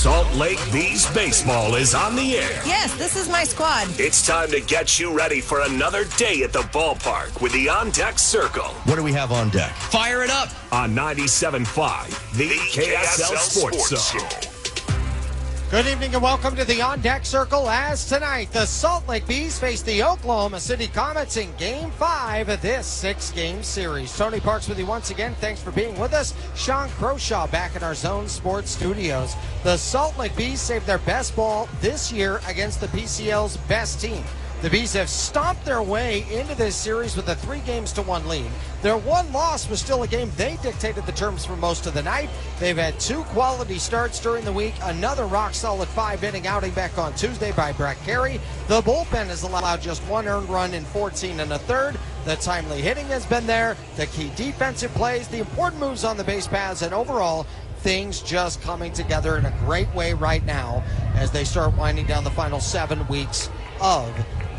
Salt Lake Bees baseball is on the air. Yes, this is my squad. It's time to get you ready for another day at the ballpark with the On Deck Circle. What do we have on deck? Fire it up! On 97.5, the KSL Sports Zone. Good evening and welcome to the On Deck Circle as tonight the Salt Lake Bees face the Oklahoma City Comets in Game 5 of this 6-game series. Tony Parks with you once again. Thanks for being with us. Sean Croshaw back in our Zone Sports studios. The Salt Lake Bees saved their best ball this year against the PCL's best team. The Bees have stomped their way into this series with a 3-1 lead. Their one loss was still a game they dictated the terms for most of the night. They've had 2 quality starts during the week, another rock-solid 5-inning outing back on Tuesday by Brett Carey. The bullpen has allowed just 1 earned run in 14 1/3. The timely hitting has been there, the key defensive plays, the important moves on the base paths, and overall, things just coming together in a great way right now as they start winding down the final 7 weeks of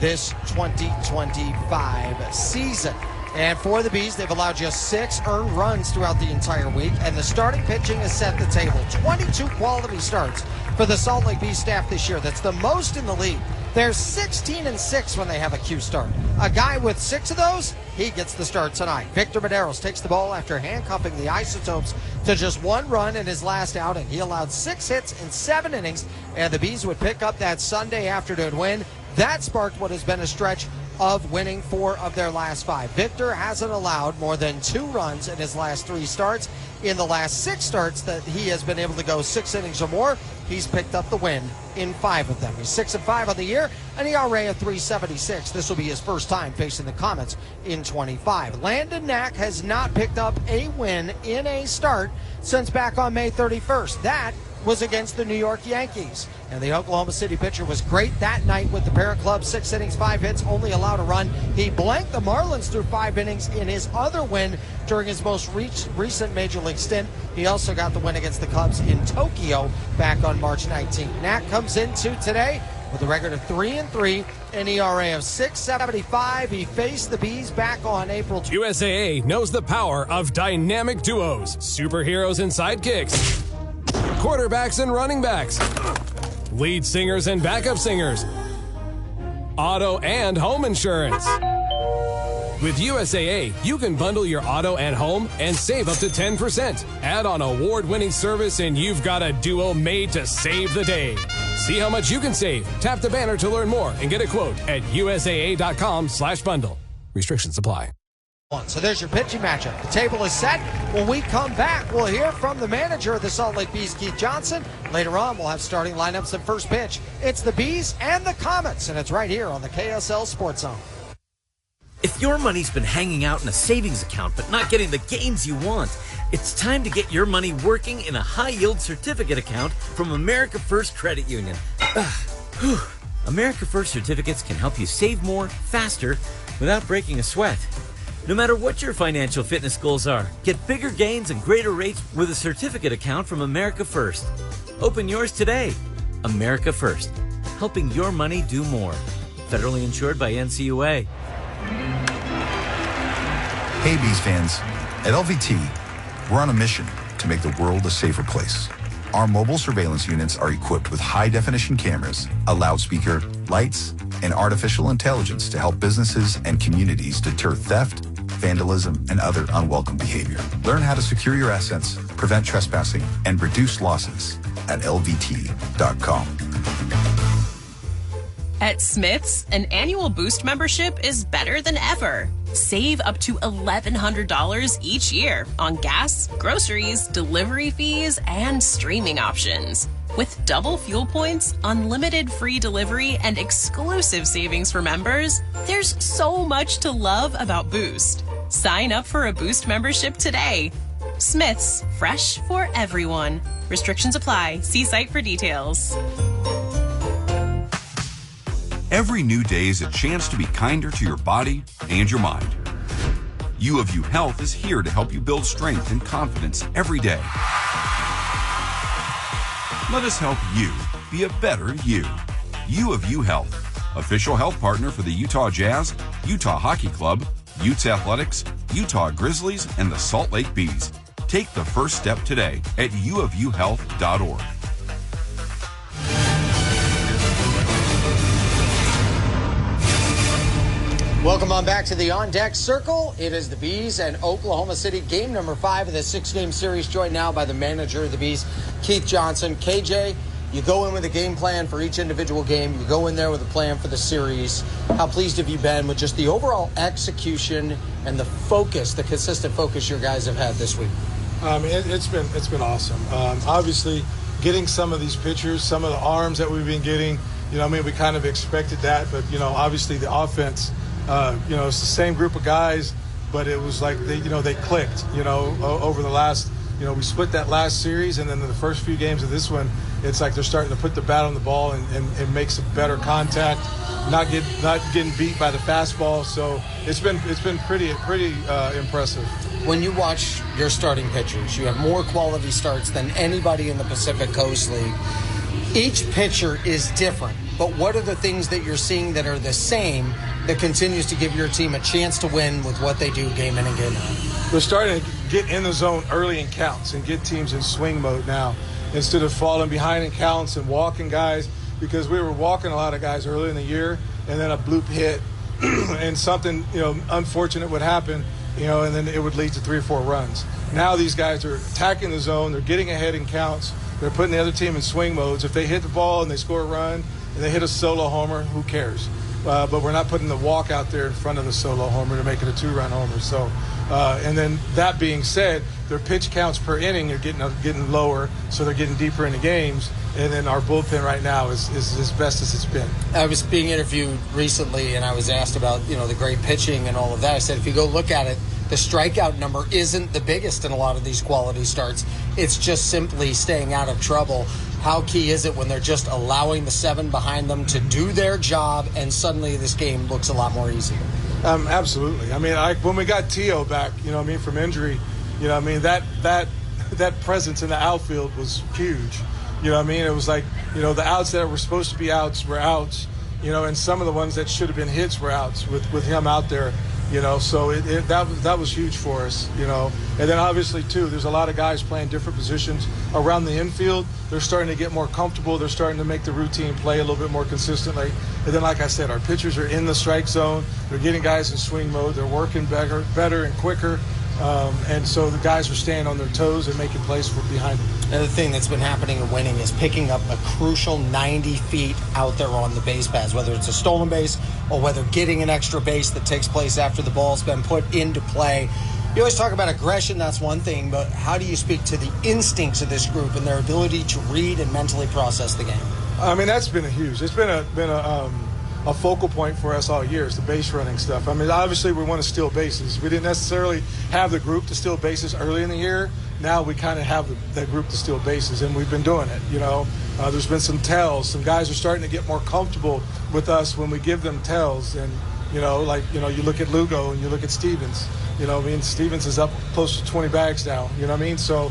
this 2025 season. And for the Bees, they've allowed just 6 earned runs throughout the entire week, and the starting pitching has set the table. 22 quality starts for the Salt Lake Bees staff this year. That's the most in the league. They're 16-6 when they have a Q start. A guy with 6 of those, he gets the start tonight. Victor Medeiros takes the ball after handcuffing the Isotopes to just 1 run in his last outing. He allowed 6 hits in 7 innings, and the Bees would pick up that Sunday afternoon win. That sparked what has been a stretch of winning 4 of their last 5. Victor hasn't allowed more than 2 runs in his last 3 starts. In the last 6 starts that he has been able to go 6 innings or more, he's picked up the win in 5 of them. He's 6-5 on the year, an ERA of 3.76. This will be his first time facing the Comets in 25. Landon Knack has not picked up a win in a start since back on May 31st. That was against the New York Yankees. And the Oklahoma City pitcher was great that night with the parent club. 6 innings, 5 hits, only allowed a run. He blanked the Marlins through 5 innings in his other win during his most recent Major League stint. He also got the win against the Cubs in Tokyo back on March 19th. Knack comes into today with a record of 3-3, an ERA of 6.75. He faced the Bees back on April 2nd. USAA knows the power of dynamic duos, superheroes and sidekicks, quarterbacks and running backs, lead singers and backup singers, auto and home insurance. With USAA, you can bundle your auto and home and save up to 10%. Add on award-winning service and you've got a duo made to save the day. See how much you can save. Tap the banner to learn more and get a quote at usaa.com/bundle. Restrictions apply. So there's your pitching matchup. The table is set. When we come back, we'll hear from the manager of the Salt Lake Bees, Keith Johnson. Later on, we'll have starting lineups and first pitch. It's the Bees and the Comets, and it's right here on the KSL Sports Zone. If your money's been hanging out in a savings account but not getting the gains you want, it's time to get your money working in a high-yield certificate account from America First Credit Union. America First certificates can help you save more, faster, without breaking a sweat. No matter what your financial fitness goals are, get bigger gains and greater rates with a certificate account from America First. Open yours today. America First, helping your money do more. Federally insured by NCUA. Hey, Bees fans. At LVT, we're on a mission to make the world a safer place. Our mobile surveillance units are equipped with high-definition cameras, a loudspeaker, lights, and artificial intelligence to help businesses and communities deter theft, vandalism, and other unwelcome behavior. Learn how to secure your assets, prevent trespassing, and reduce losses at lvt.com. At Smith's, an annual Boost membership is better than ever. Save up to $1,100 each year on gas, groceries, delivery fees, and streaming options. With double fuel points, unlimited free delivery, and exclusive savings for members, there's so much to love about Boost. Sign up for a Boost membership today. Smith's, fresh for everyone. Restrictions apply. See site for details. Every new day is a chance to be kinder to your body and your mind. U of U Health is here to help you build strength and confidence every day. Let us help you be a better you. U of U Health, official health partner for the Utah Jazz, Utah Hockey Club, Utes Athletics, Utah Grizzlies, and the Salt Lake Bees. Take the first step today at uofuhealth.org. Welcome on back to the On Deck Circle. It is the Bees and Oklahoma City, game number 5 of the 6-game series, joined now by the manager of the Bees, Keith Johnson. KJ, you go in with a game plan for each individual game. You go in there with a plan for the series. How pleased have you been with just the overall execution and the focus, the consistent focus your guys have had this week? It's been awesome. Obviously, getting some of these pitchers, some of the arms that we've been getting, we kind of expected that, but, obviously the offense, it's the same group of guys, but it was like they clicked, over the last, we split that last series, and then in the first few games of this one, it's like they're starting to put the bat on the ball and make some better contact, not getting beat by the fastball. So it's been pretty impressive. When you watch your starting pitchers, you have more quality starts than anybody in the Pacific Coast League. Each pitcher is different, but what are the things that you're seeing that are the same that continues to give your team a chance to win with what they do game in and game out? They're starting to get in the zone early in counts and get teams in swing mode now instead of falling behind in counts and walking guys, because we were walking a lot of guys early in the year, and then a bloop hit and something unfortunate would happen, and then it would lead to 3 or 4 runs. Now these guys are attacking the zone, they're getting ahead in counts, they're putting the other team in swing modes. If they hit the ball and they score a run and they hit a solo homer, who cares? But we're not putting the walk out there in front of the solo homer to make it a 2-run homer. So, and then that being said, their pitch counts per inning are getting lower, so they're getting deeper into games. And then our bullpen right now is as best as it's been. I was being interviewed recently, and I was asked about the great pitching and all of that. I said, if you go look at it, the strikeout number isn't the biggest in a lot of these quality starts. It's just simply staying out of trouble. How key is it when they're just allowing the 7 behind them to do their job, and suddenly this game looks a lot more easier? Absolutely. When we got Tio back, from injury, that presence in the outfield was huge. It was like, the outs that were supposed to be outs were outs, and some of the ones that should have been hits were outs with him out there. So that was huge for us, And then obviously, too, there's a lot of guys playing different positions around the infield. They're starting to get more comfortable. They're starting to make the routine play a little bit more consistently. And then, like I said, our pitchers are in the strike zone. They're getting guys in swing mode. They're working better and quicker. And so the guys are staying on their toes and making plays behind them. Another thing that's been happening in winning is picking up a crucial 90 feet out there on the base paths, whether it's a stolen base or whether getting an extra base that takes place after the ball's been put into play. You always talk about aggression, that's one thing, but how do you speak to the instincts of this group and their ability to read and mentally process the game? That's been huge. It's been a focal point for us all year, is the base running stuff. Obviously we want to steal bases. We didn't necessarily have the group to steal bases early in the year. Now we kind of have that group to steal bases, and we've been doing it, There's been some tells. Some guys are starting to get more comfortable with us when we give them tells. And, you look at Lugo and you look at Stevens. Stevens is up close to 20 bags now, So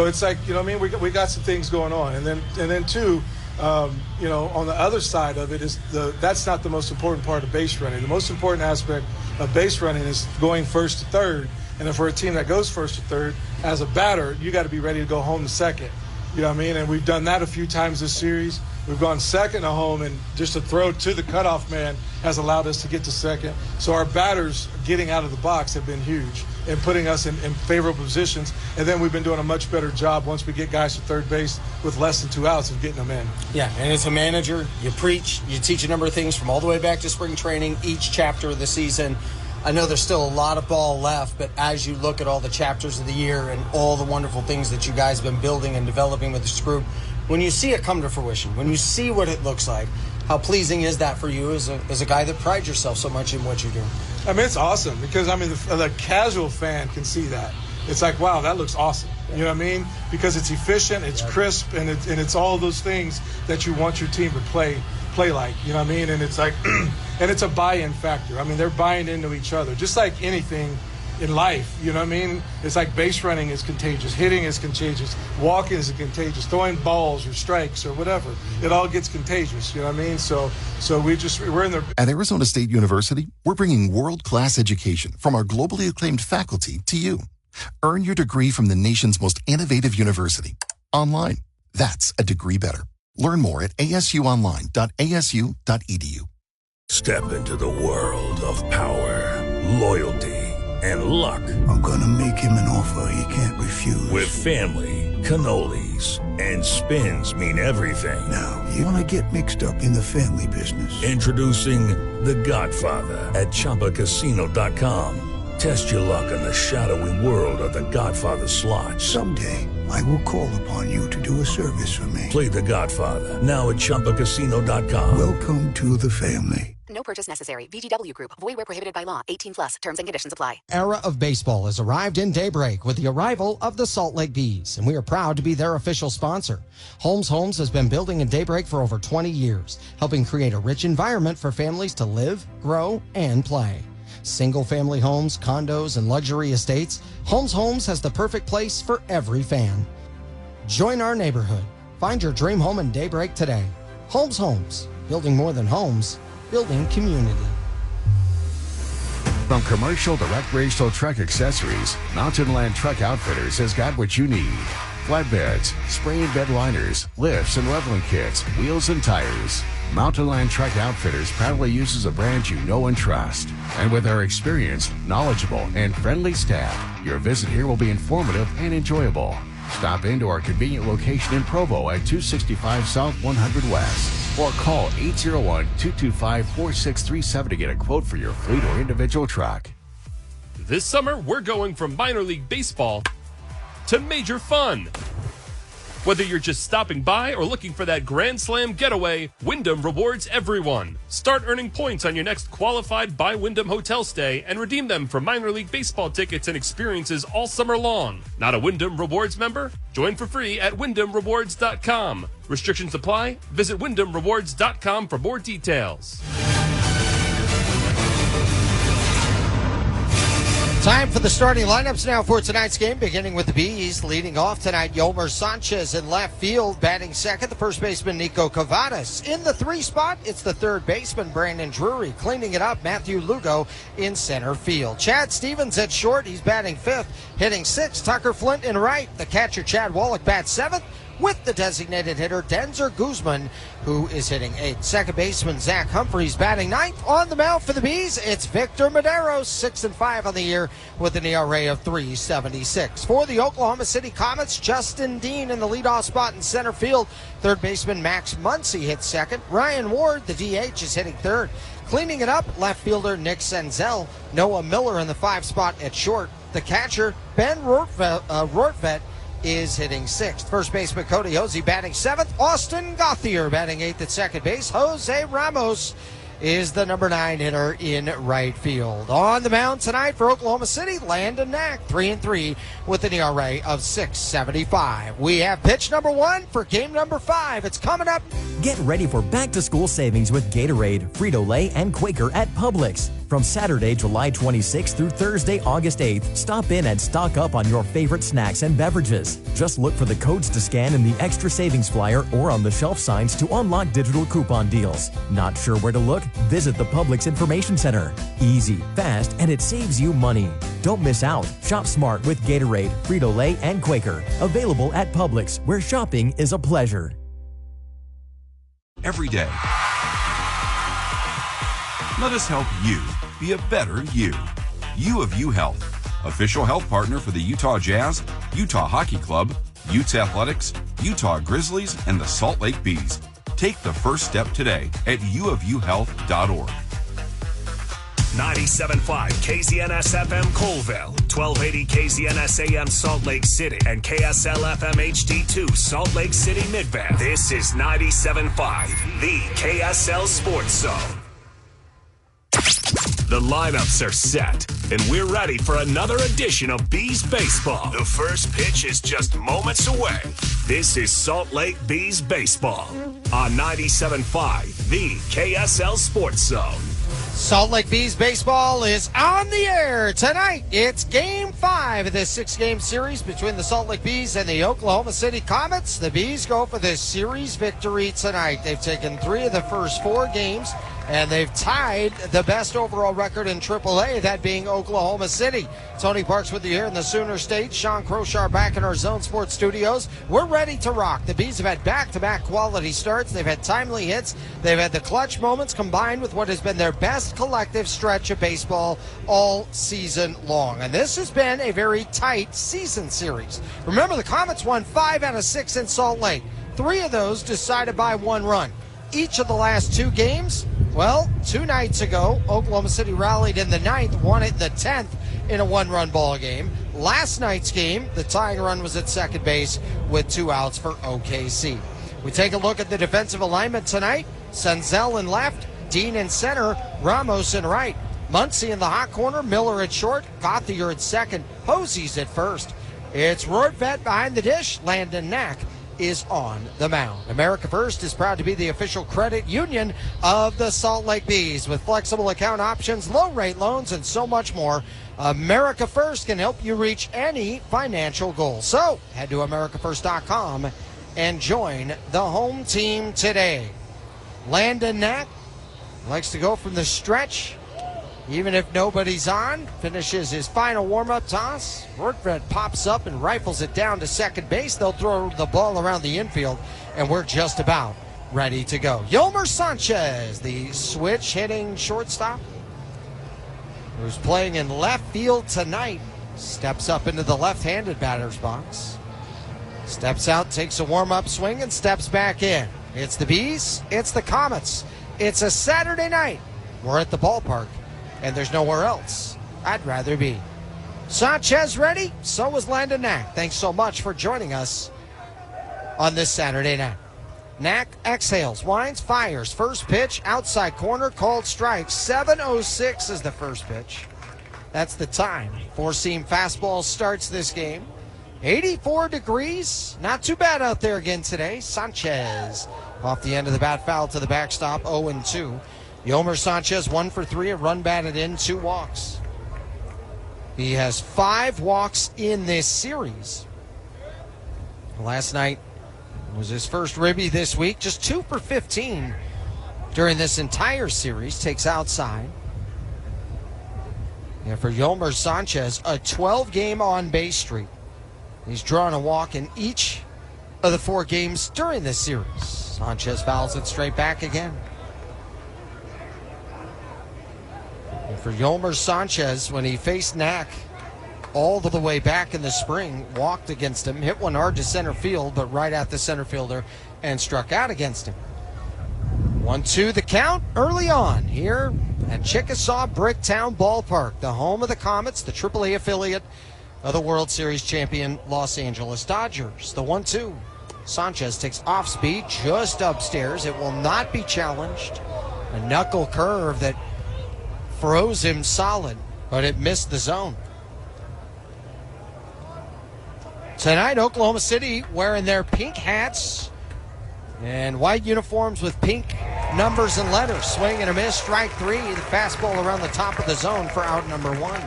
it's like, we got some things going on. And then too, on the other side of it is that's not the most important part of base running. The most important aspect of base running is going first to third. And if we're a team that goes first to third, as a batter, you got to be ready to go home to second. And we've done that a few times this series. We've gone second to home, and just a throw to the cutoff man has allowed us to get to second. So our batters getting out of the box have been huge and putting us in favorable positions. And then we've been doing a much better job once we get guys to third base with less than 2 outs of getting them in. Yeah, and as a manager, you preach, you teach a number of things from all the way back to spring training, each chapter of the season. I know there's still a lot of ball left, but as you look at all the chapters of the year and all the wonderful things that you guys have been building and developing with this group, when you see it come to fruition, when you see what it looks like, how pleasing is that for you as a guy that prides yourself so much in what you do? It's awesome because, the casual fan can see that. It's like, wow, that looks awesome. You know what I mean? Because it's efficient, it's crisp, and it's all those things that you want your team to play like. You know what I mean? And it's like, and it's a buy-in factor. They're buying into each other, just like anything in life. You know what I mean? It's like base running is contagious, hitting is contagious, walking is contagious, throwing balls or strikes or whatever. It all gets contagious. You know what I mean? So we're in the. At Arizona State University, we're bringing world-class education from our globally acclaimed faculty to you. Earn your degree from the nation's most innovative university. Online. That's a degree better. Learn more at asuonline.asu.edu. Step into the world of power, loyalty, and luck. I'm gonna make him an offer he can't refuse. With family, cannolis, and spins mean everything. Now, you wanna get mixed up in the family business. Introducing The Godfather at ChumbaCasino.com. Test your luck in the shadowy world of The Godfather slot. Someday, I will call upon you to do a service for me. Play The Godfather now at ChumbaCasino.com. Welcome to the family. No purchase necessary. VGW Group. Void where prohibited by law. 18+. Terms and conditions apply. Era of baseball has arrived in Daybreak with the arrival of the Salt Lake Bees, and we are proud to be their official sponsor. Holmes Homes has been building in Daybreak for over 20 years, helping create a rich environment for families to live, grow, and play. Single-family homes, condos, and luxury estates, Holmes Homes has the perfect place for every fan. Join our neighborhood. Find your dream home in Daybreak today. Holmes Homes. Building more than homes. Building community. From commercial to recreational truck accessories, Mountain Land Truck Outfitters has got what you need. Flatbeds, spray and bed liners, lifts and leveling kits, wheels and tires. Mountain Land Truck Outfitters proudly uses a brand you know and trust. And with our experienced, knowledgeable, and friendly staff, your visit here will be informative and enjoyable. Stop into our convenient location in Provo at 265 South 100 West. Or call 801-225-4637 to get a quote for your fleet or individual truck. This summer, we're going from minor league baseball to major fun. Whether you're just stopping by or looking for that Grand Slam getaway, Wyndham rewards everyone. Start earning points on your next qualified by Wyndham hotel stay and redeem them for minor league baseball tickets and experiences all summer long. Not a Wyndham Rewards member? Join for free at WyndhamRewards.com. Restrictions apply. Visit WyndhamRewards.com for more details. Time for the starting lineups now for tonight's game, beginning with the Bees. Leading off tonight, Yolmer Sanchez in left field. Batting second, the first baseman, Nico Cavadas. In the 3 spot, it's the third baseman, Brandon Drury. Cleaning it up, Matthew Lugo in center field. Chad Stevens at short. He's batting fifth. Hitting sixth, Tucker Flint in right. The catcher, Chad Wallach, bats seventh, with the designated hitter, Denzer Guzman, who is hitting eighth. Second baseman, Zach Humphreys, batting ninth. On the mound for the Bees, it's Victor Medeiros, 6-5 on the year with an ERA of 3.76. For the Oklahoma City Comets, Justin Dean in the leadoff spot in center field. Third baseman, Max Muncy hits second. Ryan Ward, the DH, is hitting third. Cleaning it up, left fielder Nick Senzel. Noah Miller in the 5 spot at short. The catcher, Ben Rortvedt, is hitting sixth. First baseman Cody Hosey batting seventh. Austin Gauthier batting eighth at second base. Jose Ramos is the number 9 hitter in right field. On the mound tonight for Oklahoma City, Landon Knack, 3-3 with an ERA of 6.75. We have pitch number 1 for game number 5. It's coming up. Get ready for back-to-school savings with Gatorade, Frito-Lay, and Quaker at Publix. From Saturday, July 26th through Thursday, August 8th, stop in and stock up on your favorite snacks and beverages. Just look for the codes to scan in the extra savings flyer or on the shelf signs to unlock digital coupon deals. Not sure where to look? Visit the Publix Information Center. Easy, fast, and it saves you money. Don't miss out. Shop smart with Gatorade, Frito-Lay, and Quaker. Available at Publix, where shopping is a pleasure. Every day, let us help you be a better you. U of U Health, official health partner for the Utah Jazz, Utah Hockey Club, Utes Athletics, Utah Grizzlies, and the Salt Lake Bees. Take the first step today at uofuhealth.org. 97.5 KZNS FM Colville, 1280 KZNS AM Salt Lake City, and KSL FM HD2 Salt Lake City Midvale. This is 97.5, the KSL Sports Zone. The lineups are set, and we're ready for another edition of Bees Baseball. The first pitch is just moments away. This is Salt Lake Bees Baseball on 97.5, the KSL Sports Zone. Salt Lake Bees Baseball is on the air tonight. It's Game 5 of this 6-game series between the Salt Lake Bees and the Oklahoma City Comets. The Bees go for this series victory tonight. They've taken 3 of the first 4 games And they've tied the best overall record in AAA, that being Oklahoma City. Tony Parks with you here in the Sooner State. Sean Crowshar back in our Zone Sports studios. We're ready to rock. The Bees have had back-to-back quality starts. They've had timely hits. They've had the clutch moments combined with what has been their best collective stretch of baseball all season long. And this has been a very tight season series. Remember, the Comets won 5 out of 6 in Salt Lake. 3 of those decided by 1 run. Each of the last 2 games, well, 2 nights ago, Oklahoma City rallied in the 9th, won it in the 10th in a 1-run ball game. Last night's game, the tying run was at second base with 2 outs for OKC. We take a look at the defensive alignment tonight. Senzel in left, Dean in center, Ramos in right. Muncie in the hot corner, Miller at short, Gothier at second, Posey's at first. It's Rortvedt behind the dish, Landon Knack is on the mound. America First is proud to be the official credit union of the Salt Lake Bees. With flexible account options, low rate loans, and so much more, America First can help you reach any financial goal. So head to AmericaFirst.com and join the home team today. Landon Knack likes to go from the stretch, even if nobody's on. Finishes his final warm-up toss. Rortvedt pops up and rifles it down to second base. They'll throw the ball around the infield, and we're just about ready to go. Yolmer Sanchez, the switch-hitting shortstop, who's playing in left field tonight, steps up into the left-handed batter's box. Steps out, takes a warm-up swing, and steps back in. It's the Bees. It's the Comets. It's a Saturday night. We're at the ballpark, and there's nowhere else I'd rather be. Sanchez ready? So is Landon Knack. Thanks so much for joining us on this Saturday night. Knack exhales, winds, fires. First pitch, outside corner, called strike. 7:06 is the first pitch. That's the time. 4-seam fastball starts this game. 84 degrees. Not too bad out there again today. Sanchez off the end of the bat, foul to the backstop, 0-2. Yolmer Sanchez 1 for 3, a run batted in, 2 walks. He has 5 walks in this series. Last night was his first ribby this week, just 2 for 15 during this entire series. Takes outside. And for Yolmer Sanchez, a 12-game on-base streak. He's drawn a walk in each of the 4 games during this series. Sanchez fouls it straight back again. And for Yolmer Sanchez, when he faced Knack all the way back in the spring, walked against him, hit one hard to center field, but right at the center fielder, and struck out against him. 1-2 the count early on here at Chickasaw Bricktown Ballpark, the home of the Comets, the AAA affiliate of the World Series champion Los Angeles Dodgers. The 1-2. Sanchez takes off speed just upstairs. It will not be challenged. A knuckle curve that froze him solid, but it missed the zone. Tonight, Oklahoma City wearing their pink hats and white uniforms with pink numbers and letters. Swing and a miss, strike 3. The fastball around the top of the zone for out number 1.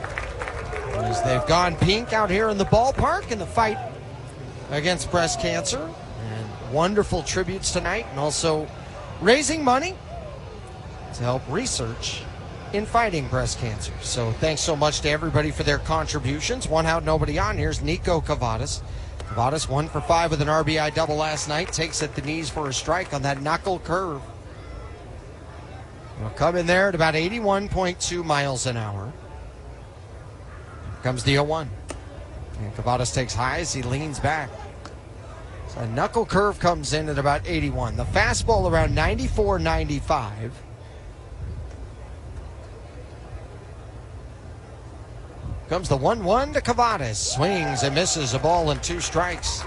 As they've gone pink out here in the ballpark in the fight against breast cancer. And wonderful tributes tonight, and also raising money to help research in fighting breast cancer. So thanks so much to everybody for their contributions. 1 out, nobody on. Here's Nico Cavadas. Cavadas 1 for 5 with an RBI double last night. Takes at the knees for a strike on that knuckle curve. It'll come in there at about 81.2 miles an hour. Comes the 0-1. And Cavadas takes high as he leans back. So a knuckle curve comes in at about 81. The fastball around 94, 95. Comes the 1-1 to Cavadas. Swings and misses, a ball and 2 strikes.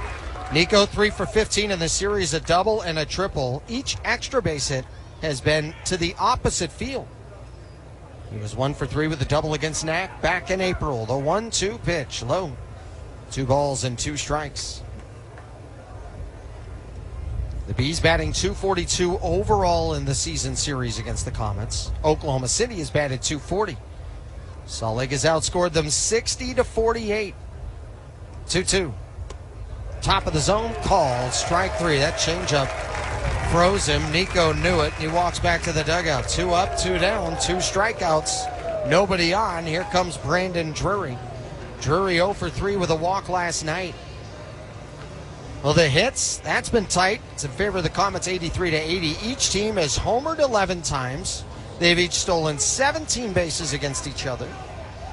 Nico 3 for 15 in the series, a double and a triple. Each extra base hit has been to the opposite field. He was 1 for 3 with a double against Knack back in April. The 1-2 pitch, low. 2 balls and 2 strikes. The Bees batting .242 overall in the season series against the Comets. Oklahoma City has batted .240. Salt Lake has outscored them 60-48. 2-2. Top of the zone, called strike 3. That changeup froze him. Nico knew it. He walks back to the dugout. 2 up, 2 down, 2 strikeouts. Nobody on. Here comes Brandon Drury. Drury 0 for 3 with a walk last night. Well, the hits, that's been tight. It's in favor of the Comets 83-80. Each team has homered 11 times. They've each stolen 17 bases against each other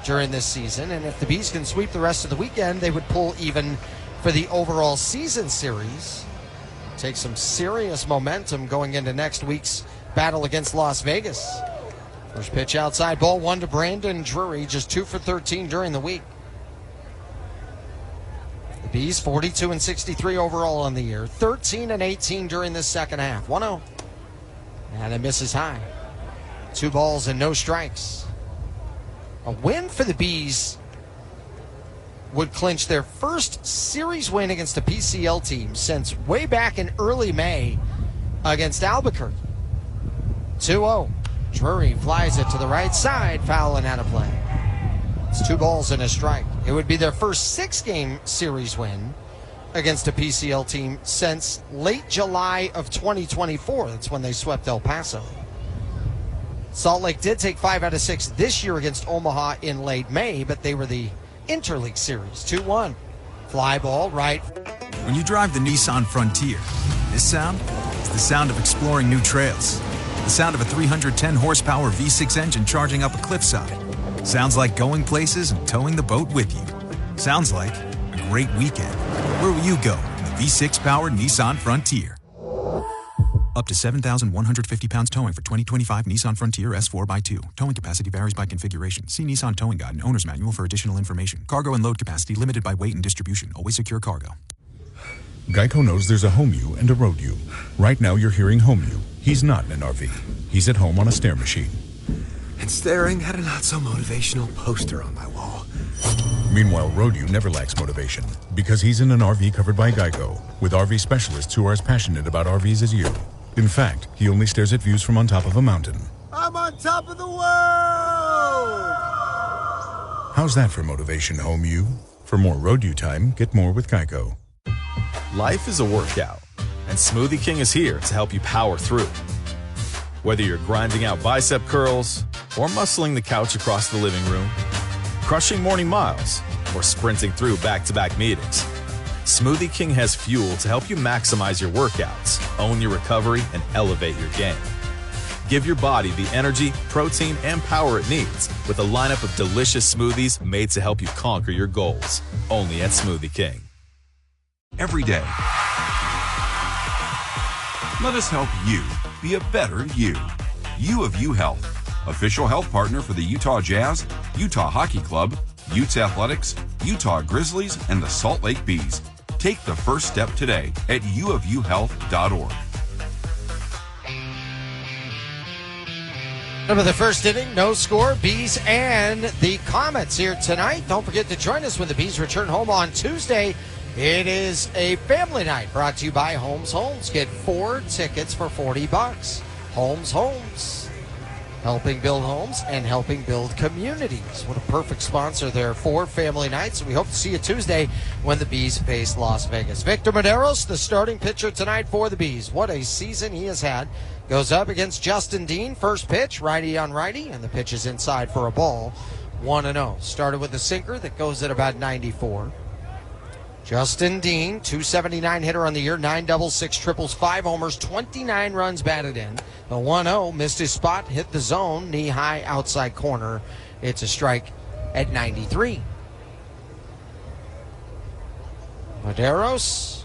during this season. And if the Bees can sweep the rest of the weekend, they would pull even for the overall season series. Take some serious momentum going into next week's battle against Las Vegas. First pitch outside, ball 1 to Brandon Drury, just 2 for 13 during the week. The Bees 42-63 overall on the year, 13-18 during this second half. 1-0. And it misses high. 2 balls and no strikes. A win for the Bees would clinch their first series win against a PCL team since way back in early May against Albuquerque. 2-0. Drury flies it to the right side, foul and out of play. It's 2 balls and a strike. It would be their first 6-game series win against a PCL team since late July of 2024. That's when they swept El Paso. Salt Lake did take 5 out of 6 this year against Omaha in late May, but they were the Interleague Series. 2-1. Fly ball right. When you drive the Nissan Frontier, this sound is the sound of exploring new trails. The sound of a 310 horsepower V6 engine charging up a cliffside. Sounds like going places and towing the boat with you. Sounds like a great weekend. Where will you go in the V6 powered Nissan Frontier? Up to 7,150 pounds towing for 2025 Nissan Frontier S4x2. Towing capacity varies by configuration. See Nissan Towing Guide and Owner's Manual for additional information. Cargo and load capacity limited by weight and distribution. Always secure cargo. Geico knows there's a home you and a road you. Right now you're hearing home you. He's not in an RV. He's at home on a stair machine. And staring at a not-so-motivational poster on my wall. Meanwhile, road you never lacks motivation because he's in an RV covered by Geico with RV specialists who are as passionate about RVs as you. In fact, he only stares at views from on top of a mountain. I'm on top of the world! How's that for motivation, home you? For more road you time, get more with Geico. Life is a workout, and Smoothie King is here to help you power through. Whether you're grinding out bicep curls, or muscling the couch across the living room, crushing morning miles, or sprinting through back-to-back meetings, Smoothie King has fuel to help you maximize your workouts, own your recovery, and elevate your game. Give your body the energy, protein, and power it needs with a lineup of delicious smoothies made to help you conquer your goals. Only at Smoothie King. Every day, let us help you be a better you. U of U Health, official health partner for the Utah Jazz, Utah Hockey Club, Utes Athletics, Utah Grizzlies, and the Salt Lake Bees. Take the first step today at uofuhealth.org. Over the first inning, no score. Bees and the Comets here tonight. Don't forget to join us when the Bees return home on Tuesday. It is a family night brought to you by Holmes Homes. Get 4 tickets for $40. Holmes Homes. Helping build homes and helping build communities. What a perfect sponsor there for family nights. We hope to see you Tuesday when the Bees face Las Vegas. Victor Medeiros, the starting pitcher tonight for the Bees. What a season he has had. Goes up against Justin Dean. First pitch, righty on righty, and the pitch is inside for a ball. 1-0. Started with a sinker that goes at about 94. Justin Dean, 279 hitter on the year, 9 doubles, 6 triples, 5 homers, 29 runs batted in. The 1-0 missed his spot, hit the zone, knee high outside corner. It's a strike at 93. Medeiros,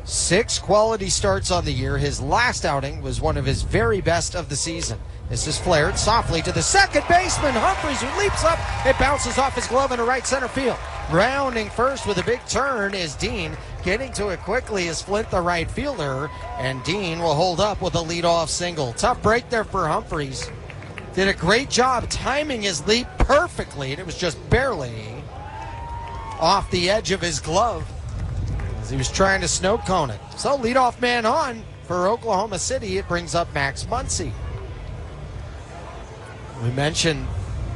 6 quality starts on the year. His last outing was one of his very best of the season. This is flared softly to the second baseman, Humphreys, who leaps up. It bounces off his glove into right center field. Rounding first with a big turn is Dean. Getting to it quickly is Flint, the right fielder. And Dean will hold up with a leadoff single. Tough break there for Humphreys. Did a great job timing his leap perfectly, and it was just barely off the edge of his glove as he was trying to snow cone it. So leadoff man on for Oklahoma City. It brings up Max Muncy. We mentioned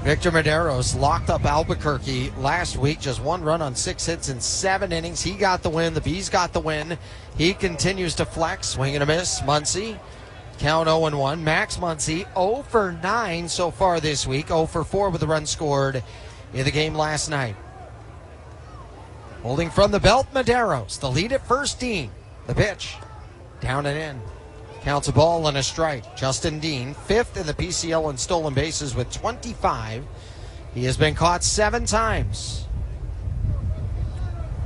Victor Medeiros locked up Albuquerque last week. Just 1 run on 6 hits in 7 innings. He got the win. The Bees got the win. He continues to flex. Swing and a miss. Muncy, count 0-1. Max Muncy, 0 for 9 so far this week. 0 for 4 with a run scored in the game last night. Holding from the belt, Medeiros. The lead at first, Dean. The pitch. Down and in. Counts a ball and a strike. Justin Dean, 5th in the PCL in stolen bases with 25. He has been caught 7 times.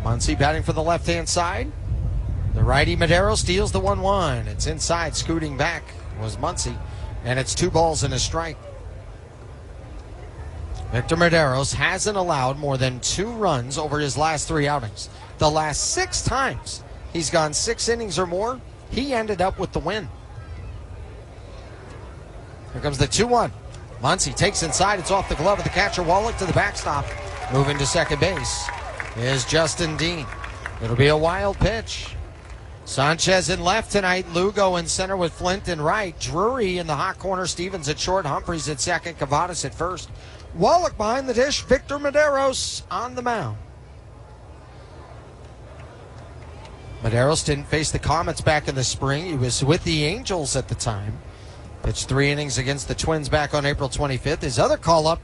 Muncy batting for the left-hand side. The righty Medeiros steals the 1-1. It's inside, scooting back was Muncy, and it's 2 balls and a strike. Victor Medeiros hasn't allowed more than 2 runs over his last 3 outings. The last 6 times he's gone 6 innings or more, he ended up with the win. Here comes the 2-1. Muncy takes inside. It's off the glove of the catcher. Wallach to the backstop. Moving to second base is Justin Dean. It'll be a wild pitch. Sanchez in left tonight. Lugo in center with Flint in right. Drury in the hot corner. Stevens at short. Humphreys at second. Cavadas at first. Wallach behind the dish. Victor Medeiros on the mound. Medeiros didn't face the Comets back in the spring. He was with the Angels at the time. Pitched 3 innings against the Twins back on April 25th. His other call-up,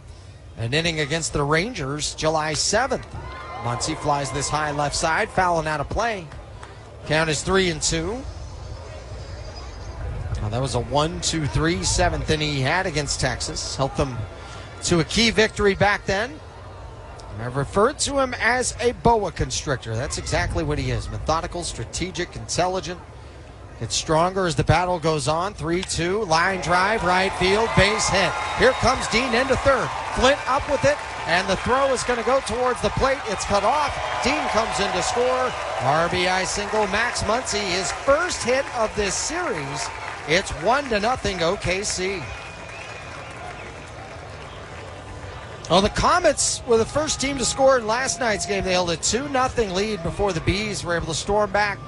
an inning against the Rangers, July 7th. Muncy flies this high left side, fouling out of play. Count is 3-2. Well, that was a 1-2-3 7th inning he had against Texas. Helped them to a key victory back then. I've referred to him as a boa constrictor. That's exactly what he is. Methodical, strategic, intelligent. Gets stronger as the battle goes on. 3-2, line drive, right field, base hit. Here comes Dean into third. Flint up with it, and the throw is going to go towards the plate. It's cut off. Dean comes in to score. RBI single, Max Muncy, his first hit of this series. It's 1-0 OKC. Well, the Comets were the first team to score in last night's game. They held a 2-0 lead before the Bees were able to storm back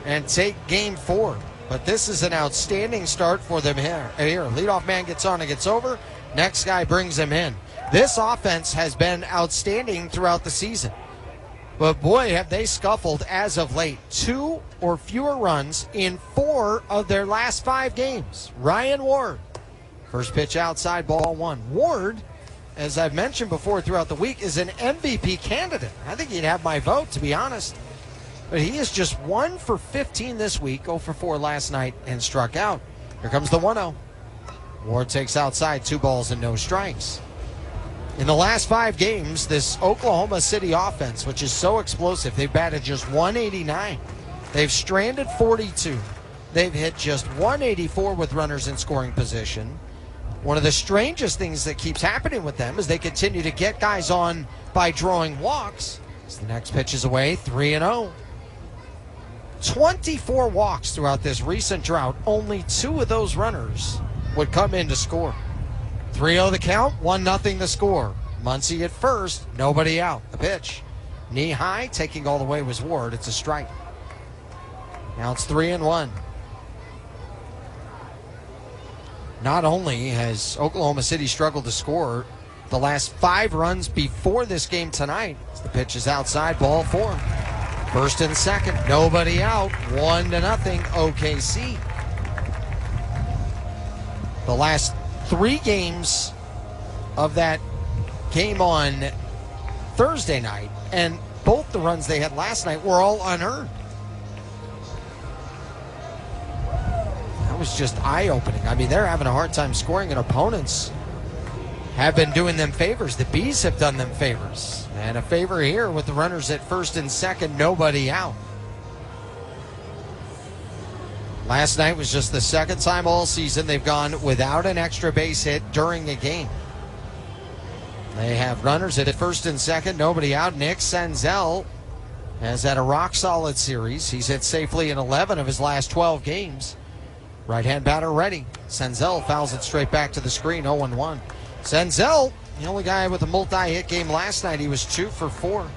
and take game 4. But this is an outstanding start for them here. Leadoff man gets on and gets over. Next guy brings him in. This offense has been outstanding throughout the season. But boy, have they scuffled as of late. 2 or fewer runs in 4 of their last 5 games. Ryan Ward. First pitch outside, ball 1. Ward, as I've mentioned before throughout the week, is an MVP candidate. I think he'd have my vote, to be honest. But he is just 1 for 15 this week, 0 for 4 last night, and struck out. Here comes the 1-0. Ward takes outside, 2 balls and no strikes. In the last 5 games, this Oklahoma City offense, which is so explosive, they've batted just 189. They've stranded 42. They've hit just 184 with runners in scoring position. One of the strangest things that keeps happening with them is they continue to get guys on by drawing walks. So the next pitch is away, 3-0. 24 walks throughout this recent drought. Only 2 of those runners would come in to score. 3-0 the count, 1-0 the score. Muncy at first, nobody out. The pitch. Knee high, taking all the way was Ward. It's a strike. Now it's 3-1. Not only has Oklahoma City struggled to score the last 5 runs before this game tonight, the pitch is outside, ball 4. First and second, nobody out, 1-0 OKC. The last 3 games of that game on Thursday night, and both the runs they had last night were all unearned. That was just eye-opening. I mean, they're having a hard time scoring, and opponents have been doing them favors. The Bees have done them favors. And a favor here with the runners at first and second, nobody out. Last night was just the second time all season they've gone without an extra base hit during a game. They have runners at first and second, nobody out. Nick Senzel has had a rock-solid series. He's hit safely in 11 of his last 12 games. Right-hand batter ready. Senzel fouls it straight back to the screen, 0-1. Senzel, the only guy with a multi-hit game last night, he was 2 for 4.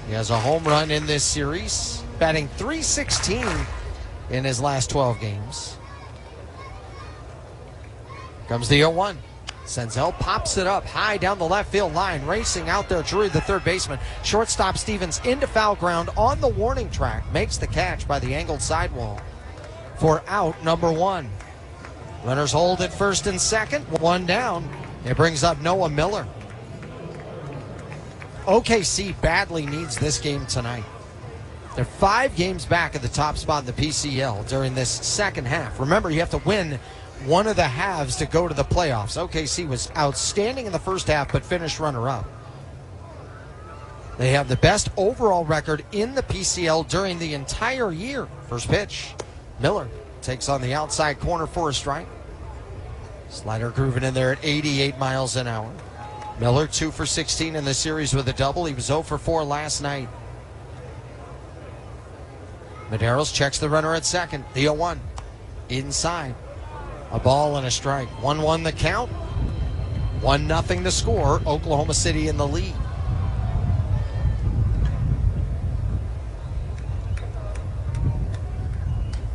He has a home run in this series, batting .316 in his last 12 games. Comes the 0-1. Senzel pops it up high down the left field line. Racing out there, Drury, the third baseman. Shortstop Stevens into foul ground on the warning track. Makes the catch by the angled sidewall for out number 1. Runners hold at first and second. 1 down. It brings up Noah Miller. OKC badly needs this game tonight. They're 5 games back at the top spot in the PCL during this second half. Remember, you have to win one of the halves to go to the playoffs. OKC was outstanding in the first half, but finished runner-up. They have the best overall record in the PCL during the entire year. First pitch, Miller takes on the outside corner for a strike. Slider grooving in there at 88 miles an hour. Miller 2 for 16 in the series with a double. He was 0 for 4 last night. Medeiros checks the runner at second. The 0-1. Inside. A ball and a strike. 1-1 the count. 1-0 the score. Oklahoma City in the lead.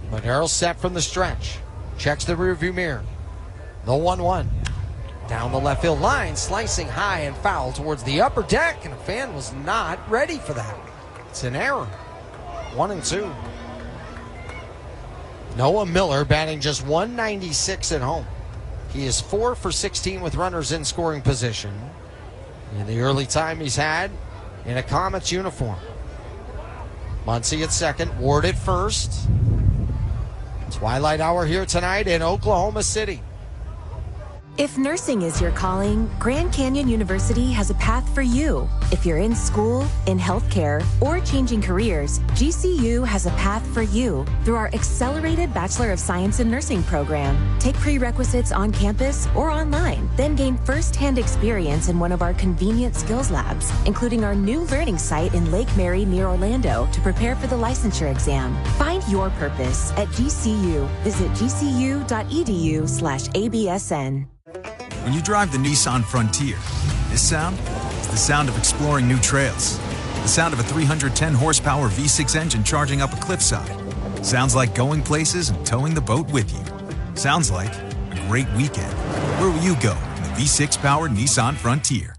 Medeiros set from the stretch. Checks the rearview mirror. The 1-1. Down the left field line. Slicing high and foul towards the upper deck. And a fan was not ready for that. It's an error. 1-2. Noah Miller batting just .196 at home. He is 4 for 16 with runners in scoring position in the early time he's had in a Comets uniform. Muncy at second, Ward at first. Twilight hour here tonight in Oklahoma City. If nursing is your calling, Grand Canyon University has a path for you. If you're in school, in healthcare, or changing careers, GCU has a path for you through our accelerated Bachelor of Science in Nursing program. Take prerequisites on campus or online, then gain first-hand experience in one of our convenient skills labs, including our new learning site in Lake Mary near Orlando to prepare for the licensure exam. Find your purpose at GCU. Visit gcu.edu/ABSN. When you drive the Nissan Frontier, this sound is the sound of exploring new trails. The sound of a 310 horsepower V6 engine charging up a cliffside. Sounds like going places and towing the boat with you. Sounds like a great weekend. Where will you go in the V6 powered Nissan Frontier?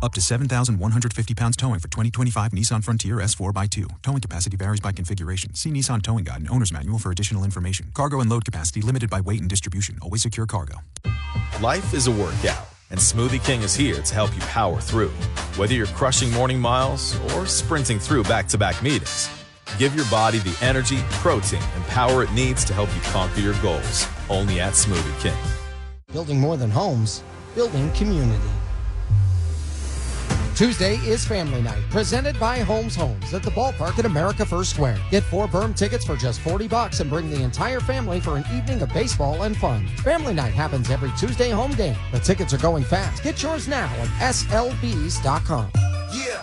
Up to 7,150 pounds towing for 2025 Nissan Frontier S4x2. Towing capacity varies by configuration. See Nissan Towing Guide and Owner's Manual for additional information. Cargo and load capacity limited by weight and distribution. Always secure cargo. Life is a workout, and Smoothie King is here to help you power through. Whether you're crushing morning miles or sprinting through back-to-back meetings, give your body the energy, protein, and power it needs to help you conquer your goals. Only at Smoothie King. Building more than homes, building community. Tuesday is Family Night, presented by Holmes Homes at the ballpark at America First Square. Get 4 berm tickets for just $40 and bring the entire family for an evening of baseball and fun. Family Night happens every Tuesday home game. The tickets are going fast. Get yours now at slbs.com. You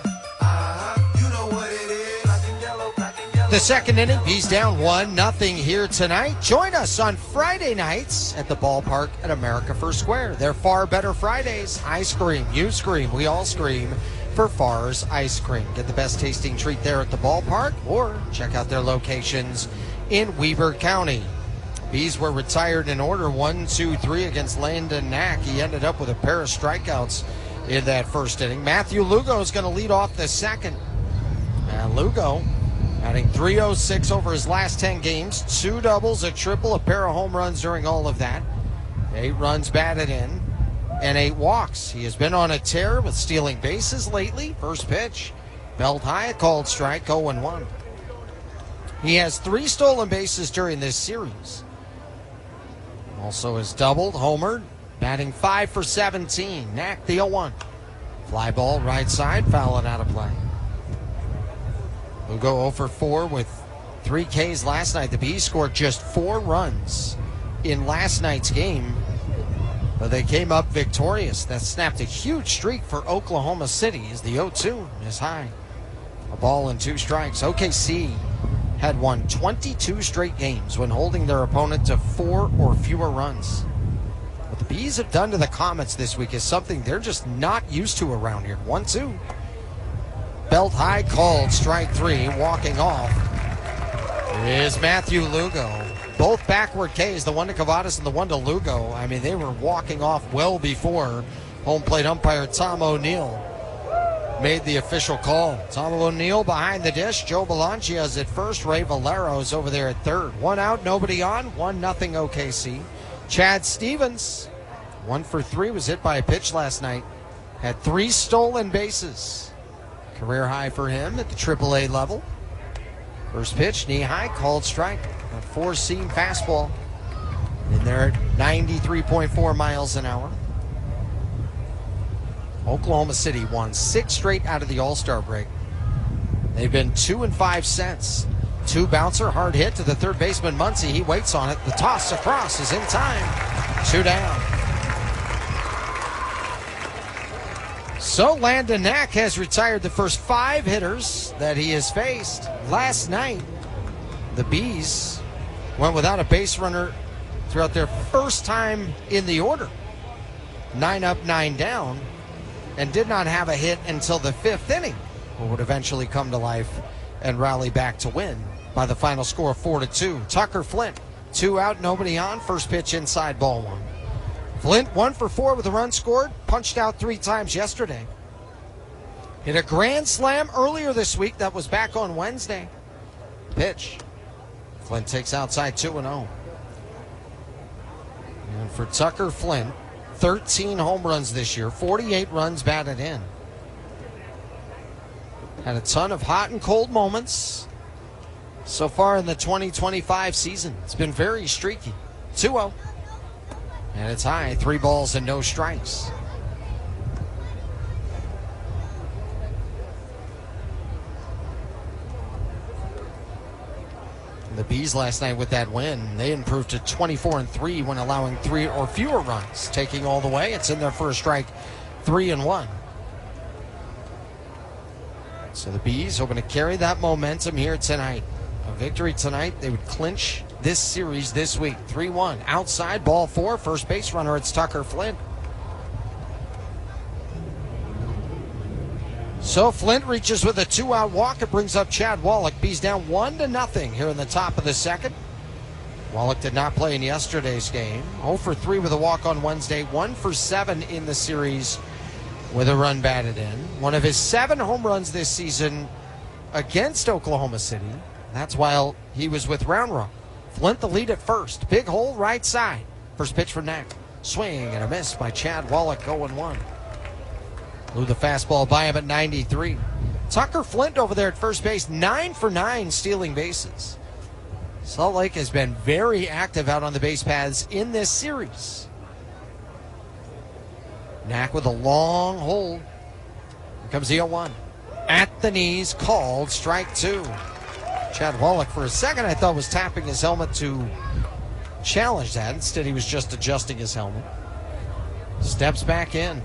know what it is. Black and yellow, black and yellow. The second inning, Bees down 1-0 here tonight. Join us on Friday nights at the ballpark at America First Square. They're Far Better Fridays. I scream, you scream, we all scream for Far's Ice Cream. Get the best tasting treat there at the ballpark or check out their locations in Weber County. Bees were retired in order 1-2-3 against Landon Knack. He ended up with a pair of strikeouts in that first inning. Matthew Lugo is going to lead off the second. And Lugo adding .306 over his last 10 games, 2 doubles, a triple, a pair of home runs during all of that. 8 runs batted in and 8 walks. He has been on a tear with stealing bases lately. First pitch, belt high, a called strike, 0-1. He has 3 stolen bases during this series. Also has doubled, homered, batting 5 for 17. Knack the 0-1. Fly ball right side, fouling out of play. We'll go 0 for 4 with 3 Ks last night. The Bees scored just 4 runs in last night's game, but they came up victorious. That snapped a huge streak for Oklahoma City as the 0-2 is high. A ball and 2 strikes. OKC had won 22 straight games when holding their opponent to 4 or fewer runs. What the Bees have done to the Comets this week is something they're just not used to around here. 1-2. Belt high, called strike 3. Walking off is Matthew Lugo. both backward Ks, the one to Cavadas and the one to Lugo. I mean, they were walking off well before home plate umpire Tom O'Neill made the official call. Tom O'Neill behind the dish. Joe Belangia's at first. Ray Valero's over there at third. 1 out, nobody on. 1-0 OKC. Chad Stevens, 1 for 3, was hit by a pitch last night. Had 3 stolen bases. Career high for him at the AAA level. First pitch, knee high, called strike. A 4-seam fastball. In there at 93.4 miles an hour. Oklahoma City won 6 straight out of the All-Star break. They've been 2-5 since. 2 bouncer, hard hit to the third baseman Muncy. He waits on it. The toss across is in time. 2 down. So Landon Knack has retired the first 5 hitters that he has faced. Last night, the Bees went without a base runner throughout their first time in the order. 9 up, 9 down. And did not have a hit until the 5th inning, but would eventually come to life and rally back to win by the final score of 4-2. Tucker Flint, 2 out, nobody on. First pitch inside, ball 1. Flint 1 for 4 with a run scored, punched out 3 times yesterday. Hit a grand slam earlier this week that was back on Wednesday. Pitch. Flint takes outside 2-0. And for Tucker Flint, 13 home runs this year, 48 runs batted in. Had a ton of hot and cold moments so far in the 2025 season. It's been very streaky. 2-0. And it's high, 3 balls and no strikes. The Bees last night with that win, they improved to 24-3 when allowing 3 or fewer runs. Taking all the way, it's in there for a strike, 3-1. So the Bees hoping to carry that momentum here tonight. A victory tonight, they would clinch this series this week. 3-1. Outside, ball 4, first base runner, it's Tucker Flint. So Flint reaches with a 2-out walk. It brings up Chad Wallach. Bees down 1-0 here in the top of the second. Wallach did not play in yesterday's game. 0 for 3 with a walk on Wednesday. 1 for 7 in the series with a run batted in. One of his 7 home runs this season against Oklahoma City. That's while he was with Round Rock. Flint the lead at first. Big hole right side. First pitch for Knack. Swing and a miss by Chad Wallach, 0-1. Blew the fastball by him at 93. Tucker Flint over there at first base, 9 for 9 stealing bases. Salt Lake has been very active out on the base paths in this series. Knack with a long hold. Here comes the 0-1. At the knees, called strike 2. Chad Wallach for a second I thought was tapping his helmet to challenge that. Instead he was just adjusting his helmet. Steps back in.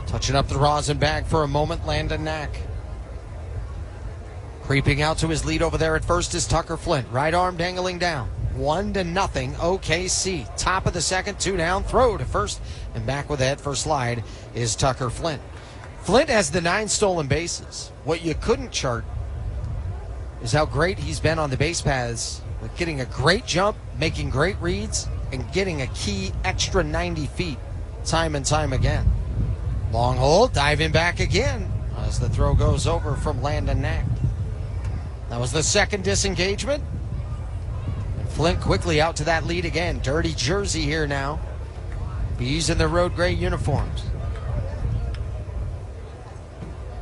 Touching up the rosin bag for a moment, Landon Knack. Creeping out to his lead over there at first is Tucker Flint. Right arm dangling down. 1-0 OKC. Top of the second, 2 down, throw to first, and back with the head first slide is Tucker Flint. Flint has the 9 stolen bases. What you couldn't chart is how great he's been on the base paths with getting a great jump, making great reads, and getting a key extra 90 feet time and time again. Long hold, diving back again as the throw goes over from Landon Knack. That was the second disengagement. And Flint quickly out to that lead again. Dirty jersey here now. Bees in their road gray uniforms.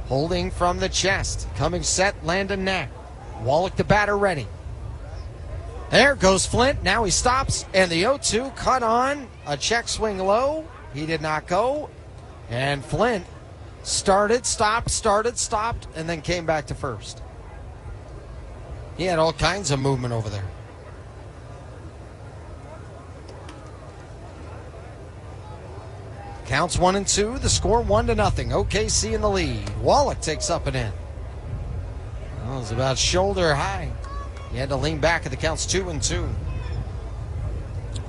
Holding from the chest. Coming set, Landon Knack. Wallach the batter ready. There goes Flint. Now he stops. And the 0-2 cut on. A check swing low. He did not go. And Flint started, stopped, and then came back to first. He had all kinds of movement over there. Counts 1-2, the score 1-0. OKC in the lead. Wallach takes up and in. Well, it was about shoulder high. He had to lean back at the counts 2-2.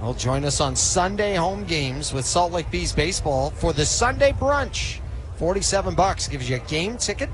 Well, join us on Sunday home games with Salt Lake Bees baseball for the Sunday brunch. $47 gives you a game ticket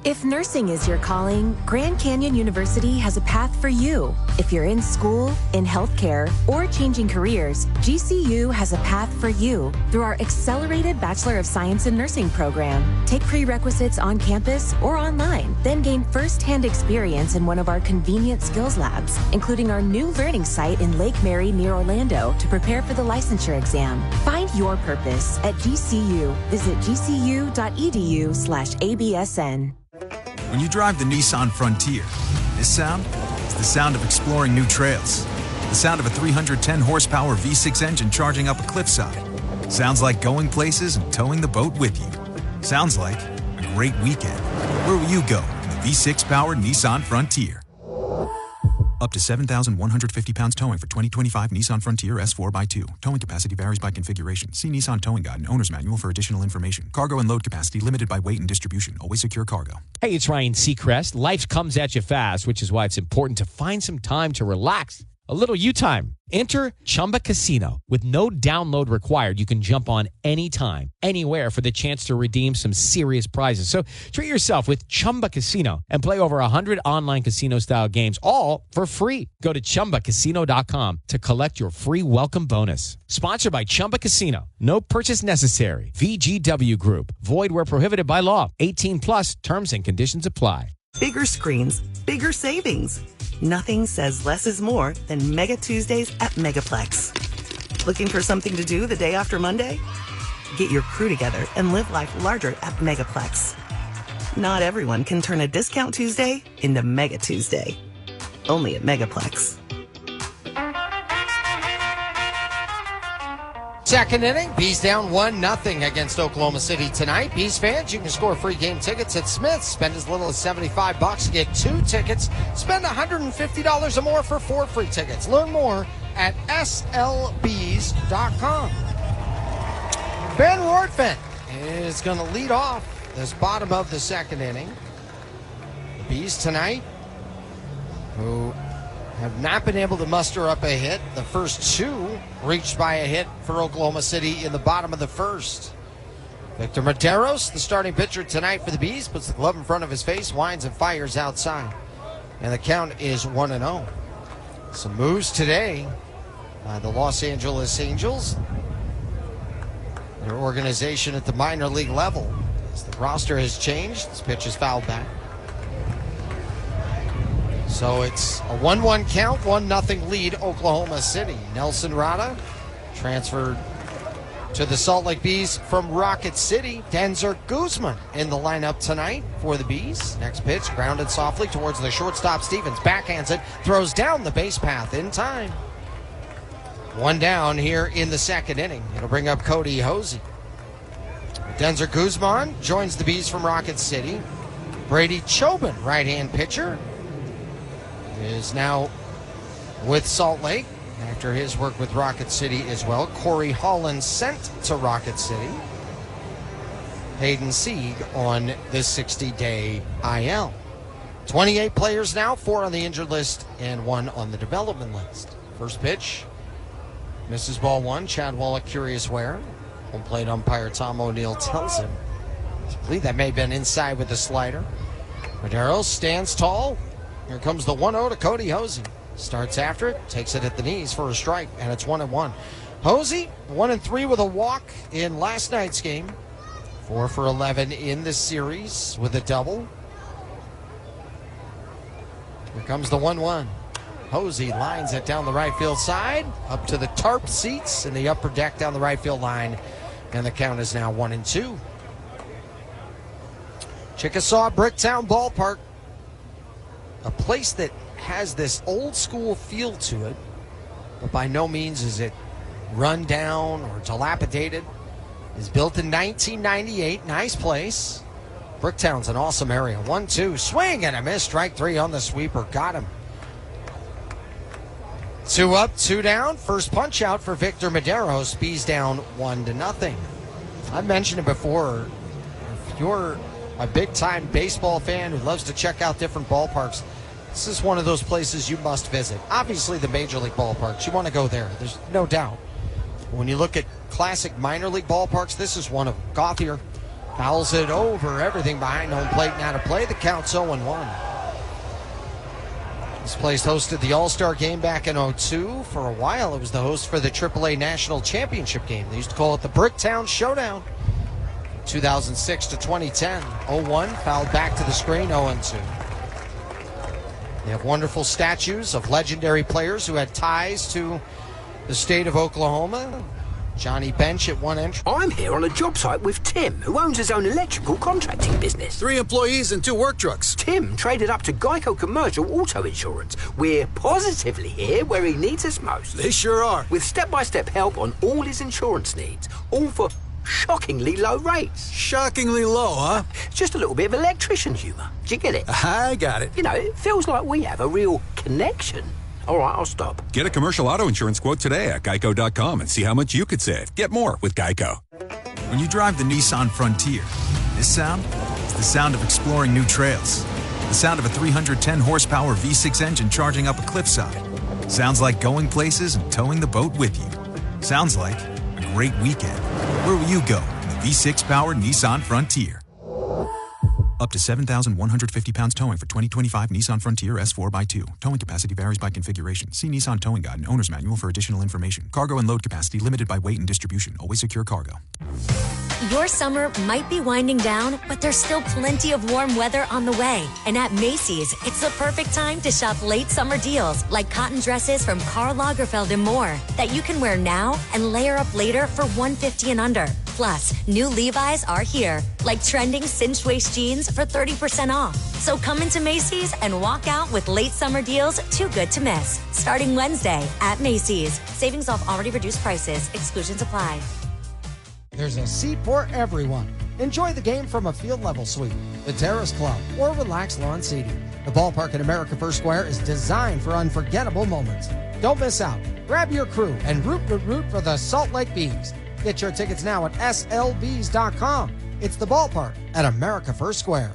If nursing is your calling, Grand Canyon University has a path for you. If you're in school, in healthcare, or changing careers, GCU has a path for you through our accelerated Bachelor of Science in Nursing program. Take prerequisites on campus or online, then gain first-hand experience in one of our convenient skills labs, including our new learning site in Lake Mary near Orlando to prepare for the licensure exam. Find your purpose at GCU. Visit gcu.edu/ABSN. When you drive the Nissan Frontier, this sound is the sound of exploring new trails. The sound of a 310 horsepower V6 engine charging up a cliffside. Sounds like going places and towing the boat with you. Sounds like a great weekend. Where will you go in the V6 powered Nissan Frontier? Up to 7,150 pounds towing for 2025 Nissan Frontier S4x2. Towing capacity varies by configuration. See Nissan Towing Guide and Owner's Manual for additional information. Cargo and load capacity limited by weight and distribution. Always secure cargo. Hey, it's Ryan Seacrest. Life comes at you fast, which is why it's important to find some time to relax. A little you time. Enter Chumba Casino. With no download required, you can jump on anytime, anywhere for the chance to redeem some serious prizes. So treat yourself with Chumba Casino and play over 100 online casino-style games, all for free. Go to ChumbaCasino.com to collect your free welcome bonus. Sponsored by Chumba Casino. No purchase necessary. VGW Group. Void where prohibited by law. 18 plus. Terms and conditions apply. Bigger screens, bigger savings. Nothing says less is more than Mega Tuesdays at Megaplex. Looking for something to do the day after Monday? Get your crew together and live life larger at Megaplex. Not everyone can turn a discount Tuesday into Mega Tuesday. Only at Megaplex. Second inning, Bees down 1-0 against Oklahoma City tonight. Bees fans, you can score free game tickets at Smith's. Spend as little as $75 to get 2 tickets. Spend $150 or more for 4 free tickets. Learn more at slbees.com. Ben Rortven is going to lead off this bottom of the second inning. The Bees tonight, who have not been able to muster up a hit. The first 2 reached by a hit for Oklahoma City in the bottom of the first. Victor Medeiros, the starting pitcher tonight for the Bees, puts the glove in front of his face, winds and fires outside. And the count is 1-0. Some moves today by the Los Angeles Angels, their organization at the minor league level. As the roster has changed, this pitch is fouled back. So it's a 1-1 count, 1-0 lead, Oklahoma City. Nelson Rada transferred to the Salt Lake Bees from Rocket City. Denzer Guzman in the lineup tonight for the Bees. Next pitch, grounded softly towards the shortstop. Stevens backhands it, throws down the base path in time. 1 down here in the second inning. It'll bring up Cody Hosey. Denzer Guzman joins the Bees from Rocket City. Brady Chobin, right-hand pitcher, is now with Salt Lake after his work with Rocket City as well. Corey Holland sent to Rocket City. Hayden Sieg on the 60-day IL. 28 players now, 4 on the injured list and 1 on the development list. First pitch, misses ball 1. Chad Wallach curious where. Home plate umpire Tom O'Neill tells him. I believe that may have been inside with the slider. Medeiros stands tall. Here comes the 1-0 to Cody Hosey. Starts after it, takes it at the knees for a strike, and it's 1-1. Hosey, 1-3 with a walk in last night's game. 4 for 11 in the series with a double. Here comes the 1-1. Hosey lines it down the right field side, up to the tarp seats in the upper deck down the right field line, and the count is now 1-2. Chickasaw Bricktown Ballpark, a place that has this old school feel to it, but by no means is it run down or dilapidated. It's built in 1998. Nice place. Bricktown's an awesome area. 1-2. Swing and a miss. Strike 3 on the sweeper. Got him. 2 up, 2 down. First punch out for Victor Medeiros. Bees down 1-0. I've mentioned it before. If you're a big-time baseball fan who loves to check out different ballparks, this is one of those places you must visit. Obviously, the major league ballparks, you want to go there. There's no doubt. When you look at classic minor league ballparks, this is one of them. Gauthier, Fouls it over everything behind home plate and out of play. The count's 0-1. This place hosted the All-Star game back in 2002. For a while, it was the host for the AAA National Championship game. They used to call it the Bricktown Showdown. 2006 to 2010. 0-1, fouled back to the screen, 0-2. They have wonderful statues of legendary players who had ties to the state of Oklahoma. Johnny Bench at one entry. I'm here on a job site with Tim, who owns his own electrical contracting business. 3 employees and 2 work trucks. Tim traded up to Geico Commercial Auto Insurance. We're positively here where he needs us most. They sure are. With step-by-step help on all his insurance needs, all for shockingly low rates. Shockingly low, huh? Just a little bit of electrician humour. Do you get it? I got it. You know, it feels like we have a real connection. All right, I'll stop. Get a commercial auto insurance quote today at geico.com and see how much you could save. Get more with Geico. When you drive the Nissan Frontier, this sound is the sound of exploring new trails. The sound of a 310 horsepower V6 engine charging up a cliffside. Sounds like going places and towing the boat with you. Sounds like a great weekend. Where will you go in the V6 powered Nissan Frontier? Up to 7,150 pounds towing for 2025 Nissan Frontier S4x2. Towing capacity varies by configuration. See Nissan Towing Guide and Owner's Manual for additional information. Cargo and load capacity limited by weight and distribution. Always secure cargo. Your summer might be winding down, but there's still plenty of warm weather on the way. And at Macy's, it's the perfect time to shop late summer deals like cotton dresses from Karl Lagerfeld and more that you can wear now and layer up later for $150 and under. Plus, new Levi's are here, like trending cinched waist jeans for 30% off. So come into Macy's and walk out with late summer deals too good to miss. Starting Wednesday at Macy's. Savings off already reduced prices. Exclusions apply. There's a seat for everyone. Enjoy the game from a field level suite, the Terrace Club, or relaxed lawn seating. The ballpark at America First Square is designed for unforgettable moments. Don't miss out. Grab your crew and root for the Salt Lake Bees. Get your tickets now at slbees.com. It's the ballpark at America First Square.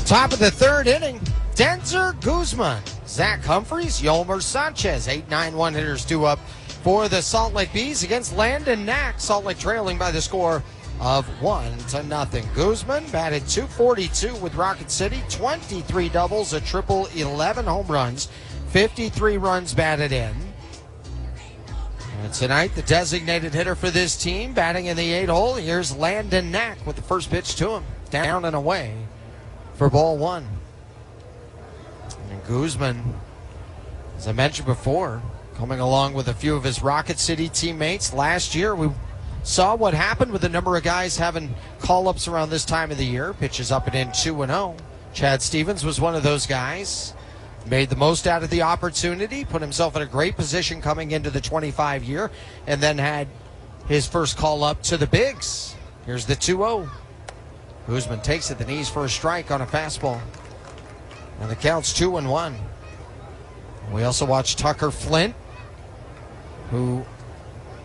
Top of the third inning, Denzer Guzman, Zach Humphreys, Yolmer Sanchez, 8-9 one-hitters, 2 up for the Salt Lake Bees against Landon Knack. Salt Lake trailing by the score of 1-0. Guzman batted .242 with Rocket City, 23 doubles, a triple, 11 home runs, 53 runs batted in. And tonight, the designated hitter for this team, batting in the 8th hole, here's Landon Knack with the first pitch to him. Down and away for ball 1. And Guzman, as I mentioned before, coming along with a few of his Rocket City teammates. Last year, we saw what happened with a number of guys having call-ups around this time of the year. Pitches up and in 2-0. Chad Stevens was one of those guys. Made the most out of the opportunity, put himself in a great position coming into the 25 year, and then had his first call up to the bigs. Here's the 2-0. Guzman takes it the knees for a strike on a fastball. And the count's 2-1. We also watched Tucker Flint, who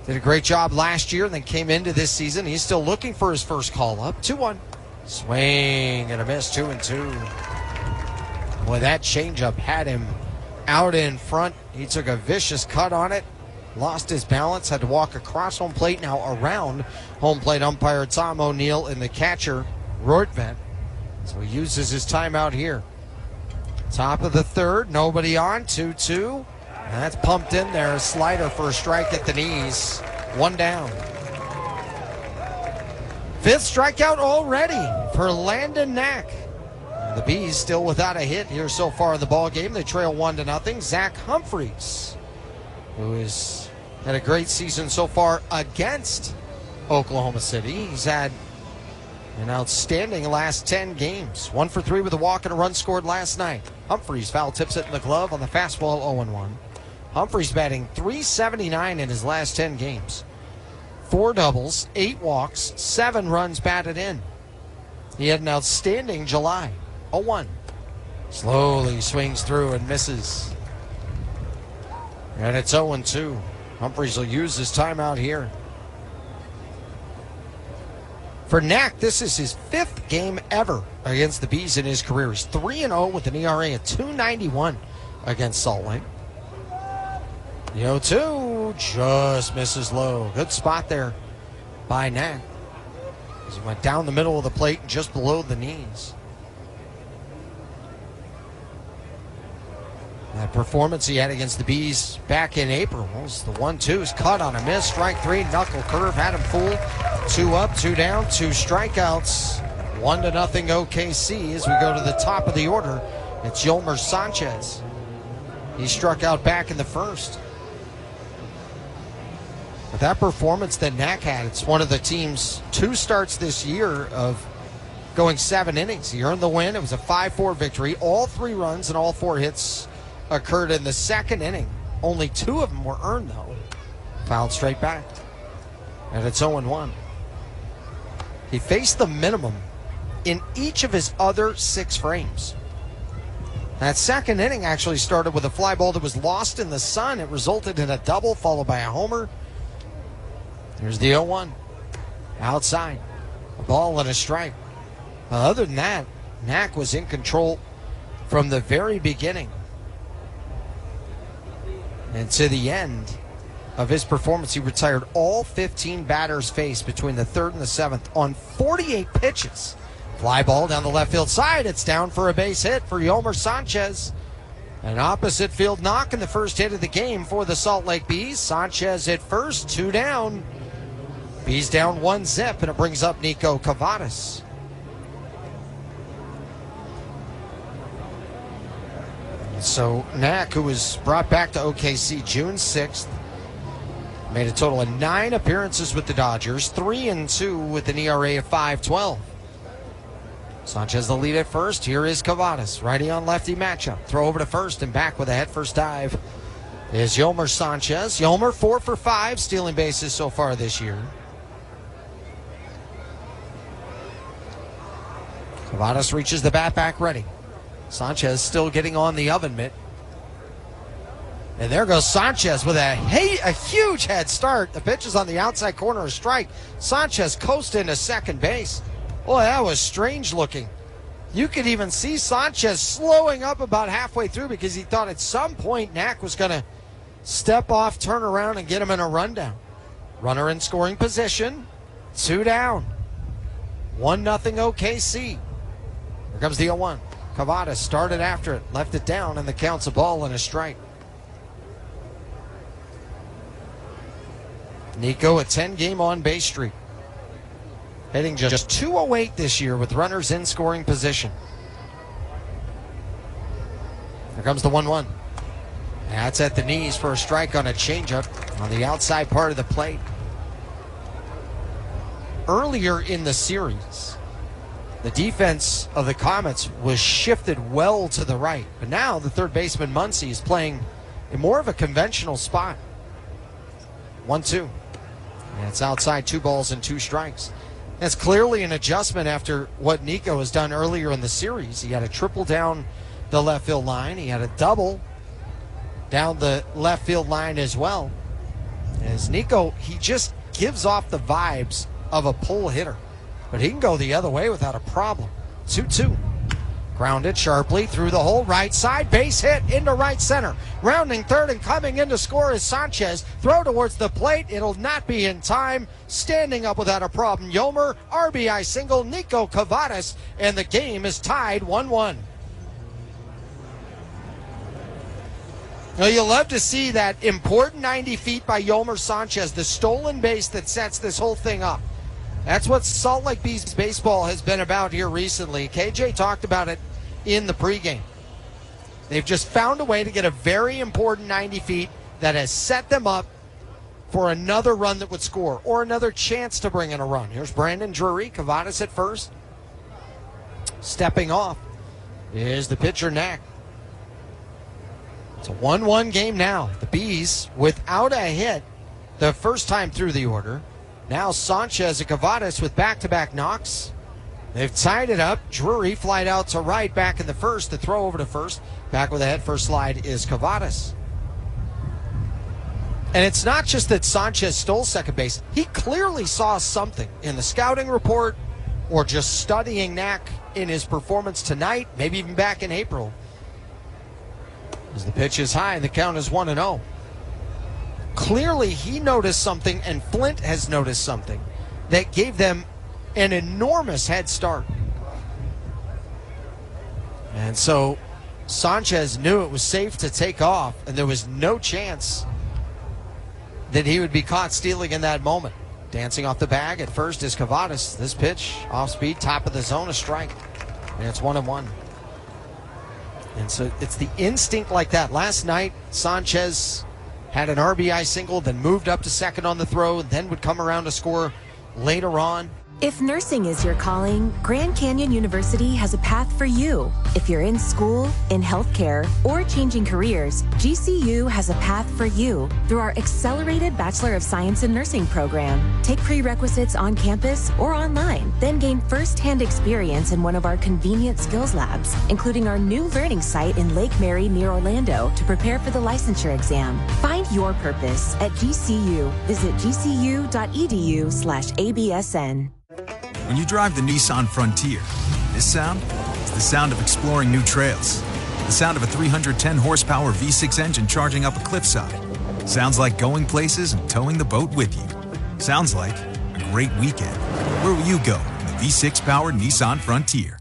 did a great job last year and then came into this season. He's still looking for his first call up. 2-1. Swing and a miss, 2-2. Boy, that changeup had him out in front. He took a vicious cut on it, lost his balance, had to walk across home plate, now around home plate umpire Tom O'Neill and the catcher, Roitvent. So he uses his timeout here. Top of the third, nobody on, 2-2. And that's pumped in there, a slider for a strike at the knees. 1 down. 5th strikeout already for Landon Knack. The Bees still without a hit here so far in the ball game. They trail 1-0. Zach Humphreys, who has had a great season so far against Oklahoma City. He's had an outstanding last 10 games. 1 for 3 with a walk and a run scored last night. Humphreys foul tips it in the glove on the fastball, 0-1. Humphreys batting .379 in his last 10 games. 4 doubles, 8 walks, 7 runs batted in. He had an outstanding July. 0-1. Slowly swings through and misses. And it's 0-2. Humphreys will use his timeout here. For Knack, this is his 5th game ever against the Bees in his career. He's 3-0 with an ERA of .291 against Salt Lake. The 0-2 just misses low. Good spot there by Knack. As he went down the middle of the plate and just below the knees. That performance he had against the Bees back in April was the 1-2s. Cut on a miss, strike three, knuckle curve, had him fooled. 2 up, 2 down, 2 strikeouts. 1-0 OKC as we go to the top of the order. It's Yolmer Sanchez. He struck out back in the first. But that performance that Knack had, it's one of the team's 2 starts this year of going 7 innings. He earned the win. It was a 5-4 victory. All 3 runs and all 4 hits occurred in the second inning. Only 2 of them were earned, though. Fouled straight back. And it's 0-1. He faced the minimum in each of his other 6 frames. That second inning actually started with a fly ball that was lost in the sun. It resulted in a double followed by a homer. Here's the 0-1. Outside. A ball and a strike. Other than that, Knack was in control from the very beginning. And to the end of his performance, he retired all 15 batters faced between the 3rd and the 7th on 48 pitches. Fly ball down the left field side. It's down for a base hit for Yolmer Sanchez. An opposite field knock in the first hit of the game for the Salt Lake Bees. Sanchez hit first, 2 down. Bees down 1-0, and it brings up Nico Cavadas. So Knack, who was brought back to OKC June 6th, made a total of 9 appearances with the Dodgers, 3-2 with an ERA of 5.12. Sanchez the lead at first. Here is Cavadas, righty on lefty matchup. Throw over to first and back with a head first dive is Yolmer Sanchez. Yolmer 4 for 5 stealing bases so far this year. Cavadas reaches the bat back ready. Sanchez still getting on the oven mitt. And there goes Sanchez with a huge head start. The pitch is on the outside corner, a strike. Sanchez coasted into second base. Boy, that was strange looking. You could even see Sanchez slowing up about halfway through because he thought at some point Knack was going to step off, turn around, and get him in a rundown. Runner in scoring position. 2 down. 1-0 OKC. Here comes the 0-1. Cavadas started after it, left it down, and the count's a ball and a strike. Nico, a 10-game on-base streak. Hitting just 208 this year with runners in scoring position. Here comes the 1-1. That's at the knees for a strike on a changeup on the outside part of the plate. Earlier in the series, the defense of the Comets was shifted well to the right. But now the third baseman, Muncy, is playing in more of a conventional spot. 1-2. And it's outside, 2 balls and 2 strikes. That's clearly an adjustment after what Nico has done earlier in the series. He had a triple down the left field line. He had a double down the left field line as well. As Nico, he just gives off the vibes of a pull hitter. But he can go the other way without a problem. 2-2. Grounded sharply through the hole, right side, base hit into right center. Rounding third and coming in to score is Sanchez. Throw towards the plate. It'll not be in time. Standing up without a problem. Yolmer, RBI single, Nico Cavadas, and the game is tied 1-1. Now, you'll love to see that important 90 feet by Yolmer Sanchez, the stolen base that sets this whole thing up. That's what Salt Lake Bees baseball has been about here recently. KJ talked about it in the pregame. They've just found a way to get a very important 90 feet that has set them up for another run that would score or another chance to bring in a run. Here's Brandon Drury, Cavadas at first. Stepping off is the pitcher, Knack. It's a 1-1 game now. The Bees without a hit the first time through the order. Now Sanchez and Cavadas with back-to-back knocks. They've tied it up. Drury flied out to right back in the first. The throw over to first. Back with a head first slide is Cavadas. And it's not just that Sanchez stole second base. He clearly saw something in the scouting report or just studying Knack in his performance tonight, maybe even back in April. As the pitch is high and the count is 1-0. Clearly he noticed something and Flint has noticed something that gave them an enormous head start. And so Sanchez knew it was safe to take off, and there was no chance that he would be caught stealing in that moment. Dancing off the bag at first is Cavadas. This pitch, off speed, top of the zone, a strike. And it's 1-1. And so it's the instinct like that. Last night, Sanchez had an RBI single, then moved up to second on the throw, then would come around to score later on. If nursing is your calling, Grand Canyon University has a path for you. If you're in school, in healthcare, or changing careers, GCU has a path for you through our accelerated Bachelor of Science in Nursing program. Take prerequisites on campus or online, then gain first-hand experience in one of our convenient skills labs, including our new learning site in Lake Mary near Orlando to prepare for the licensure exam. Find your purpose at GCU. Visit gcu.edu/ABSN. When you drive the Nissan Frontier, this sound is the sound of exploring new trails. The sound of a 310 horsepower V6 engine charging up a cliffside. Sounds like going places and towing the boat with you. Sounds like a great weekend. Where will you go in the V6 powered Nissan Frontier?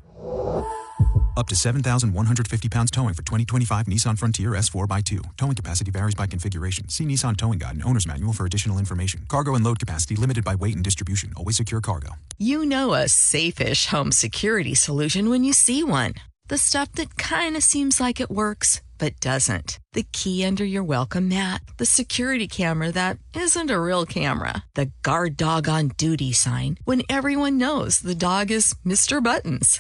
Up to 7,150 pounds towing for 2025 Nissan Frontier S4x2. Towing capacity varies by configuration. See Nissan Towing Guide and Owner's Manual for additional information. Cargo and load capacity limited by weight and distribution. Always secure cargo. You know a safe-ish home security solution when you see one. The stuff that kind of seems like it works, but doesn't. The key under your welcome mat. The security camera that isn't a real camera. The guard dog on duty sign when everyone knows the dog is Mr. Buttons.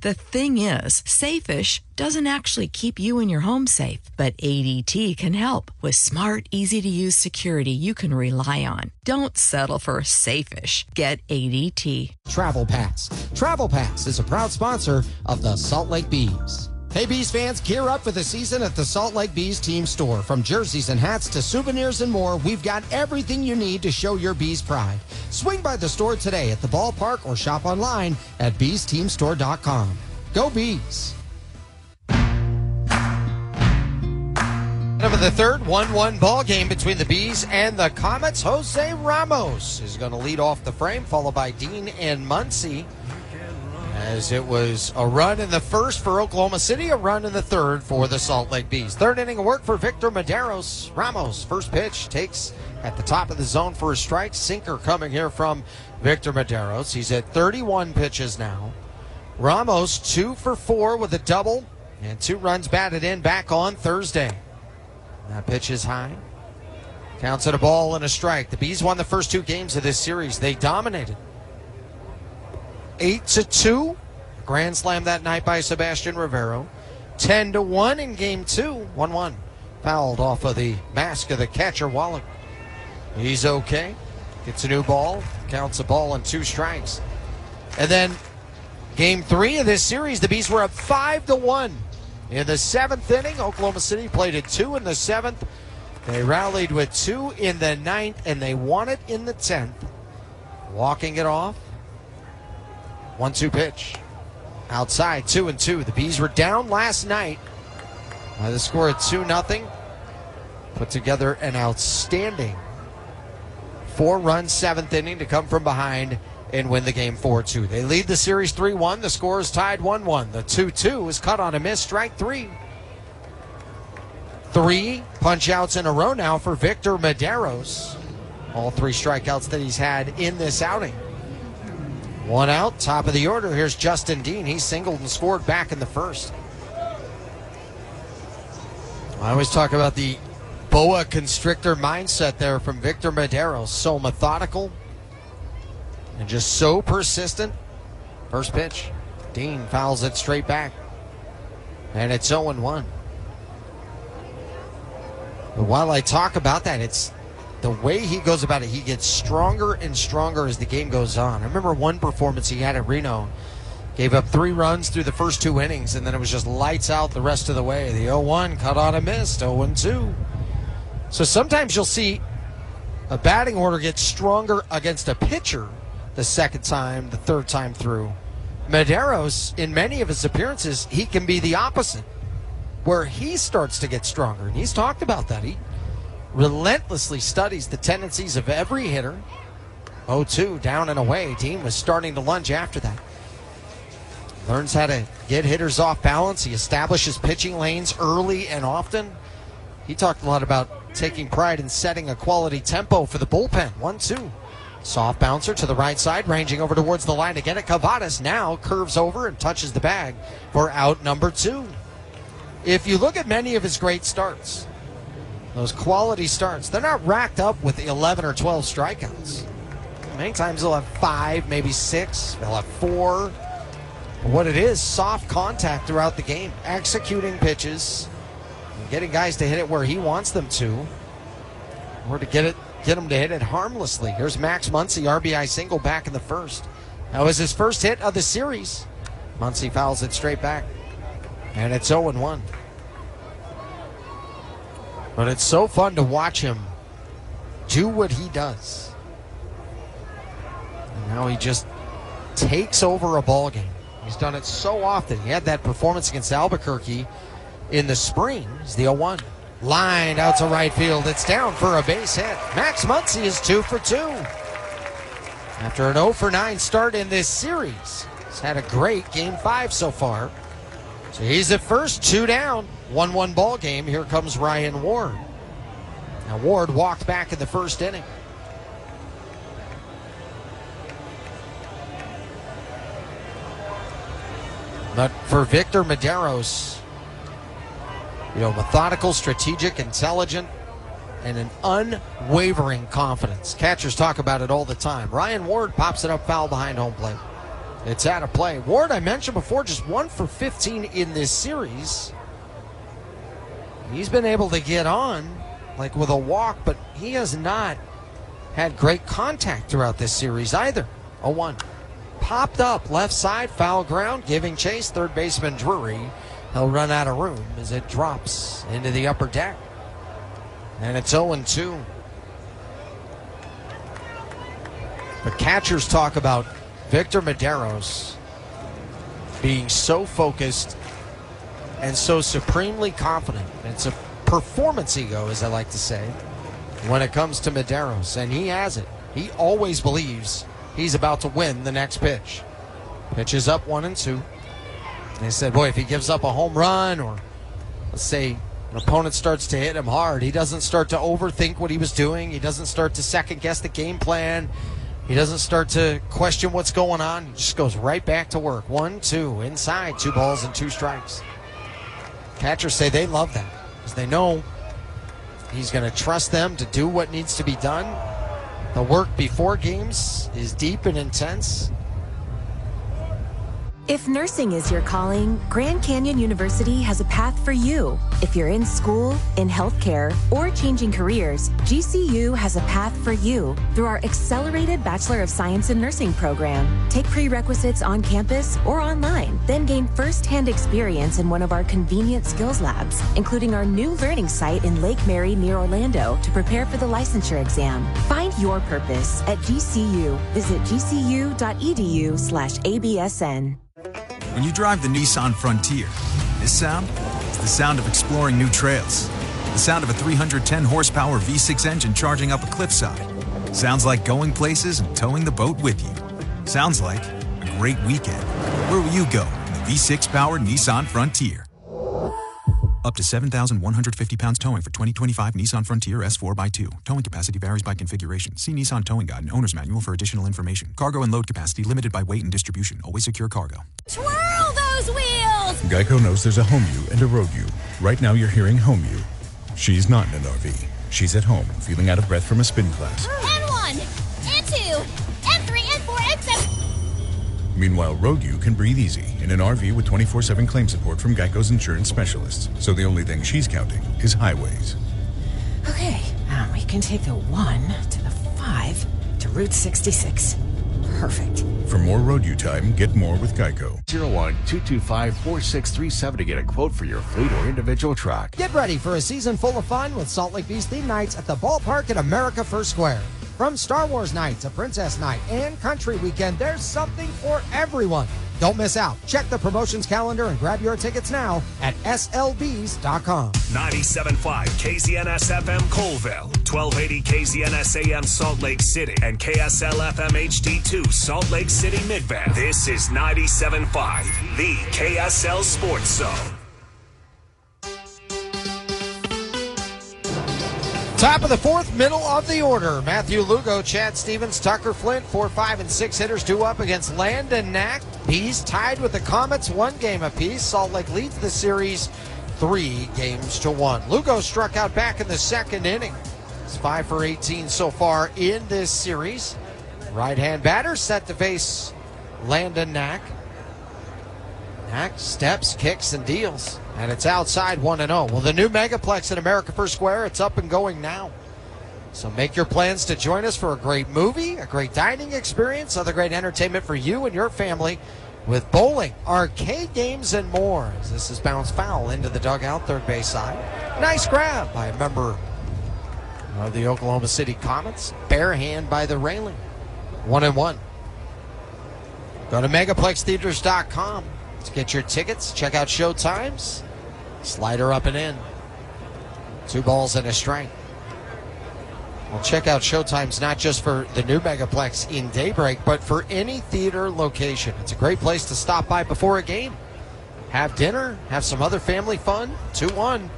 The thing is, Safe-ish doesn't actually keep you and your home safe, but ADT can help with smart, easy-to-use security you can rely on. Don't settle for Safe-ish. Get ADT. Travel Pass. Travel Pass is a proud sponsor of the Salt Lake Bees. Hey, Bees fans, gear up for the season at the Salt Lake Bees team store. From jerseys and hats to souvenirs and more, we've got everything you need to show your Bees pride. Swing by the store today at the ballpark or shop online at beesteamstore.com. Go Bees! Of the third 1-1 ball game between the Bees and the Comets. Jose Ramos is going to lead off the frame, followed by Dean and Muncy. As it was a run in the first for Oklahoma City, a run in the third for the Salt Lake Bees. Third inning of work for Victor Medeiros. Ramos, first pitch, takes at the top of the zone for a strike. Sinker coming here from Victor Medeiros. He's at 31 pitches now. Ramos 2 for 4 with a double and 2 runs batted in back on Thursday. That pitch is high. Counts at a ball and a strike. The Bees won the first 2 games of this series. They dominated. 8-2, grand slam that night by Sebastian Rivero. 10-1 in game 2, 1-1. Fouled off of the mask of the catcher, Wallach. He's okay. Gets a new ball, counts a ball and 2 strikes. And then game 3 of this series, the Bees were up 5-1. In the 7th inning, Oklahoma City played at 2 in the 7th. They rallied with 2 in the 9th, and they won it in the 10th. Walking it off. 1-2 pitch. Outside, 2-2. The Bees were down last night by the score of 2-0. Put together an outstanding 4-run 7th inning to come from behind and win the game 4-2. They lead the series 3-1. The score is tied 1-1. The 2-2 is cut on a miss, strike 3. 3 punch-outs in a row now for Victor Medeiros. All 3 strikeouts that he's had in this outing. 1 out, top of the order. Here's Justin Dean. He singled and scored back in the first. I always talk about the boa constrictor mindset there from Victor Medeiros. So methodical and just so persistent. First pitch. Dean fouls it straight back. And it's 0-1. But while I talk about that, it's the way he goes about it. He gets stronger and stronger as the game goes on. I remember one performance he had at Reno. Gave up 3 runs through the first 2 innings, and then it was just lights out the rest of the way. The 0-1 cut on a miss, 0-2. So sometimes you'll see a batting order get stronger against a pitcher the second time, the third time through. Medeiros, in many of his appearances, he can be the opposite, where he starts to get stronger. And he's talked about that. He relentlessly studies the tendencies of every hitter 0-2, down and away. Dean was starting to lunge after that. Learns how to get hitters off balance. He establishes pitching lanes early and often. He talked a lot about taking pride in setting a quality tempo for the bullpen. 1-2. Soft bouncer to the right side, ranging over towards the line again at Cavadas. Now curves over and touches the bag for out number 2. If you look at many of his great starts, those quality starts, they're not racked up with 11 or 12 strikeouts. Many times they'll have 5, maybe 6, they'll have 4. But what it is, soft contact throughout the game, executing pitches, and getting guys to hit it where he wants them to, or to get him to hit it harmlessly. Here's Max Muncy, RBI single back in the first. That was his first hit of the series. Muncy fouls it straight back, and it's 0-1. But it's so fun to watch him do what he does. And now he just takes over a ball game. He's done it so often. He had that performance against Albuquerque in the spring. It's the 0-1. Lined out to right field. It's down for a base hit. Max Muncy is 2 for 2. After an 0 for 9 start in this series, he's had a great Game 5 so far. So he's at first, 2 down, 1-1 ball game. Here comes Ryan Ward. Now Ward walked back in the first inning. But for Victor Medeiros, methodical, strategic, intelligent, and an unwavering confidence. Catchers talk about it all the time. Ryan Ward pops it up foul behind home plate. It's out of play. Ward, I mentioned before, just 1 for 15 in this series. He's been able to get on, with a walk, but he has not had great contact throughout this series either. 0-1. Popped up left side, foul ground, giving chase. Third baseman Drury, he'll run out of room as it drops into the upper deck. And it's 0-2. But catchers talk about Victor Medeiros being so focused and so supremely confident. It's a performance ego, as I like to say, when it comes to Medeiros. And he has it. He always believes he's about to win the next pitch. Pitch is up 1-2. And they said, boy, if he gives up a home run, or let's say an opponent starts to hit him hard, he doesn't start to overthink what he was doing. He doesn't start to second guess the game plan. He doesn't start to question what's going on. He just goes right back to work. 1-2 inside, 2 balls and 2 strikes. Catchers say they love that because they know he's going to trust them to do what needs to be done. The work before games is deep and intense. If nursing is your calling, Grand Canyon University has a path for you. If you're in school, in healthcare, or changing careers, GCU has a path for you through our accelerated Bachelor of Science in Nursing program. Take prerequisites on campus or online, then gain firsthand experience in one of our convenient skills labs, including our new learning site in Lake Mary near Orlando to prepare for the licensure exam. Find your purpose at GCU. Visit gcu.edu/ABSN. When you drive the Nissan Frontier, this sound is the sound of exploring new trails. The sound of a 310 horsepower V6 engine charging up a cliffside. Sounds like going places and towing the boat with you. Sounds like a great weekend. Where will you go in the V6 powered Nissan Frontier? Up to 7,150 pounds towing for 2025 Nissan Frontier S4x2. Towing capacity varies by configuration. See Nissan Towing Guide and Owner's Manual for additional information. Cargo and load capacity limited by weight and distribution. Always secure cargo. Twirl those wheels! Geico knows there's a home you and a road you. Right now you're hearing home you. She's not in an RV. She's at home, feeling out of breath from a spin class. N1, N2, N3, N4, N7. Meanwhile, road you can breathe easy in an RV with 24/7 claim support from Geico's insurance specialists. So the only thing she's counting is highways. Okay, we can take the 1 to the 5 to Route 66. Perfect. For more road you time, get more with Geico. 01-225-4637 to get a quote for your fleet or individual truck. Get ready for a season full of fun with Salt Lake Beach theme nights at the ballpark at America First Square. From Star Wars Night to Princess Night and Country Weekend, there's something for everyone. Don't miss out. Check the promotions calendar and grab your tickets now at slbs.com. 97.5 KZNS FM Colville, 1280 KZNS AM Salt Lake City, and KSL FM HD2 Salt Lake City Midband. This is 97.5, the KSL Sports Zone. Top of the fourth, middle of the order. Matthew Lugo, Chad Stevens, Tucker Flint, 4, 5, and 6 hitters due up against Landon Knack. Bees tied with the Comets, 1 game apiece. Salt Lake leads the series 3-1. Lugo struck out back in the second inning. It's 5 for 18 so far in this series. Right-hand batter set to face Landon Knack. Knack steps, kicks, and deals. And it's outside 1-0. Well, the new Megaplex at America First Square, it's up and going now. So make your plans to join us for a great movie, a great dining experience, other great entertainment for you and your family with bowling, arcade games, and more. As this is bounced foul into the dugout, third base side. Nice grab by a member of the Oklahoma City Comets. Bare hand by the railing. 1-1. Go to megaplextheaters.com to get your tickets. Check out show times. Slider up and in. 2 balls and a strike. Well, check out showtimes not just for the new Megaplex in Daybreak, but for any theater location. It's a great place to stop by before a game. Have dinner, have some other family fun. 2-1.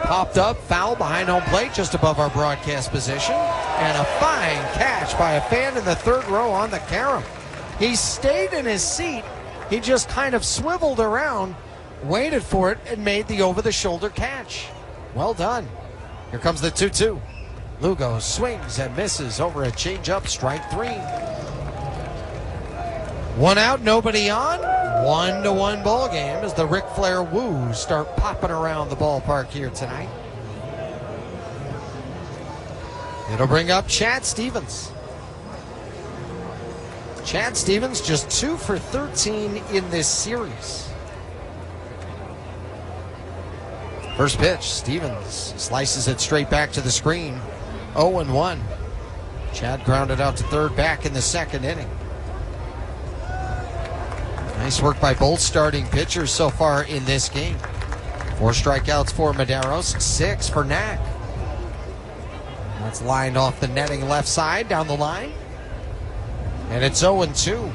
Popped up, foul behind home plate just above our broadcast position. And a fine catch by a fan in the third row on the carom. He stayed in his seat. He just kind of swiveled around, waited for it, and made the over-the-shoulder catch. Well done. Here comes the 2-2. Lugo swings and misses over a changeup, strike 3. 1 out, nobody on. 1-1 ball game as the Ric Flair woos start popping around the ballpark here tonight. It'll bring up Chad Stevens. Chad Stevens just 2 for 13 in this series. First pitch, Stevens slices it straight back to the screen. 0-1. Chad grounded out to third back in the second inning. Nice work by both starting pitchers so far in this game. 4 strikeouts for Medeiros, 6 for Knack. That's lined off the netting left side down the line. And it's 0-2.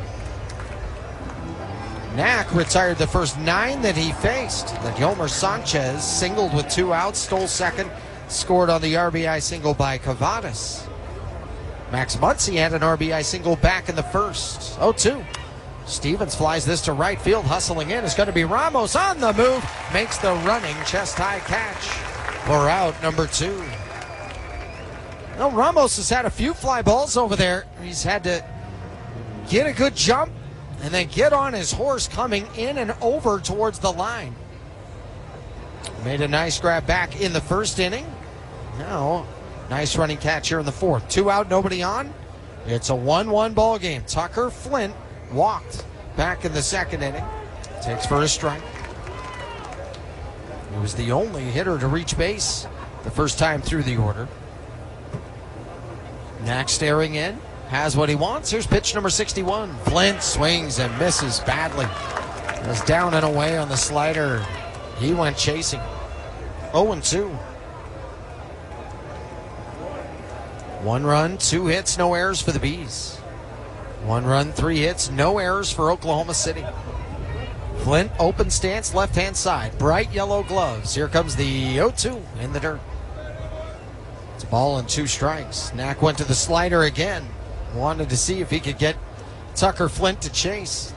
Knack retired the first 9 that he faced. Yomer Sanchez singled with 2 outs, stole second, scored on the RBI single by Cavadas. Max Muncy had an RBI single back in the first. 0-2. Stevens flies this to right field, hustling in. It's going to be Ramos on the move. Makes the running chest-high catch for out number 2. Well, Ramos has had a few fly balls over there. He's had to get a good jump and then get on his horse coming in and over towards the line. Made a nice grab back in the first inning. Now, nice running catch here in the fourth. 2 out, nobody on. It's a 1-1 ball game. Tucker Flint walked back in the second inning. Takes for a strike. He was the only hitter to reach base the first time through the order. Knack staring in. Has what he wants. Here's pitch number 61. Flint swings and misses badly. Was down and away on the slider. He went chasing. 0-2. 1 run, 2 hits, no errors for the Bees. 1 run, 3 hits, no errors for Oklahoma City. Flint, open stance, left-hand side. Bright yellow gloves. Here comes the 0-2 in the dirt. It's a ball and 2 strikes. Knack went to the slider again. Wanted to see if he could get Tucker Flint to chase.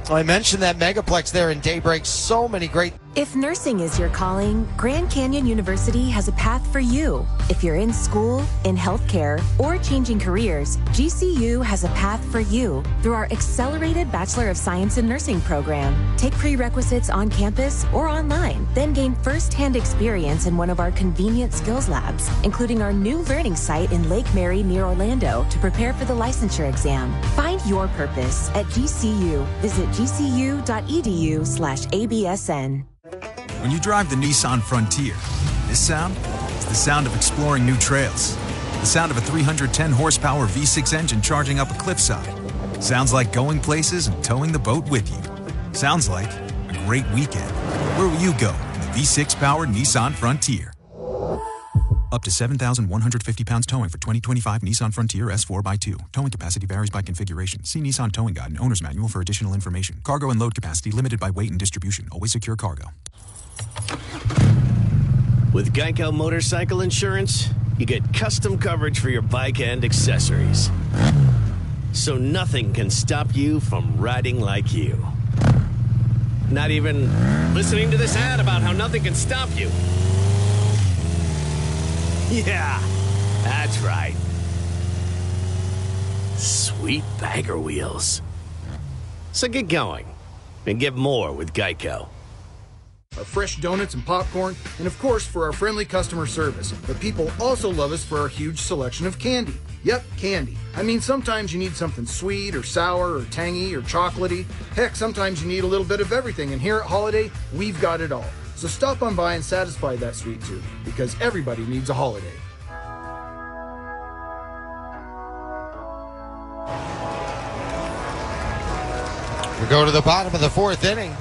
I mentioned that Megaplex there in Daybreak. So many great... If nursing is your calling, Grand Canyon University has a path for you. If you're in school, in healthcare, or changing careers, GCU has a path for you through our accelerated Bachelor of Science in Nursing program. Take prerequisites on campus or online, then gain first-hand experience in one of our convenient skills labs, including our new learning site in Lake Mary near Orlando to prepare for the licensure exam. Find your purpose at GCU. Visit gcu.edu/ABSN. When you drive the Nissan Frontier, this sound is the sound of exploring new trails. The sound of a 310 horsepower V6 engine charging up a cliffside. Sounds like going places and towing the boat with you. Sounds like a great weekend. Where will you go in the V6-powered Nissan Frontier? Up to 7,150 pounds towing for 2025 Nissan Frontier S4x2. Towing capacity varies by configuration. See Nissan Towing Guide and Owner's Manual for additional information. Cargo and load capacity limited by weight and distribution. Always secure cargo. With Geico Motorcycle Insurance, you get custom coverage for your bike and accessories. So nothing can stop you from riding like you. Not even listening to this ad about how nothing can stop you. Yeah, that's right. Sweet bagger wheels. So get going and get more with Geico. Our fresh donuts and popcorn, and of course for our friendly customer service. But people also love us for our huge selection of candy. Yep, candy. I mean, sometimes you need something sweet or sour or tangy or chocolatey. Heck, sometimes you need a little bit of everything, and here at Holiday, we've got it all. So stop on by and satisfy that sweet tooth, because everybody needs a holiday. We go to the bottom of the fourth inning.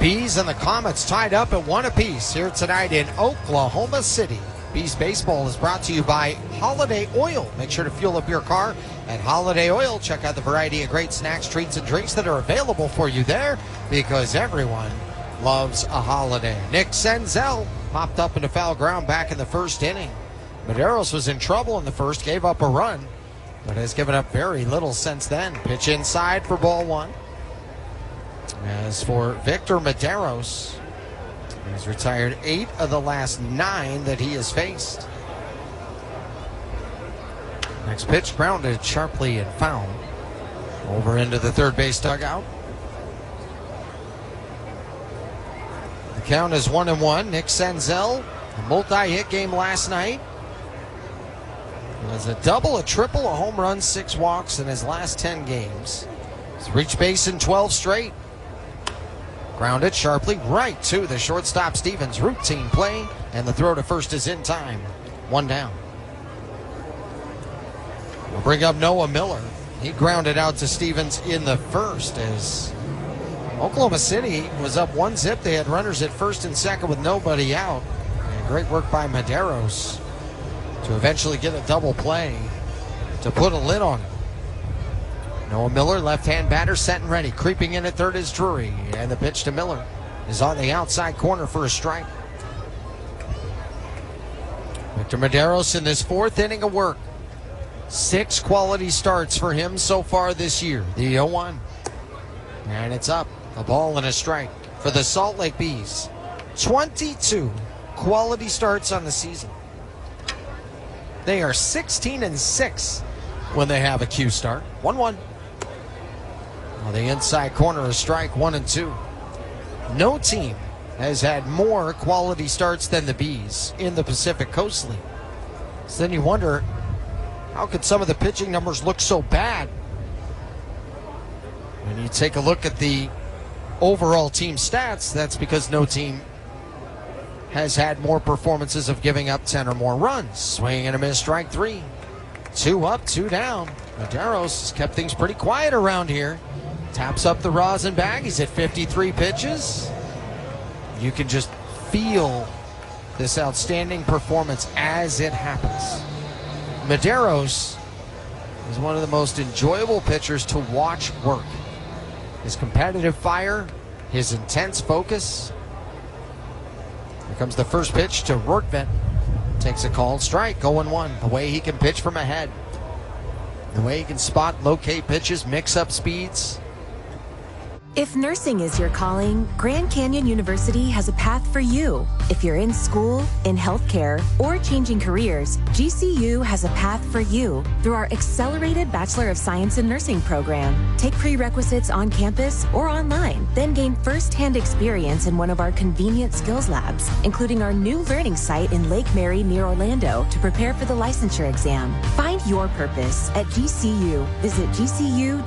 Bees and the Comets tied up at 1 apiece here tonight in Oklahoma City. Bees Baseball is brought to you by Holiday Oil. Make sure to fuel up your car at Holiday Oil. Check out the variety of great snacks, treats, and drinks that are available for you there, because everyone loves a holiday. Nick Senzel popped up into foul ground back in the first inning. Medeiros was in trouble in the first, gave up a run, but has given up very little since then. Pitch inside for ball one. As for Victor Medeiros, he's retired 8 of the last 9 that he has faced. Next pitch grounded sharply and foul over into the third base dugout. The count is 1-1. Nick Senzel, a multi-hit game last night. It was a double, a triple, a home run, 6 walks in his last 10 games. He's reached base in 12 straight. Grounded sharply right to the shortstop Stevens. Routine play, and the throw to first is in time. 1 down. We'll bring up Noah Miller. He grounded out to Stevens in the first as Oklahoma City was up 1-0. They had runners at first and second with nobody out. And great work by Medeiros to eventually get a double play to put a lid on it. Noah Miller, left-hand batter, set and ready. Creeping in at third is Drury, and the pitch to Miller is on the outside corner for a strike. Victor Medeiros in this fourth inning of work. 6 quality starts for him so far this year. The 0-1. And it's up. A ball and a strike for the Salt Lake Bees. 22 quality starts on the season. They are 16-6 when they have a Q start. 1-1. On the inside corner, a strike, 1-2. No team has had more quality starts than the Bees in the Pacific Coast League. So then you wonder, how could some of the pitching numbers look so bad? When you take a look at the overall team stats, that's because no team has had more performances of giving up 10 or more runs. Swing and a miss, strike 3. 2 up, 2 down. Medeiros has kept things pretty quiet around here. Taps up the rosin bag. He's at 53 pitches. You can just feel this outstanding performance as it happens. Medeiros is one of the most enjoyable pitchers to watch work. His competitive fire, his intense focus. Here comes the first pitch to Rortvedt. Takes a called strike, 0-1. The way he can pitch from ahead. The way he can spot, locate pitches, mix up speeds. If nursing is your calling, Grand Canyon University has a path for you. If you're in school, in healthcare, or changing careers, GCU has a path for you through our accelerated Bachelor of Science in Nursing program. Take prerequisites on campus or online, then gain first-hand experience in one of our convenient skills labs, including our new learning site in Lake Mary near Orlando to prepare for the licensure exam. Find your purpose at GCU. Visit gcu.edu/ABSN.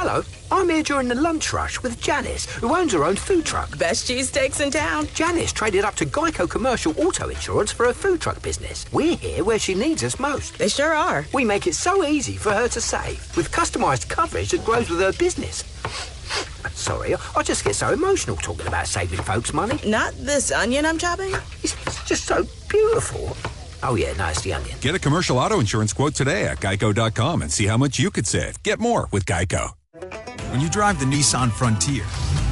Hello, I'm here during the lunch rush with Janice, who owns her own food truck. Best cheesesteaks in town. Janice traded up to Geico Commercial Auto Insurance for her food truck business. We're here where she needs us most. They sure are. We make it so easy for her to save, with customised coverage that grows with her business. Sorry, I just get so emotional talking about saving folks money. Not this onion I'm chopping? It's just so beautiful. Oh yeah, no, it's the onion. Get a commercial auto insurance quote today at geico.com and see how much you could save. Get more with Geico. When you drive the Nissan Frontier,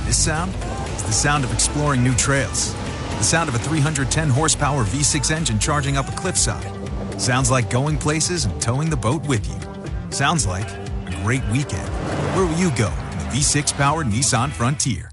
this sound is the sound of exploring new trails. The sound of a 310 horsepower V6 engine charging up a cliffside. Sounds like going places and towing the boat with you. Sounds like a great weekend. Where will you go in the V6 powered Nissan Frontier?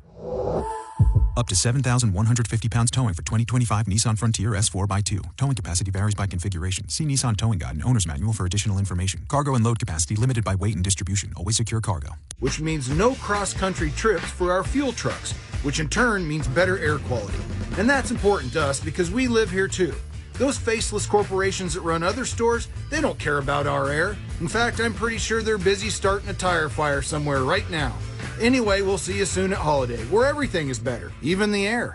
Up to 7,150 pounds towing for 2025 Nissan Frontier S4x2. Towing capacity varies by configuration. See Nissan Towing Guide and Owner's Manual for additional information. Cargo and load capacity limited by weight and distribution. Always secure cargo. Which means no cross-country trips for our fuel trucks, which in turn means better air quality. And that's important to us because we live here too. Those faceless corporations that run other stores, they don't care about our air. In fact, I'm pretty sure they're busy starting a tire fire somewhere right now. Anyway, we'll see you soon at Holiday, where everything is better, even the air.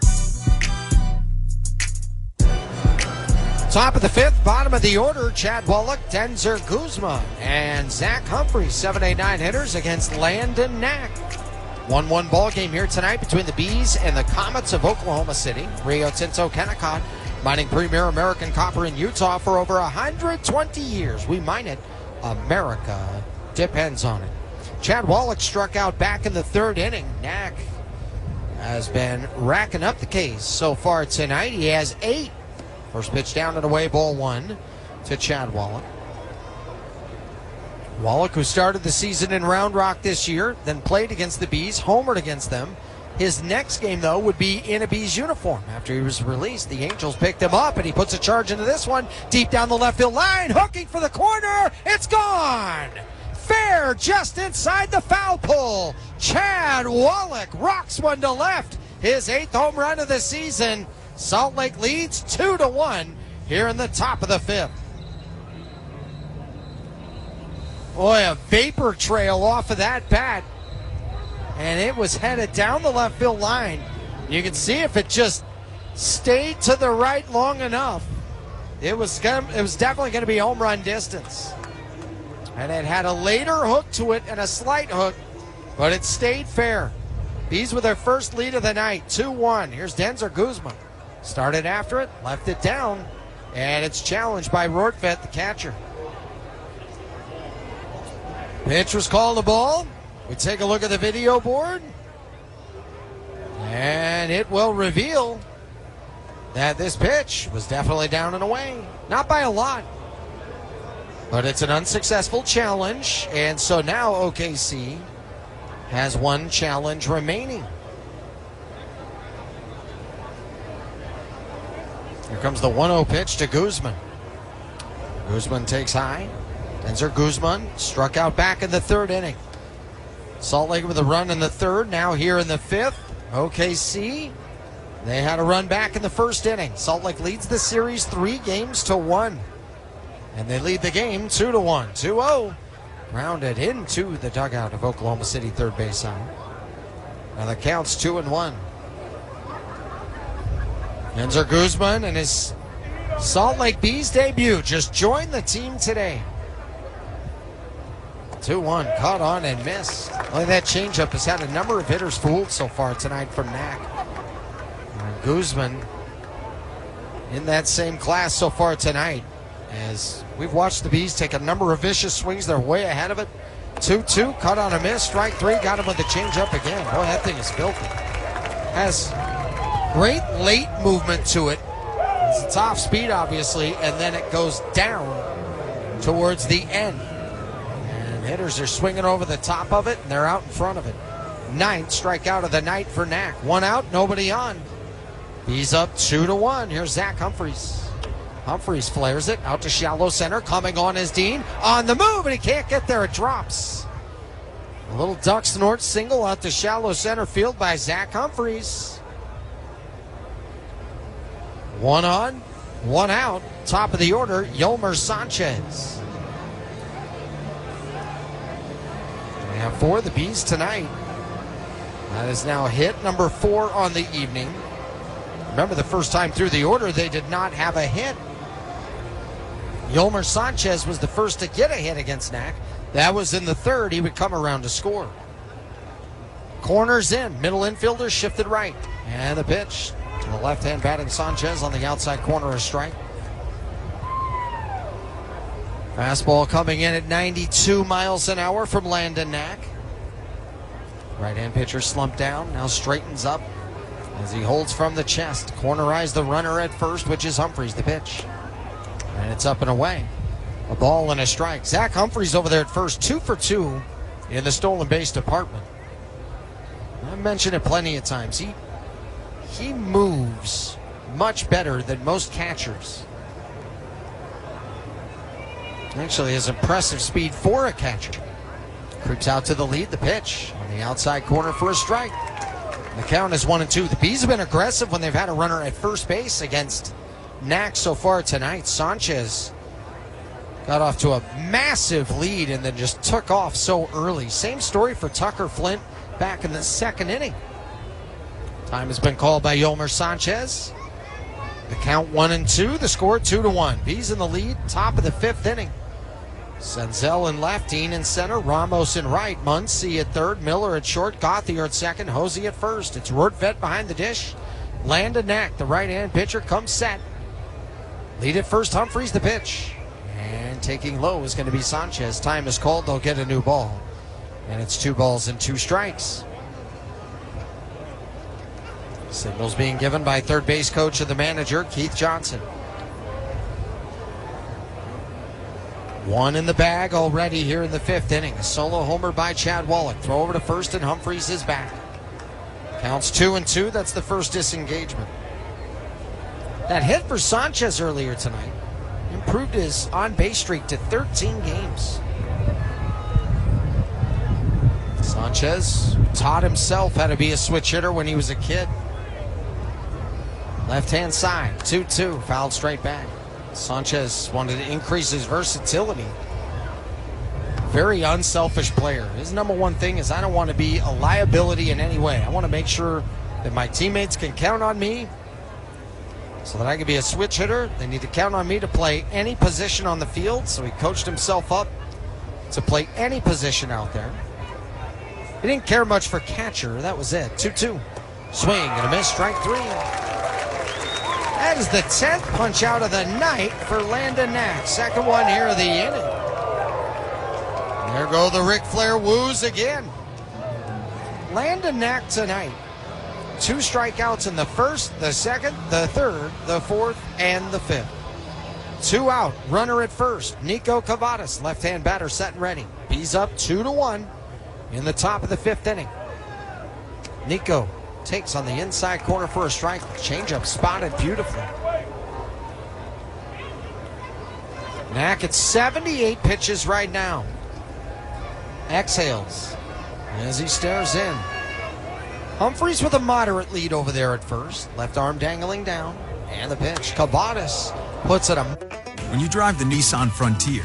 Top of the fifth, bottom of the order, Chad Wallach, Denzer Guzman, and Zach Humphreys, 7-8-9 hitters against Landon Knack. 1-1 ball game here tonight between the Bees and the Comets of Oklahoma City. Rio Tinto Kennecott mining premier American copper in Utah for over 120 years. We mine it. America depends on it. Chad Wallach struck out back in the third inning. Knack has been racking up the Ks so far tonight. He has 8. First pitch down and away, ball 1 to Chad Wallach. Wallach, who started the season in Round Rock this year, then played against the Bees, homered against them. His next game, though, would be in a Bees uniform. After he was released, the Angels picked him up, and he puts a charge into this one. Deep down the left field line, hooking for the corner. It's gone! Fair, just inside the foul pole. Chad Wallach rocks one to left. His 8th home run of the season. Salt Lake leads 2-1 here in the top of the 5th. Boy, a vapor trail off of that bat. And it was headed down the left field line. You can see if it just stayed to the right long enough, it was definitely going to be home run distance. And it had a later hook to it and a slight hook, but it stayed fair. Bees with their first lead of the night, 2-1. Here's Denzer Guzman. Started after it, left it down, and it's challenged by Rortvedt, the catcher. Pitch was called a ball. We take a look at the video board, and it will reveal that this pitch was definitely down and away. Not by a lot. But it's an unsuccessful challenge, and so now OKC has one challenge remaining. Here comes the 1-0 pitch to Guzman. Guzman takes high. Denzer Guzman struck out back in the third inning. Salt Lake with a run in the third, now here in the 5th. OKC, they had a run back in the first inning. Salt Lake leads the series 3-1. And they lead the game 2-1. 2-0. Grounded into the dugout of Oklahoma City third base side. Now the count's 2-1. Denzer Guzman and his Salt Lake Bees debut just joined the team today. 2-1, caught on and missed. Only that changeup has had a number of hitters fooled so far tonight from Knack. And Guzman in that same class so far tonight. As we've watched the Bees take a number of vicious swings, they're way ahead of it. 2-2, cut on a miss, strike 3, got him with the changeup again. Boy, that thing is filthy. Has great late movement to it. It's a top speed, obviously, and then it goes down towards the end. And hitters are swinging over the top of it, and they're out in front of it. 9th strikeout of the night for Knack. 1 out, nobody on. Bees up 2-1. Here's Zach Humphreys. Humphreys flares it out to shallow center. Coming on is Dean. On the move, and he can't get there. It drops. A little Ducks North single out to shallow center field by Zach Humphreys. 1 on, 1 out. Top of the order, Yolmer Sanchez. And for the Bees tonight, that is now hit number 4 on the evening. Remember, the first time through the order, they did not have a hit. Yolmer Sanchez was the first to get a hit against Knack. That was in the third. He would come around to score. Corners in. Middle infielder shifted right. And the pitch to the left-hand batting Sanchez on the outside corner, a strike. Fastball coming in at 92 miles an hour from Landon Knack. Right-hand pitcher slumped down, now straightens up as he holds from the chest. Cornerized the runner at first, which is Humphreys, the pitch. And it's up and away. A ball and a strike. Zach Humphreys over there at first, 2 for 2 in the stolen base department. I've mentioned it plenty of times. He moves much better than most catchers. Actually has impressive speed for a catcher. Creeps out to the lead, the pitch on the outside corner for a strike. The count is 1-2. The Bees have been aggressive when they've had a runner at first base against Knack so far tonight. Sanchez got off to a massive lead and then just took off so early. Same story for Tucker Flint back in the second inning. Time has been called by Yolmer Sanchez. The count 1-2. The score 2-1. Bees in the lead, top of the 5th inning. Senzel in left, Dean in center, Ramos in right, Muncy at third, Miller at short, Gauthier at second, Hosey at first. It's Rortvedt behind the dish. Landon Knack, the right-hand pitcher, comes set. Lead at first, Humphreys, the pitch. And taking low is going to be Sanchez. Time is called, they'll get a new ball. And it's 2 balls and 2 strikes. Signals being given by third base coach and the manager, Keith Johnson. 1 in the bag already here in the 5th inning. A solo homer by Chad Wallach. Throw over to first and Humphreys is back. Counts 2-2. That's the first disengagement. That hit for Sanchez earlier tonight improved his on-base streak to 13 games. Sanchez taught himself how to be a switch hitter when he was a kid. Left-hand side, 2-2, fouled straight back. Sanchez wanted to increase his versatility. Very unselfish player. His number one thing is I don't want to be a liability in any way. I want to make sure that my teammates can count on me so that I can be a switch hitter. They need to count on me to play any position on the field. So he coached himself up to play any position out there. He didn't care much for catcher. That was it. 2-2. Swing and a miss. Strike 3. That is the 10th punch out of the night for Landon Knack. Second one here of the inning. There go the Ric Flair woos again. Landon Knack tonight. 2 strikeouts in the first, the second, the third, the fourth, and the 5th. 2 out. Runner at first. Nico Cavadas, left-hand batter, set and ready. Bees up 2-1 in the top of the 5th inning. Nico takes on the inside corner for a strike. Changeup spotted beautifully. Knack at 78 pitches right now. Exhales as he stares in. Humphreys with a moderate lead over there at first. Left arm dangling down. And the pitch. Cavadas puts it. When you drive the Nissan Frontier,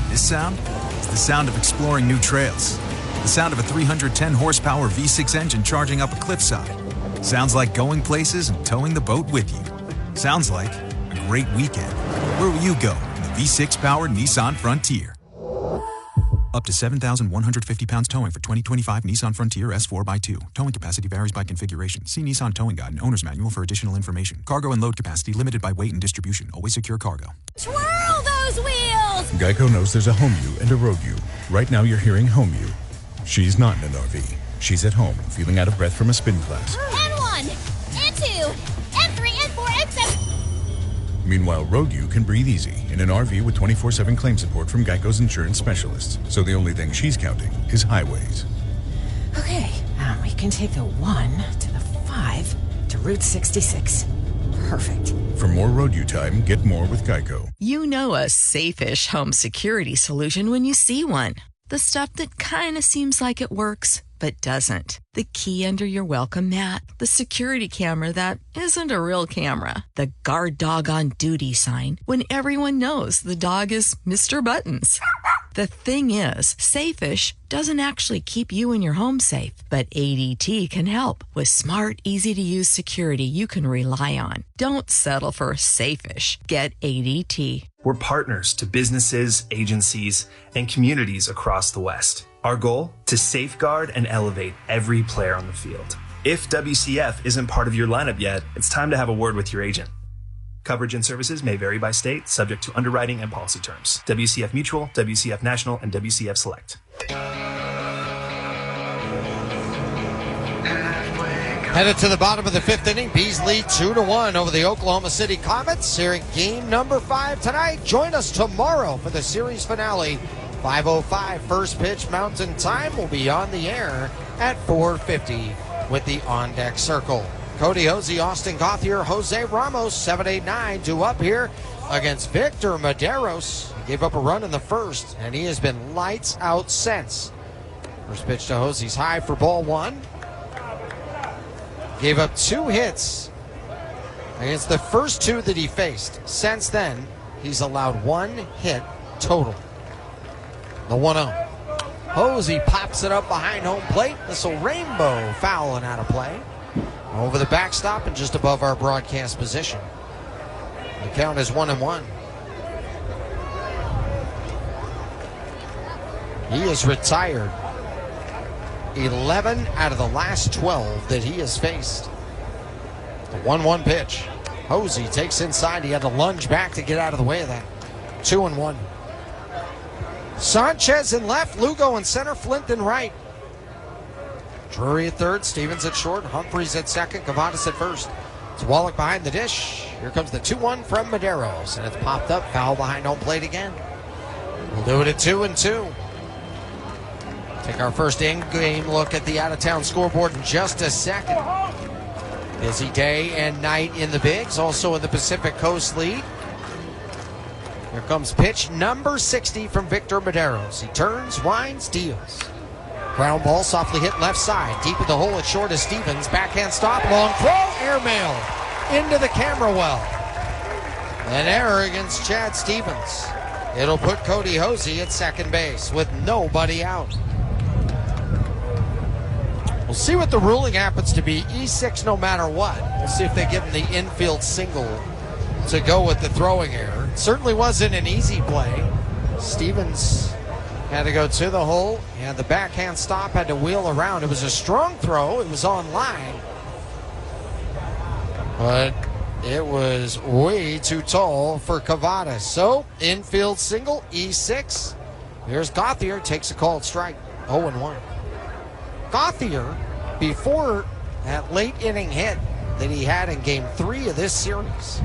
this sound is the sound of exploring new trails. The sound of a 310 horsepower V6 engine charging up a cliffside. Sounds like going places and towing the boat with you. Sounds like a great weekend. Where will you go in the V6-powered Nissan Frontier? Up to 7,150 pounds towing for 2025 Nissan Frontier S4x2. Towing capacity varies by configuration. See Nissan Towing Guide and Owner's Manual for additional information. Cargo and load capacity limited by weight and distribution. Always secure cargo. Twirl those wheels! Geico knows there's a home you and a road you. Right now you're hearing home you. She's not in an RV. She's at home, feeling out of breath from a spin class. And 1, and 2, and 3, and 4, and 7. Meanwhile, road you can breathe easy in an RV with 24/7 claim support from Geico's insurance specialists. So the only thing she's counting is highways. Okay, we can take the 1 to the 5 to Route 66. Perfect. For more road you time, get more with Geico. You know a safe-ish home security solution when you see one. The stuff that kind of seems like it works, but doesn't. The key under your welcome mat. The security camera that isn't a real camera. The guard dog on duty sign when everyone knows the dog is Mr. Buttons. The thing is, Safe-ish doesn't actually keep you and your home safe, but ADT can help with smart, easy-to-use security you can rely on. Don't settle for Safe-ish. Get ADT. We're partners to businesses, agencies, and communities across the West. Our goal? To safeguard and elevate every player on the field. If WCF isn't part of your lineup yet, it's time to have a word with your agent. Coverage and services may vary by state, subject to underwriting and policy terms. WCF Mutual, WCF National, and WCF Select. Headed to the bottom of the fifth inning, Bees lead 2-1 over the Oklahoma City Comets here in game number 5 tonight. Join us tomorrow for the series finale. 5:05 first pitch Mountain Time will be on the air at 4:50 with the On Deck Circle. Cody Hosey, Austin Gauthier, Jose Ramos, 7-8-9 due up here against Victor Medeiros. He gave up a run in the first, and he has been lights out since. First pitch to Hosey's high for ball 1. Gave up 2 hits against the first 2 that he faced. Since then, he's allowed 1 hit total. The 1-0. Hosey pops it up behind home plate. This will rainbow foul and out of play. Over the backstop and just above our broadcast position. The count is 1-1. He is retired 11 out of the last 12 that he has faced. The 1-1 pitch. Hosey takes inside. He had to lunge back to get out of the way of that. 2-1. Sanchez in left, Lugo in center, Flint in right. Drury at third, Stevens at short, Humphreys at second, Cavadas at first. It's Wallach behind the dish. Here comes the 2-1 from Medeiros, and it's popped up, foul behind home plate again. We'll do it at 2-2. Take our first in-game look at the out-of-town scoreboard in just a second. Busy day and night in the Bigs, also in the Pacific Coast League. Here comes pitch number 60 from Victor Medeiros. He turns, winds, deals. Ground ball softly hit left side. Deep in the hole at short is Stevens. Backhand stop, long throw, airmail into the camera well. An error against Chad Stevens. It'll put Cody Hosey at second base with nobody out. We'll see what the ruling happens to be. E6 no matter what. We'll see if they give him the infield single to go with the throwing error. It certainly wasn't an easy play. Stevens had to go to the hole, and the backhand stop had to wheel around. It was a strong throw. It was on line. But it was way too tall for Cavadas. So, infield single, E6. Here's Gauthier, takes a called strike. 0-1. Gauthier, before that late inning hit that he had in game 3 of this series,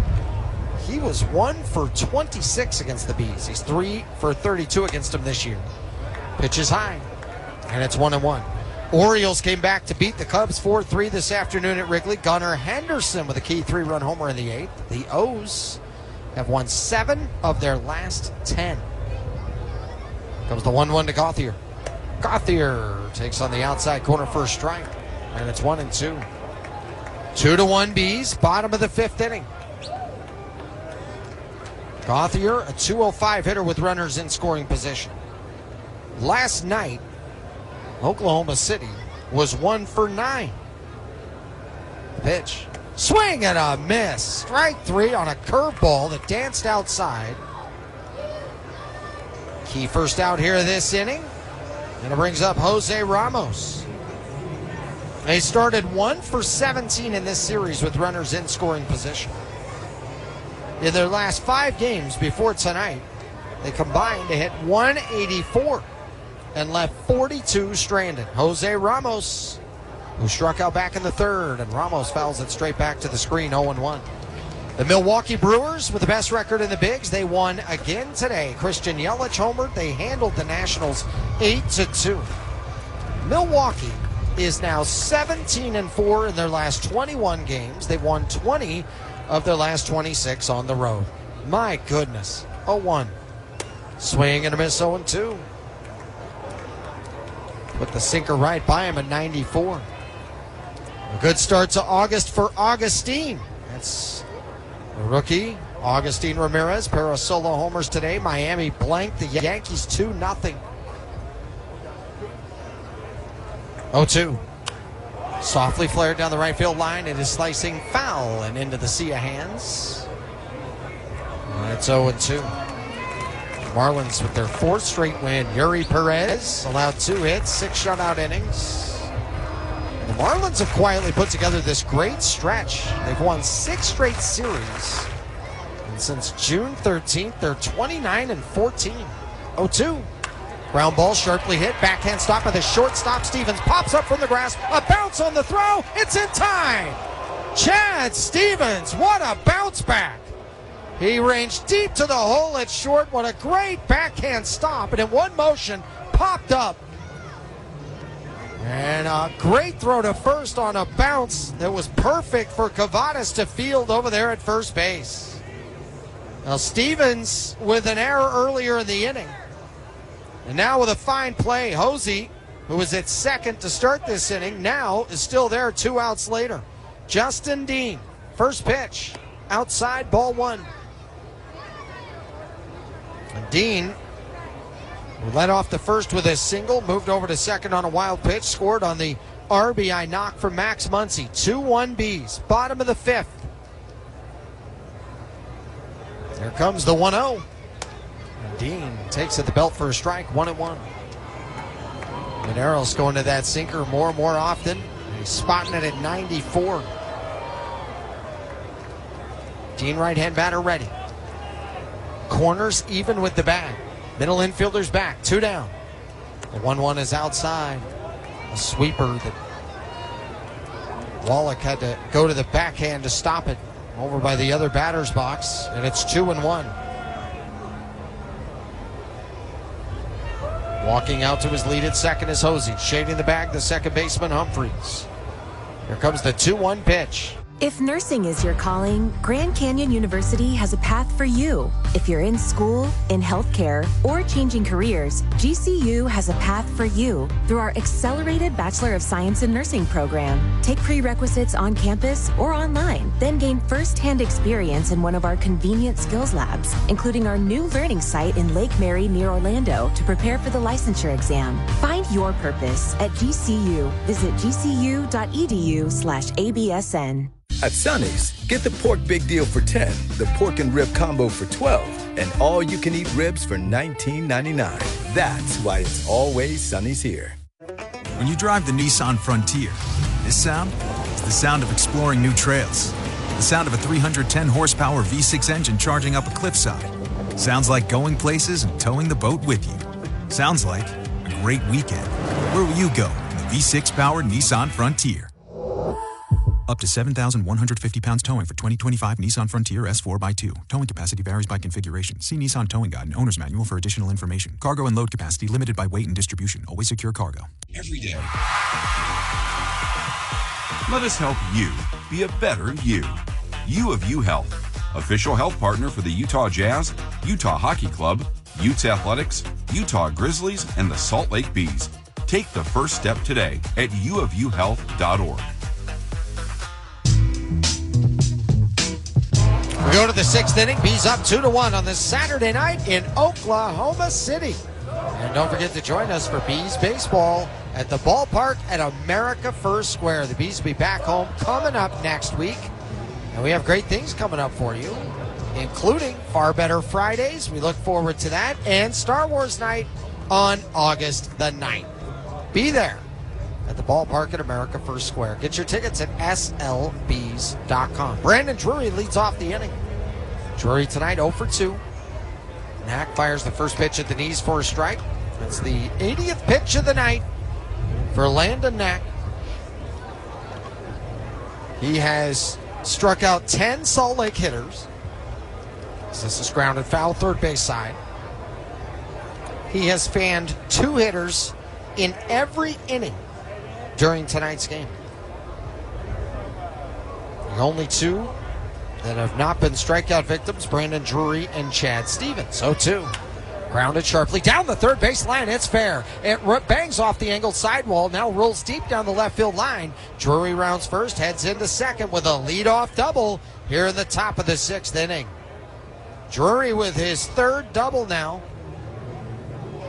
he was 1 for 26 against the Bees. He's 3 for 32 against them this year. Pitch is high, and it's 1-1. Orioles came back to beat the Cubs 4-3 this afternoon at Wrigley. Gunnar Henderson with a key 3-run homer in the 8th. The O's have won 7 of their last 10. Comes the 1-1 to Gauthier. Gauthier takes on the outside corner for a strike, and it's 1-2. 2-1 Bees, bottom of the 5th inning. Gauthier, a 205 hitter with runners in scoring position. Last night, Oklahoma City was 1 for 9. Pitch. Swing and a miss. Strike 3 on a curveball that danced outside. Key first out here this inning. And it brings up Jose Ramos. They started 1 for 17 in this series with runners in scoring position. In their last 5 games before tonight, they combined to hit 184 and left 42 stranded. Jose Ramos, who struck out back in the 3rd, and Ramos fouls it straight back to the screen, 0-1. The Milwaukee Brewers, with the best record in the Bigs, they won again today. Christian Yelich homered. They handled the Nationals 8-2. Milwaukee is now 17-4 in their last 21 games. They've won 20 of their last 26 on the road. My goodness. 0-1. Swing and a miss, 0-2. Put the sinker right by him at 94. A good start to August for Augustine. That's the rookie Augustine Ramirez, pair of solo homers today. Miami blanked the Yankees 2-0. 0-2. Softly flared down the right field line. It is slicing foul and into the sea of hands. And it's 0-2. Marlins with their 4th straight win. Yuri Perez allowed 2 hits, 6 shutout innings. And the Marlins have quietly put together this great stretch. They've won 6 straight series. And since June 13th, they're 29-14. 0-2. Ground ball sharply hit. Backhand stop by the shortstop. Stevens pops up from the grass. A bounce on the throw. It's in time. Chad Stevens, what a bounce back. He ranged deep to the hole at short. What a great backhand stop. And in one motion, popped up. And a great throw to first on a bounce that was perfect for Cavadas to field over there at first base. Now Stevens with an error earlier in the inning. And now with a fine play, Hosey, who was at second to start this inning, now is still there 2 outs later. Justin Dean, first pitch, outside, ball 1. And Dean, who led off the first with a single, moved over to second on a wild pitch, scored on the RBI knock from Max Muncy. 2-1 Bs, bottom of the 5th. Here comes the 1-0. Dean takes at the belt for a strike, 1-1. Mineros going to that sinker more and more often. He's spotting it at 94. Dean, right-hand batter, ready. Corners even with the bag. Middle infielder's back, 2 down. The 1-1 is outside. A sweeper that Wallach had to go to the backhand to stop it. Over by the other batter's box, and it's 2-1. Walking out to his lead at second is Hosey. Shading the bag, the second baseman, Humphreys. Here comes the 2-1 pitch. If nursing is your calling, Grand Canyon University has a path for you. If you're in school, in healthcare, or changing careers, GCU has a path for you through our accelerated Bachelor of Science in Nursing program. Take prerequisites on campus or online, then gain first-hand experience in one of our convenient skills labs, including our new learning site in Lake Mary near Orlando to prepare for the licensure exam. Find your purpose at GCU. Visit gcu.edu/ABSN. At Sonny's, get the pork big deal for 10, the pork and rib combo for 12, and all you can eat ribs for $19.99. That's why it's always Sonny's here. When you drive the Nissan Frontier, this sound is the sound of exploring new trails. The sound of a 310 horsepower V6 engine charging up a cliffside. Sounds like going places and towing the boat with you. Sounds like a great weekend. Where will you go in the V6 powered Nissan Frontier? Up to 7,150 pounds towing for 2025 Nissan Frontier S4x2. Towing capacity varies by configuration. See Nissan Towing Guide and Owner's Manual for additional information. Cargo and load capacity limited by weight and distribution. Always secure cargo. Every day. Let us help you be a better you. U of U Health, official health partner for the Utah Jazz, Utah Hockey Club, Utes Athletics, Utah Grizzlies, and the Salt Lake Bees. Take the first step today at uofuhealth.org. We go to the 6th inning. Bees up 2-1 on this Saturday night in Oklahoma City. And don't forget to join us for Bees baseball at the ballpark at America First Square. The Bees will be back home coming up next week. And we have great things coming up for you, including Far Better Fridays. We look forward to that. And Star Wars Night on August the 9th. Be there at the ballpark at America First Square. Get your tickets at slbs.com. Brandon Drury leads off the inning. Drury tonight 0 for 2. Knack fires the first pitch at the knees for a strike. That's the 80th pitch of the night for Landon Knack. He has struck out 10 Salt Lake hitters. This is grounded foul, third base side. He has fanned 2 hitters in every inning during tonight's game. The only 2 that have not been strikeout victims, Brandon Drury and Chad Stevens. 0-2. Grounded sharply down the third base line. It's fair. It bangs off the angled sidewall. Now rolls deep down the left field line. Drury rounds first, heads into second with a leadoff double here in the top of the 6th inning. Drury with his third double now.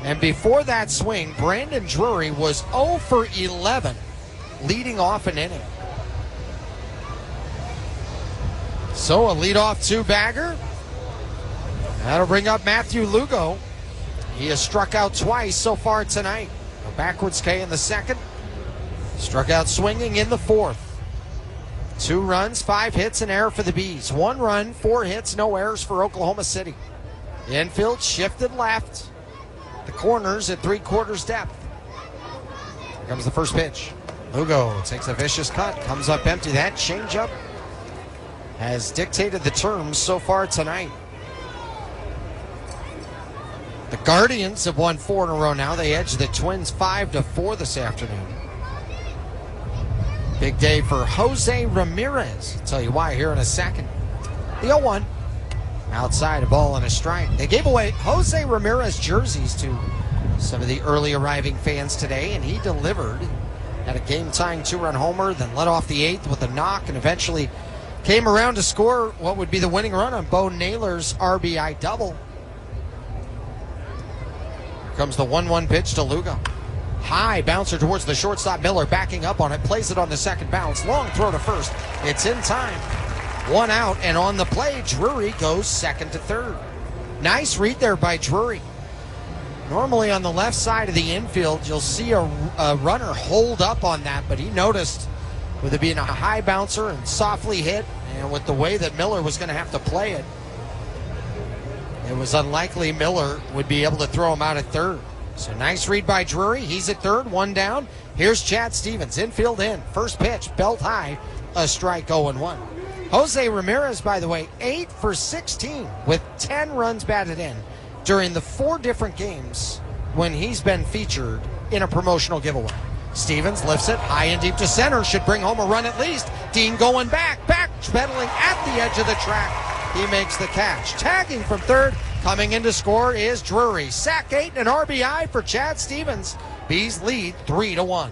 And before that swing, Brandon Drury was 0 for 11, leading off an inning. So a leadoff two-bagger. That'll bring up Matthew Lugo. He has struck out twice so far tonight. A backwards K in the second. Struck out swinging in the fourth. 2 runs, 5 hits, an error for the Bees. 1 run, 4 hits, no errors for Oklahoma City. The infield shifted left. The corners at 3/4 depth. Here comes the first pitch. Lugo takes a vicious cut, comes up empty. That changeup has dictated the terms so far tonight. The Guardians have won 4 in a row now. They edged the Twins 5-4 this afternoon. Big day for Jose Ramirez. I'll tell you why here in a second. The 0-1. Outside, a ball and a strike. They gave away Jose Ramirez jerseys to some of the early arriving fans today, and he delivered. Had a game-tying 2-run homer, then led off the 8th with a knock, and eventually came around to score what would be the winning run on Bo Naylor's RBI double. Here comes the 1-1 pitch to Lugo. High bouncer towards the shortstop. Miller backing up on it, plays it on the second bounce. Long throw to first. It's in time. 1 out, and on the play, Drury goes second to third. Nice read there by Drury. Normally on the left side of the infield, you'll see a runner hold up on that, but he noticed with it being a high bouncer and softly hit, and with the way that Miller was going to have to play it, it was unlikely Miller would be able to throw him out at third. So nice read by Drury. He's at third, 1 down. Here's Chad Stevens, infield in. First pitch, belt high, a strike, 0-1. Jose Ramirez, by the way, 8 for 16 with 10 runs batted in during the 4 different games when he's been featured in a promotional giveaway. Stevens lifts it high and deep to center, should bring home a run at least. Dean going backpedaling at the edge of the track. He makes the catch. Tagging from third, coming in to score is Drury. Sack 8 and an RBI for Chad Stevens. Bees lead 3-1.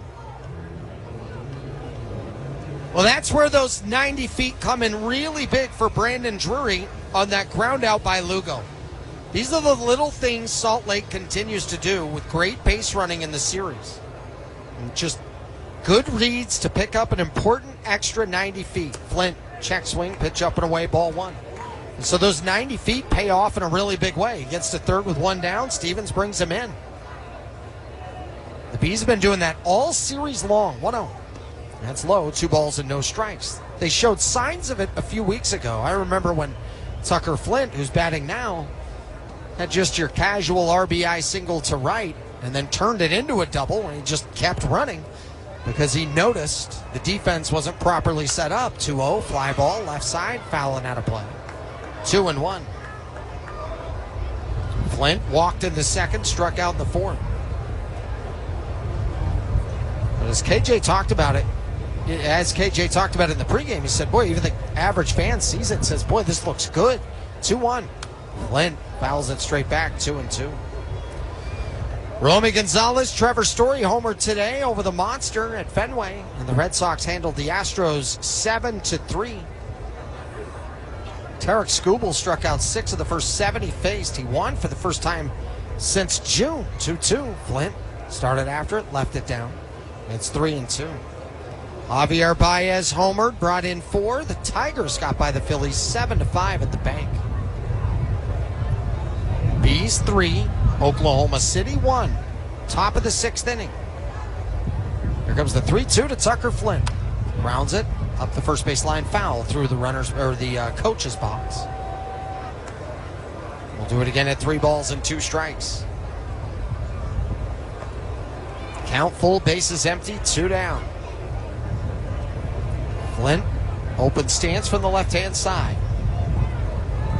Well, that's where those 90 feet come in really big for Brandon Drury on that ground out by Lugo. These are the little things Salt Lake continues to do with great base running in the series. And just good reads to pick up an important extra 90 feet. Flint, check swing, pitch up and away, ball 1. And so those 90 feet pay off in a really big way. He gets to third with 1 down. Stevens brings him in. The Bees have been doing that all series long. 1-0. That's low, 2 balls and no strikes. They showed signs of it a few weeks ago. I remember when Tucker Flint, who's batting now, had just your casual RBI single to right and then turned it into a double, and he just kept running because he noticed the defense wasn't properly set up. 2-0, fly ball, left side, fouling out of play. 2-1. Flint walked in the second, struck out in the fourth. But as KJ talked about it in the pregame, he said, boy, even the average fan sees it and says, boy, this looks good. 2-1. Flint fouls it straight back, 2-2. Romy Gonzalez, Trevor Story homered today over the Monster at Fenway, and the Red Sox handled the Astros 7-3. Tarek Skubal struck out 6 of the first 7 he faced. He won for the first time since June, 2-2. Flint started after it, left it down. It's 3-2. Javier Baez homered, brought in 4. The Tigers got by the Phillies 7-5 at the bank. Bees 3, Oklahoma City 1. Top of the 6th inning. Here comes the 3-2 to Tucker Flint. Grounds it up the first base line, foul through the runners or the coach's box. We'll do it again at 3 balls and 2 strikes. Count full, bases empty, 2 down. Flint, open stance from the left-hand side.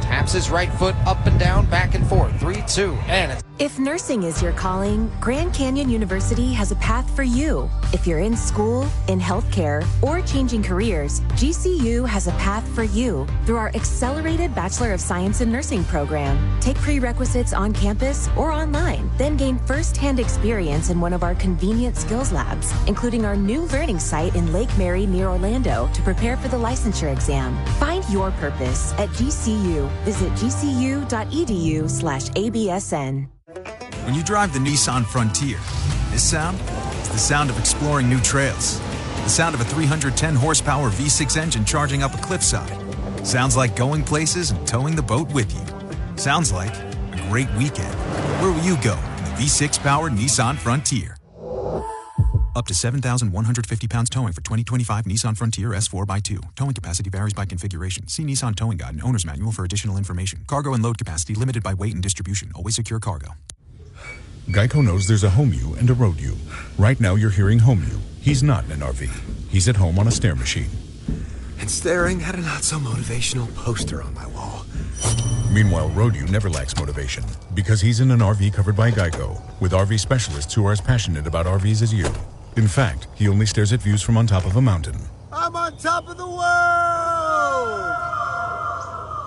Taps his right foot up and down, back and forth. 3-2, and it's If nursing is your calling, Grand Canyon University has a path for you. If you're in school, in healthcare, or changing careers, GCU has a path for you through our accelerated Bachelor of Science in Nursing program. Take prerequisites on campus or online, then gain first-hand experience in one of our convenient skills labs, including our new learning site in Lake Mary near Orlando to prepare for the licensure exam. Find your purpose at GCU. Visit gcu.edu/ABSN. When you drive the Nissan Frontier, this sound is the sound of exploring new trails. The sound of a 310 horsepower V6 engine charging up a cliffside. Sounds like going places and towing the boat with you. Sounds like a great weekend. Where will you go in the V6 powered Nissan Frontier? Up to 7,150 pounds towing for 2025 Nissan Frontier S4x2. Towing capacity varies by configuration. See Nissan Towing Guide and Owner's Manual for additional information. Cargo and load capacity limited by weight and distribution. Always secure cargo. Geico knows there's a home you and a road you. Right now you're hearing home you. He's not in an RV. He's at home on a stair machine. And staring at a not-so-motivational poster on my wall. Meanwhile, road you never lacks motivation because he's in an RV covered by Geico with RV specialists who are as passionate about RVs as you. In fact, he only stares at views from on top of a mountain. I'm on top of the world!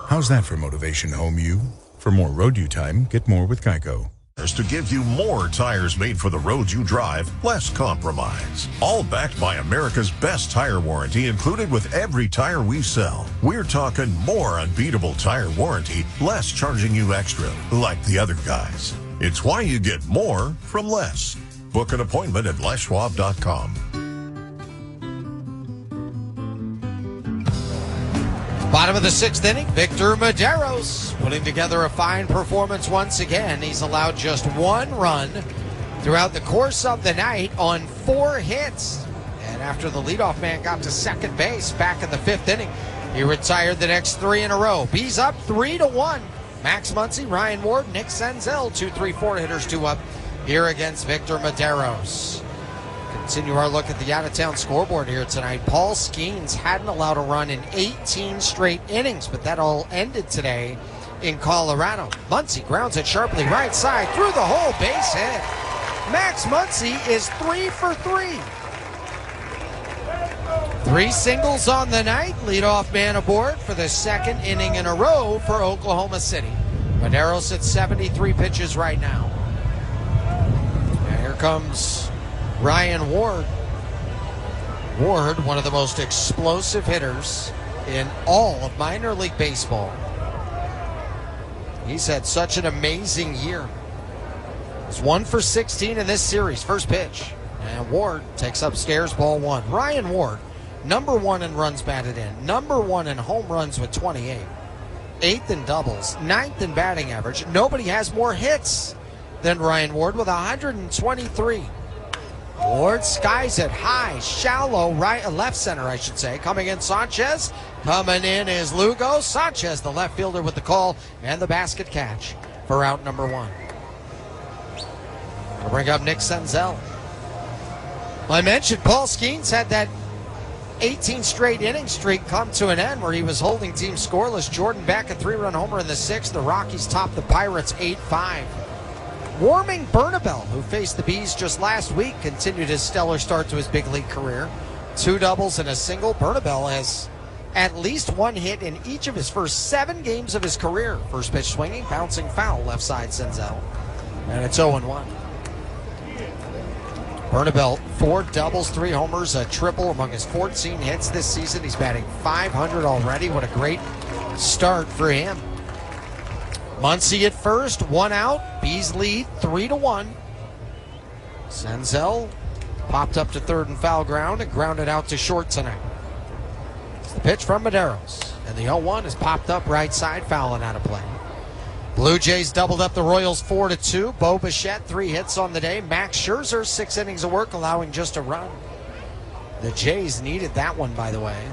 How's that for motivation, home you? For more road you time, get more with Geico. To give you more tires made for the road you drive, less compromise. All backed by America's best tire warranty included with every tire we sell. We're talking more unbeatable tire warranty, less charging you extra, like the other guys. It's why you get more from less. Book an appointment at leschwab.com. Bottom of the sixth inning, Victor Medeiros putting together a fine performance once again. He's allowed just one run throughout the course of the night on 4 hits. And after the leadoff man got to second base back in the fifth inning, he retired the next 3 in a row. B's up 3-1. Max Muncy, Ryan Ward, Nick Senzel, 2-3-4 hitters, 2 up here against Victor Medeiros. Continue our look at the out-of-town scoreboard here tonight. Paul Skeens hadn't allowed a run in 18 straight innings, but that all ended today in Colorado. Muncy grounds it sharply right side through the hole, base hit. Max Muncy is 3 for 3. 3 singles on the night. Leadoff man aboard for the second inning in a row for Oklahoma City. Medeiros at 73 pitches right now. And here comes Ryan Ward. Ward, one of the most explosive hitters in all of minor league baseball. He's had such an amazing year. He's 1 for 16 in this series. First pitch. And Ward takes upstairs, ball 1. Ryan Ward, number 1 in runs batted in, number 1 in home runs with 28, 8th in doubles, 9th in batting average. Nobody has more hits than Ryan Ward with 123. Ward skies it high, shallow, left center, I should say. Coming in, Sanchez. Coming in is Lugo. Sanchez, the left fielder, with the call and the basket catch for out number 1. We'll bring up Nick Senzel. I mentioned Paul Skeens had that 18 straight inning streak come to an end where he was holding teams scoreless. Jordan Beck, a 3-run homer in the 6th. The Rockies top the Pirates 8-5. Warming Bernabel, who faced the Bees just last week, continued his stellar start to his big league career. 2 doubles and a single. Bernabel has at least 1 hit in each of his first 7 games of his career. First pitch swinging, bouncing foul, left side Senzel. And it's 0-1. Bernabel, 4 doubles, 3 homers, a triple among his 14 hits this season. He's batting .500 already. What a great start for him. Muncy at first, 1 out. Bees lead 3-1. Senzel popped up to third and foul ground and grounded out to short tonight. It's the pitch from Medeiros. And the 0-1 is popped up right side, fouling out of play. Blue Jays doubled up the Royals 4-2. Bo Bichette, 3 hits on the day. Max Scherzer, 6 innings of work, allowing just a run. The Jays needed that one, by the way.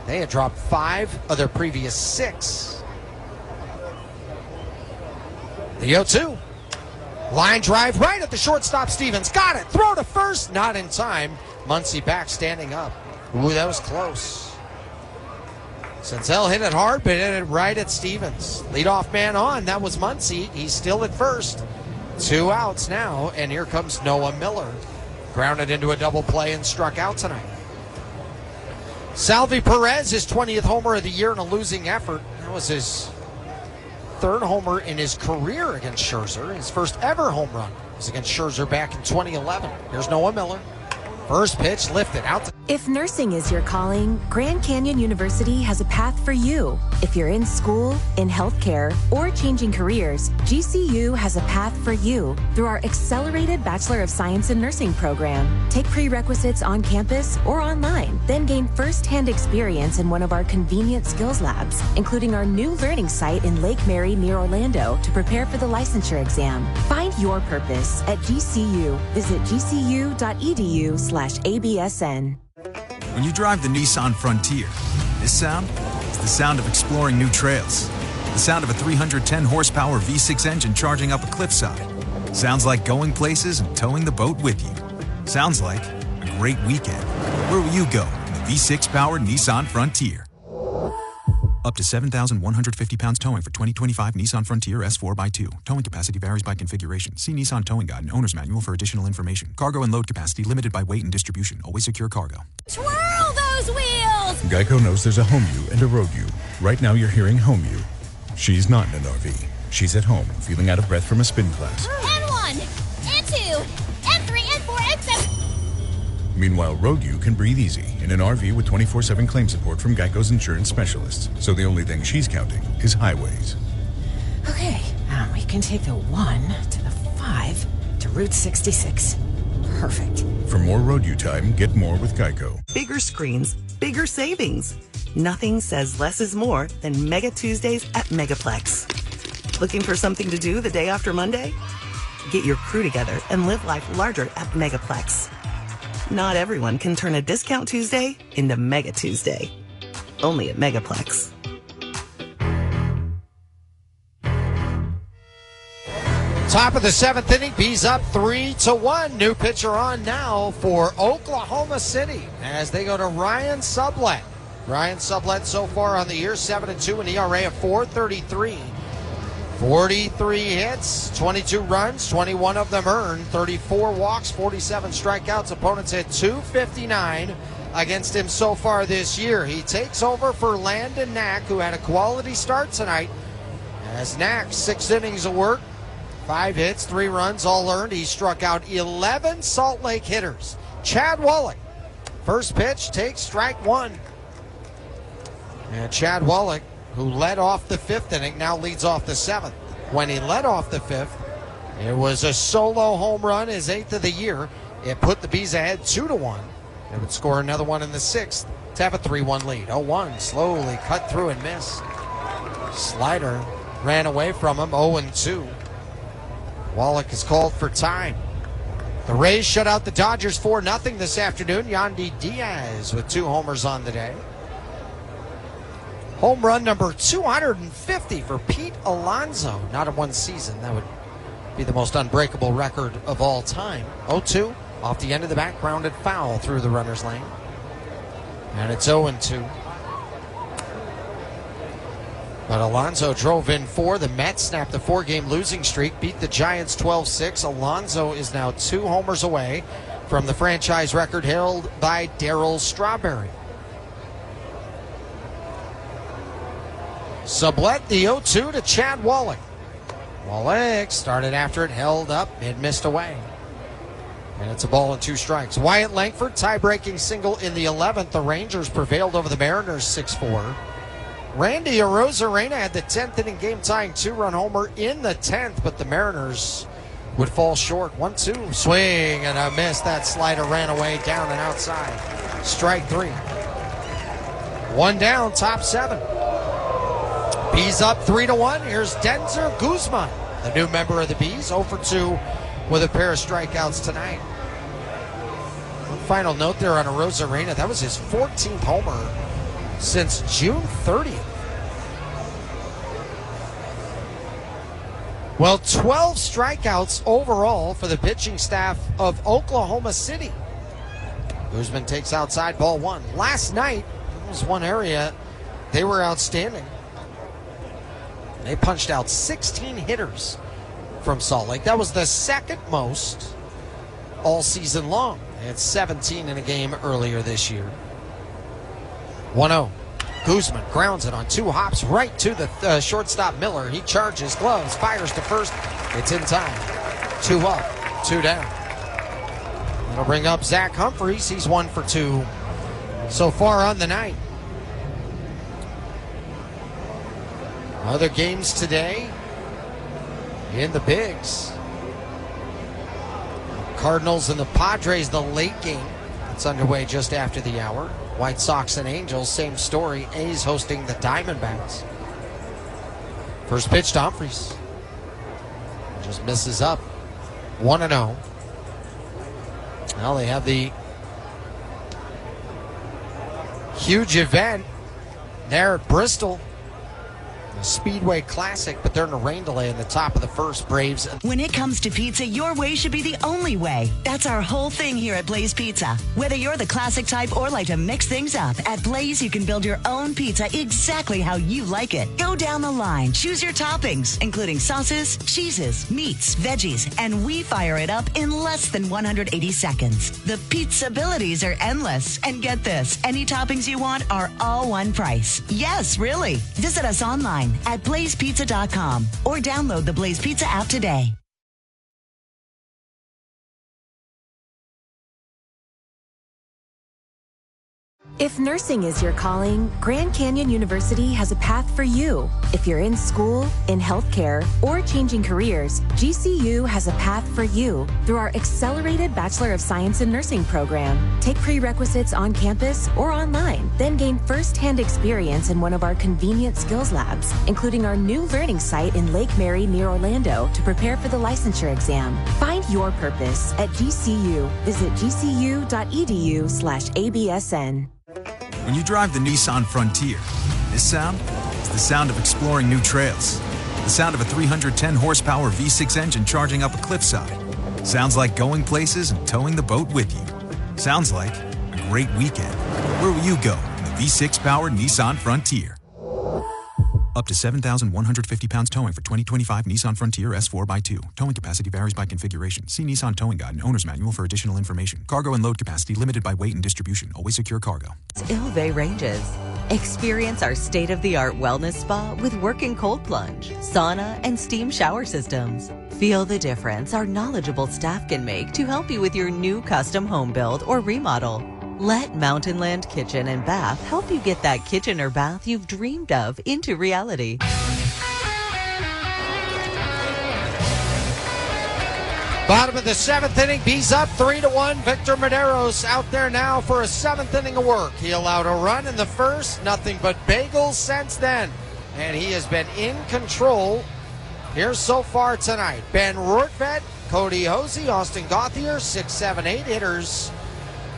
They had dropped 5 of their previous 6. The 0-2. Line drive right at the shortstop. Stevens got it. Throw to first. Not in time. Muncy back standing up. Ooh, that was close. Senzel hit it hard, but hit it right at Stevens. Leadoff man on. That was Muncy. He's still at first. 2 outs now, and here comes Noah Miller. Grounded into a double play and struck out tonight. Salvi Perez, his 20th homer of the year in a losing effort. That was his 3rd homer in his career against Scherzer. His first ever home run was against Scherzer back in 2011. Here's Noah Miller. First pitch lifted out. If nursing is your calling, Grand Canyon University has a path for you. If you're in school, in healthcare, or changing careers, GCU has a path for you through our accelerated Bachelor of Science in Nursing program. Take prerequisites on campus or online, then gain first-hand experience in one of our convenient skills labs, including our new learning site in Lake Mary near Orlando to prepare for the licensure exam. Find your purpose at GCU. Visit gcu.edu/ABSN. When you drive the Nissan Frontier, this sound is the sound of exploring new trails. The sound of a 310 horsepower V6 engine charging up a cliffside. Sounds like going places and towing the boat with you. Sounds like a great weekend. Where will you go in the V6 powered Nissan Frontier? Up to 7,150 pounds towing for 2025 Nissan Frontier S4x2. Towing capacity varies by configuration. See Nissan Towing Guide and Owner's Manual for additional information. Cargo and load capacity limited by weight and distribution. Always secure cargo. Twirl those wheels! Geico knows there's a home you and a road you. Right now you're hearing home you. She's not in an RV. She's at home, feeling out of breath from a spin class. And 1, and 2, and 3, and 4, and 7. Meanwhile, road you can breathe easy in an RV with 24/7 claim support from Geico's insurance specialists. So the only thing she's counting is highways. Okay, we can take the 1 to the 5 to Route 66. Perfect. For more road you time, get more with Geico. Bigger screens, bigger savings. Nothing says less is more than Mega Tuesdays at Megaplex. Looking for something to do the day after Monday? Get your crew together and live life larger at Megaplex. Not everyone can turn a discount Tuesday into Mega Tuesday. Only at Megaplex. Top of the 7th inning, Bees up 3-1. New pitcher on now for Oklahoma City as they go to Ryan Sublett. Ryan Sublett so far on the year, 7-2, an ERA of 4.33. 43 hits, 22 runs, 21 of them earned, 34 walks, 47 strikeouts. Opponents hit .259 against him so far this year. He takes over for Landon Knack, who had a quality start tonight. As Knack, 6 innings of work, 5 hits, 3 runs, all earned. He struck out 11 Salt Lake hitters. Chad Wallach, first pitch, takes strike 1. And Chad Wallach, who led off the 5th inning, now leads off the 7th. When he led off the 5th, it was a solo home run, his 8th of the year. It put the Bees ahead 2-1. They would score another one in the 6th to have a 3-1 lead. 0-1, slowly cut through and missed. Slider ran away from him, 0-2. Wallach is called for time. The Rays shut out the Dodgers 4-0 this afternoon. Yandy Diaz with 2 homers on the day. Home run number 250 for Pete Alonso. Not in one season. That would be the most unbreakable record of all time. 0-2 off the end of the bat, grounded foul through the runner's lane. And it's 0-2. But Alonso drove in 4. The Mets snapped the 4-game losing streak, beat the Giants 12-6. Alonso is now 2 homers away from the franchise record held by Darryl Strawberry. Sublett, the 0-2 to Chad Wallach. Wallach started after it, held up, it missed away. And it's a ball and 2 strikes. Wyatt Langford, tie-breaking single in the 11th. The Rangers prevailed over the Mariners 6-4. Randy Arozarena had the 10th inning game-tying 2-run homer in the 10th, but the Mariners would fall short. 1-2, swing and a miss. That slider ran away down and outside. Strike 3. 1 down, top 7. Bees up 3-1. Here's Denzer Guzman, the new member of the Bees, 0-2 with a pair of strikeouts tonight. One final note there on Arozarena, that was his 14th homer since June 30th. Well, 12 strikeouts overall for the pitching staff of Oklahoma City. Guzman takes outside, ball 1. Last night, there was one area they were outstanding. They punched out 16 hitters from Salt Lake. That was the second most all season long. They had 17 in a game earlier this year. 1-0. Guzman grounds it on 2 hops right to the shortstop Miller. He charges, gloves, fires to first. It's in time. 2 up, 2 down. That'll bring up Zach Humphreys. He's 1 for 2 so far on the night. Other games today in the Bigs. Cardinals and the Padres, the late game. It's underway just after the hour. White Sox and Angels, same story. A's hosting the Diamondbacks. First pitch to Humphreys. Just misses up. 1-0. Now they have the huge event there at Bristol. The Speedway Classic, but they're in a rain delay in the top of the first. Braves. When it comes to pizza, your way should be the only way. That's our whole thing here at Blaze Pizza. Whether you're the classic type or like to mix things up, at Blaze you can build your own pizza exactly how you like it. Go down the line, choose your toppings, including sauces, cheeses, meats, veggies, and we fire it up in less than 180 seconds. The pizzabilities are endless. And get this, any toppings you want are all one price. Yes, really. Visit us online at blazepizza.com or download the Blaze Pizza app today. If nursing is your calling, Grand Canyon University has a path for you. If you're in school, in healthcare, or changing careers, GCU has a path for you through our accelerated Bachelor of Science in Nursing program. Take prerequisites on campus or online, then gain first-hand experience in one of our convenient skills labs, including our new learning site in Lake Mary near Orlando to prepare for the licensure exam. Find your purpose at GCU. Visit gcu.edu/ABSN. When you drive the Nissan Frontier, this sound is the sound of exploring new trails. The sound of a 310 horsepower V6 engine charging up a cliffside. Sounds like going places and towing the boat with you. Sounds like a great weekend. Where will you go in the V6 powered Nissan Frontier? Up to 7,150 pounds towing for 2025 Nissan Frontier S4x2. Towing capacity varies by configuration. See Nissan Towing Guide and Owner's Manual for additional information. Cargo and load capacity limited by weight and distribution. Always secure cargo. Ilve Ranges. Experience our state-of-the-art wellness spa with working cold plunge, sauna, and steam shower systems. Feel the difference our knowledgeable staff can make to help you with your new custom home build or remodel. Let Mountainland Kitchen and Bath help you get that kitchen or bath you've dreamed of into reality. Bottom of the 7th inning, B's up 3-1. Victor Medeiros out there now for a 7th inning of work. He allowed a run in the first, nothing but bagels since then. And he has been in control here so far tonight. Ben Rortvedt, Cody Hosey, Austin Gauthier, 6, 7, 8 hitters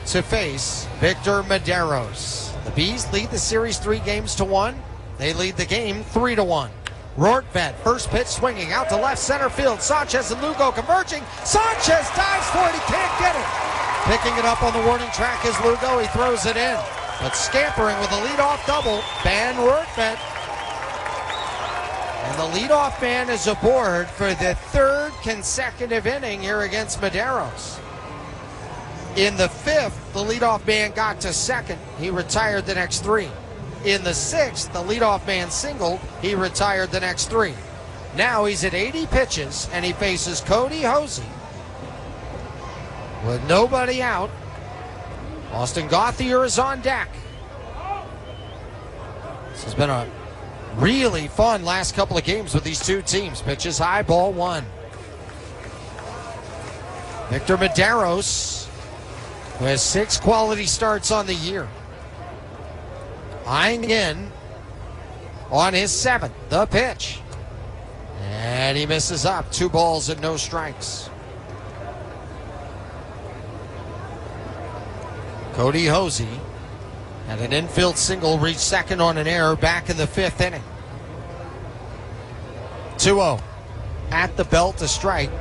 to face Victor Medeiros. The Bees lead the series 3-1. They lead the game 3-1. Rortvedt, first pitch swinging out to left center field. Sanchez and Lugo converging. Sanchez dives for it. He can't get it. Picking it up on the warning track is Lugo. He throws it in. But scampering with a leadoff double, Ben Rortvedt. And the leadoff man is aboard for the 3rd consecutive inning here against Medeiros. In the 5th, the leadoff man got to second. He retired the next 3. In the 6th, the leadoff man singled. He retired the next 3. Now he's at 80 pitches, and he faces Cody Hosey with nobody out. Austin Gauthier is on deck. This has been a really fun last couple of games with these two teams. Pitches high, ball 1. Victor Medeiros, who has 6 quality starts on the year, eyeing in on his 7th. The pitch. And he misses up. 2 balls and no strikes. Cody Hosey had an infield single, reach second on an error back in the 5th inning. 2-0. At the belt, a strike.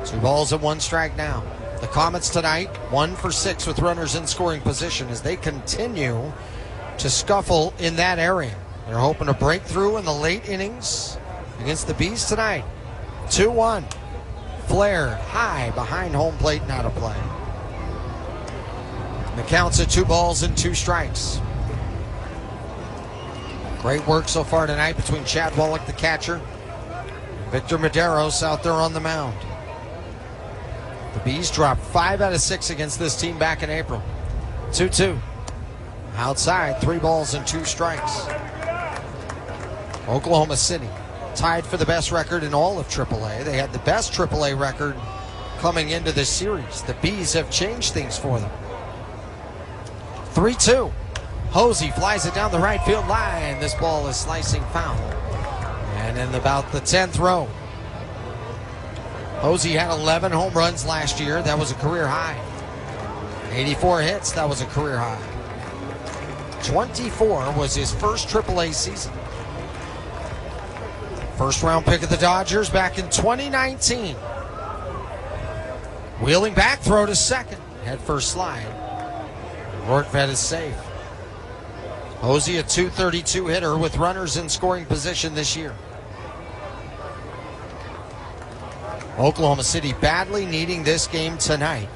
2 balls and 1 strike now. The Comets tonight, 1 for 6 with runners in scoring position as they continue to scuffle in that area. They're hoping to break through in the late innings against the Bees tonight. 2-1. Flared high behind home plate and out of play. The count's at 2 balls and 2 strikes. Great work so far tonight between Chad Wallach, the catcher, and Victor Medeiros out there on the mound. The Bees dropped 5 out of 6 against this team back in April. 2-2. Outside, 3 balls and 2 strikes. Oklahoma City tied for the best record in all of AAA. They had the best AAA record coming into this series. The Bees have changed things for them. 3-2. Hosey flies it down the right field line. This ball is slicing foul. And in about the 10th row. Hosey had 11 home runs last year. That was a career high. 84 hits. That was a career high. 24 was his first AAA season. First round pick of the Dodgers back in 2019. Wheeling back, throw to second. Head first slide. Rortvedt is safe. Hosey, a .232 hitter with runners in scoring position this year. Oklahoma City badly needing this game tonight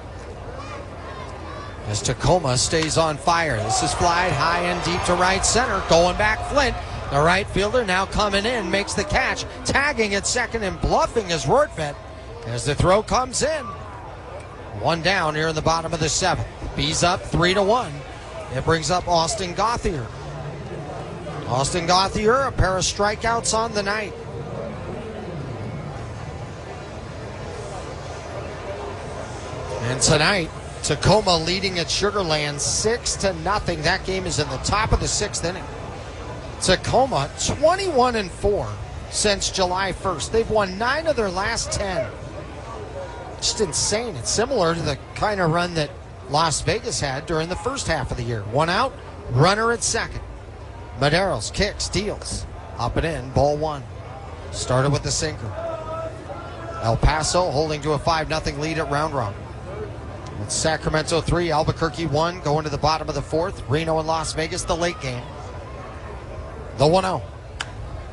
as Tacoma stays on fire. This is flied high and deep to right center. Going back, Flint. The right fielder now coming in, makes the catch. Tagging at second and bluffing is Rortvedt as the throw comes in. 1 down here in the bottom of the 7th. Bees up 3-1. It brings up Austin Gauthier. Austin Gauthier, a pair of strikeouts on the night. And tonight, Tacoma leading at Sugar Land 6-0. That game is in the top of the 6th inning. Tacoma 21-4 since July 1st. They've won 9 of their last 10. Just insane. It's similar to the kind of run that Las Vegas had during the first half of the year. 1 out, runner at second. Medeiros kicks, deals. Up and in, ball 1. Started with the sinker. El Paso holding to a 5-0 lead at Round Rock. It's Sacramento 3, Albuquerque 1, going to the bottom of the 4th. Reno and Las Vegas, the late game. The 1-0.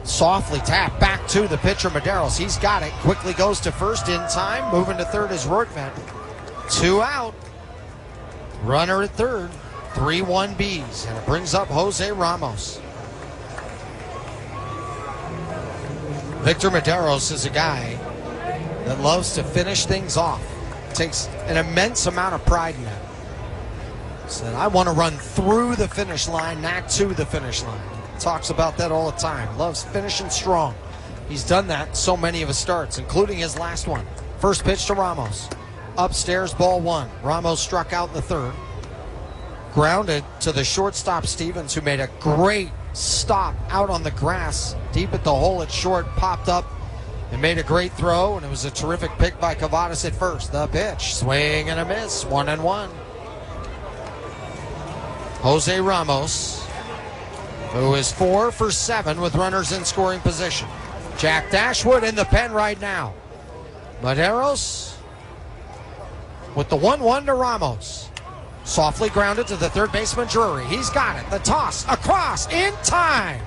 Softly tapped back to the pitcher, Medeiros. He's got it. Quickly goes to first in time. Moving to third is Rortvedt. 2 out. Runner at third. 3-1 Bees. And it brings up Jose Ramos. Victor Medeiros is a guy that loves to finish things off. Takes an immense amount of pride in that. Said, I want to run through the finish line, not to the finish line. Talks about that all the time. Loves finishing strong. He's done that so many of his starts, including his last one. First pitch to Ramos. Upstairs, ball 1. Ramos struck out in the 3rd. Grounded to the shortstop Stevens, who made a great stop out on the grass. Deep at the hole at short, popped up and made a great throw, and it was a terrific pick by Cavadas at first. The pitch, swing and a miss, 1-1. Jose Ramos, who is 4 for 7 with runners in scoring position. Jack Dashwood in the pen right now. Medeiros with the 1-1 to Ramos. Softly grounded to the third baseman, Drury. He's got it. The toss across in time.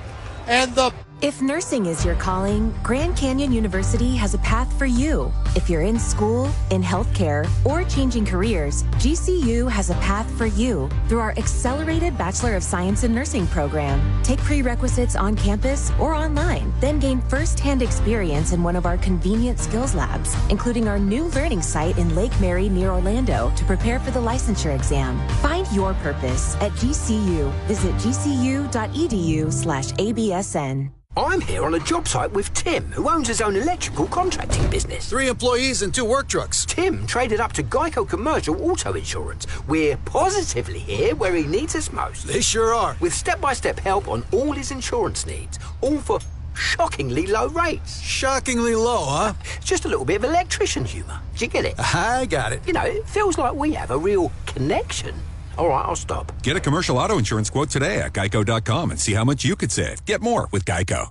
And the... If nursing is your calling, Grand Canyon University has a path for you. If you're in school, in healthcare, or changing careers, GCU has a path for you through our accelerated Bachelor of Science in Nursing program. Take prerequisites on campus or online, then gain first-hand experience in one of our convenient skills labs, including our new learning site in Lake Mary near Orlando to prepare for the licensure exam. Find your purpose at GCU. Visit gcu.edu/ABSN. I'm here on a job site with Tim, who owns his own electrical contracting business. 3 employees and 2 work trucks. Tim traded up to Geico Commercial Auto Insurance. We're positively here where he needs us most. They sure are. With step-by-step help on all his insurance needs, all for shockingly low rates. Shockingly low, huh? Just a little bit of electrician humour. Do you get it? I got it. You know, it feels like we have a real connection. All right, I'll stop. Get a commercial auto insurance quote today at geico.com and see how much you could save. Get more with Geico.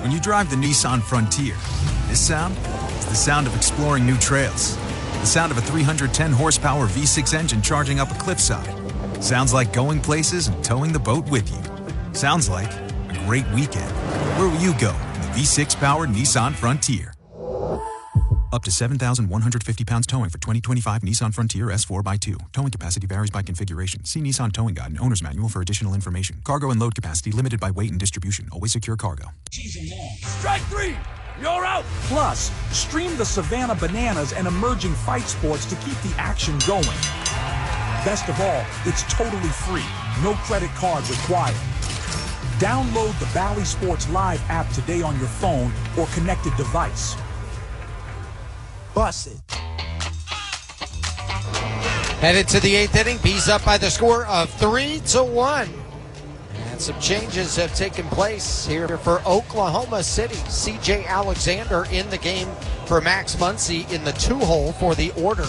When you drive the Nissan Frontier, this sound is the sound of exploring new trails. The sound of a 310 horsepower V6 engine charging up a cliffside. Sounds like going places and towing the boat with you. Sounds like a great weekend. Where will you go in the V6 powered Nissan Frontier? Up to 7,150 pounds towing for 2025 Nissan Frontier S4x2. Towing capacity varies by configuration. See Nissan Towing Guide and Owner's Manual for additional information. Cargo and load capacity limited by weight and distribution. Always secure cargo. Strike three! You're out! Plus, stream the Savannah Bananas and emerging fight sports to keep the action going. Best of all, it's totally free. No credit card required. Download the Bally Sports Live app today on your phone or connected device. Bust it. Headed to the 8th inning, Bees up by the score of 3-1. And some changes have taken place here for Oklahoma City. C.J. Alexander in the game for Max Muncy in the 2-hole for the order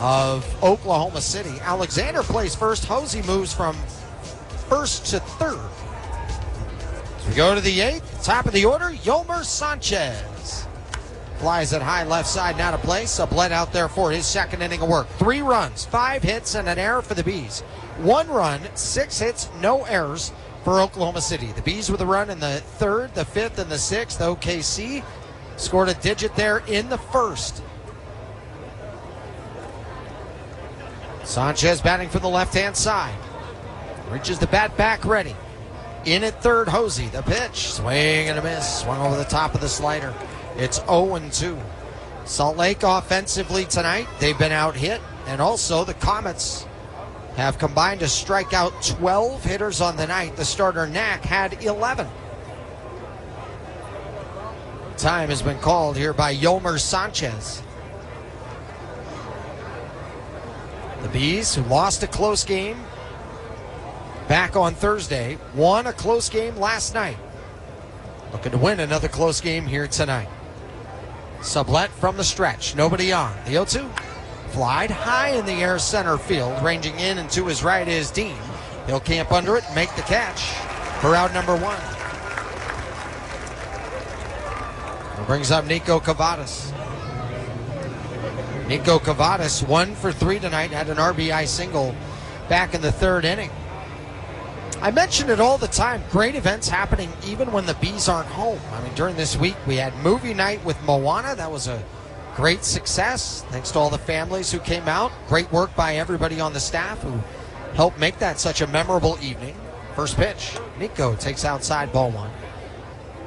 of Oklahoma City. Alexander plays first. Hosey moves from first to third. As we go to the 8th, top of the order, Yolmer Sanchez. Flies it high left side, now to play. Sublette out there for his second inning of work. 3 runs, 5 hits, and an error for the Bees. 1 run, 6 hits, no errors for Oklahoma City. The Bees with a run in the 3rd, the 5th, and the 6th. OKC scored a digit there in the 1st. Sanchez batting from the left-hand side. Reaches the bat back ready. In at third, Hosey. The pitch, swing and a miss. Swung over the top of the slider. It's 0-2. Salt Lake offensively tonight, they've been out hit. And also the Comets have combined to strike out 12 hitters on the night. The starter, Knack, had 11. Time has been called here by Yolmer Sanchez. The Bees, who lost a close game back on Thursday, won a close game last night. Looking to win another close game here tonight. Sublette from the stretch, nobody on. The 0-2 flied high in the air center field. Ranging in and to his right is Dean. He'll camp under it and make the catch for out number 1. It brings up Nico Cavadas. Nico Cavadas, 1 for 3 tonight, had an RBI single back in the 3rd inning. I mention it all the time. Great events happening even when the Bees aren't home. I mean, during this week, we had movie night with Moana. That was a great success. Thanks to all the families who came out. Great work by everybody on the staff who helped make that such a memorable evening. First pitch, Nico takes outside, ball 1.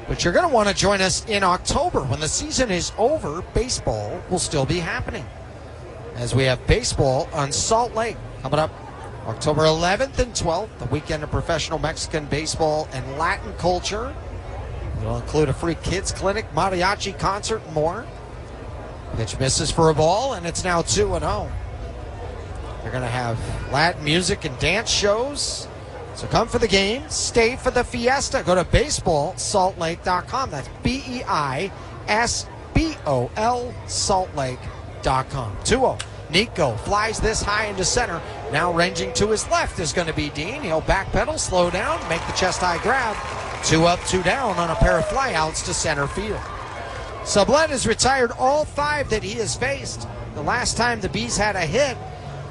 But you're going to want to join us in October. When the season is over, baseball will still be happening, as we have baseball on Salt Lake coming up October 11th and 12th, the weekend of professional Mexican baseball and Latin culture. It'll include a free kids clinic, mariachi concert, and more. Pitch misses for a ball, and it's now 2-0. They're going to have Latin music and dance shows. So come for the game, stay for the fiesta. Go to baseballsaltlake.com. That's BEISBOL saltlake.com. 2-0. Nico flies this high into center. Now ranging to his left is going to be Dean. He'll backpedal, slow down, make the chest-high grab. 2 up, 2 down on a pair of flyouts to center field. Sublette has retired all 5 that he has faced. The last time the Bees had a hit,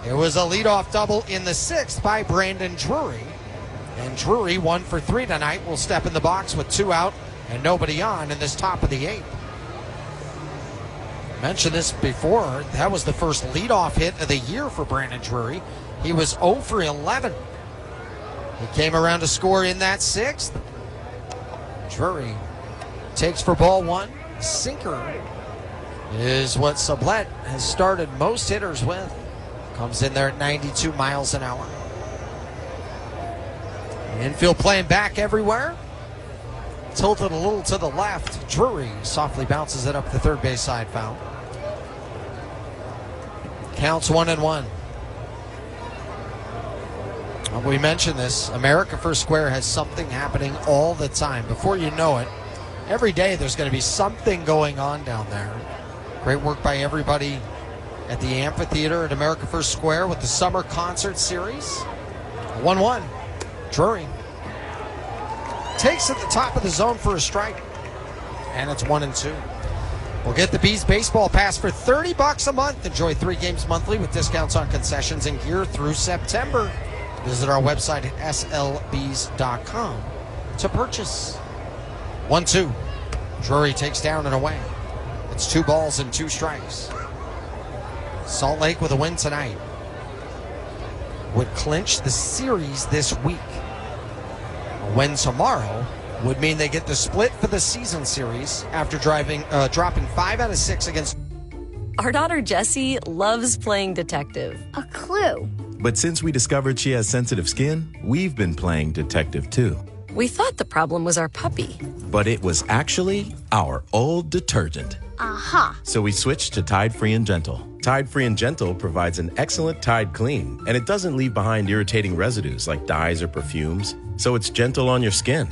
it was a leadoff double in the 6th by Brandon Drury. And Drury, 1 for 3 tonight, will step in the box with 2 out and nobody on in this top of the 8th. Mentioned this before, that was the first leadoff hit of the year for Brandon Drury. He was 0 for 11. He came around to score in that 6th. Drury takes for ball 1. Sinker is what Sublette has started most hitters with. Comes in there at 92 miles an hour. Infield playing back everywhere. Tilted a little to the left. Drury softly bounces it up the third base side, foul. Counts 1-1. Well, we mentioned this. America First Square has something happening all the time. Before you know it, every day there's going to be something going on down there. Great work by everybody at the amphitheater at America First Square with the summer concert series. 1-1. Drury takes at the top of the zone for a strike, and it's 1-2. We'll get the Bees baseball pass for $30 a month. Enjoy 3 games monthly with discounts on concessions and gear through September. Visit our website at It's 2 balls and 2 strikes. Salt Lake with a win tonight would clinch the series this week. A win tomorrow would mean they get the split for the season series after dropping 5 out of 6 against. Our daughter Jessie loves playing detective. A clue. But since we discovered she has sensitive skin, we've been playing detective too. We thought the problem was our puppy. But it was actually our old detergent. Aha. So we switched to Tide Free and Gentle. Tide Free and Gentle provides an excellent Tide clean, and it doesn't leave behind irritating residues like dyes or perfumes, so it's gentle on your skin.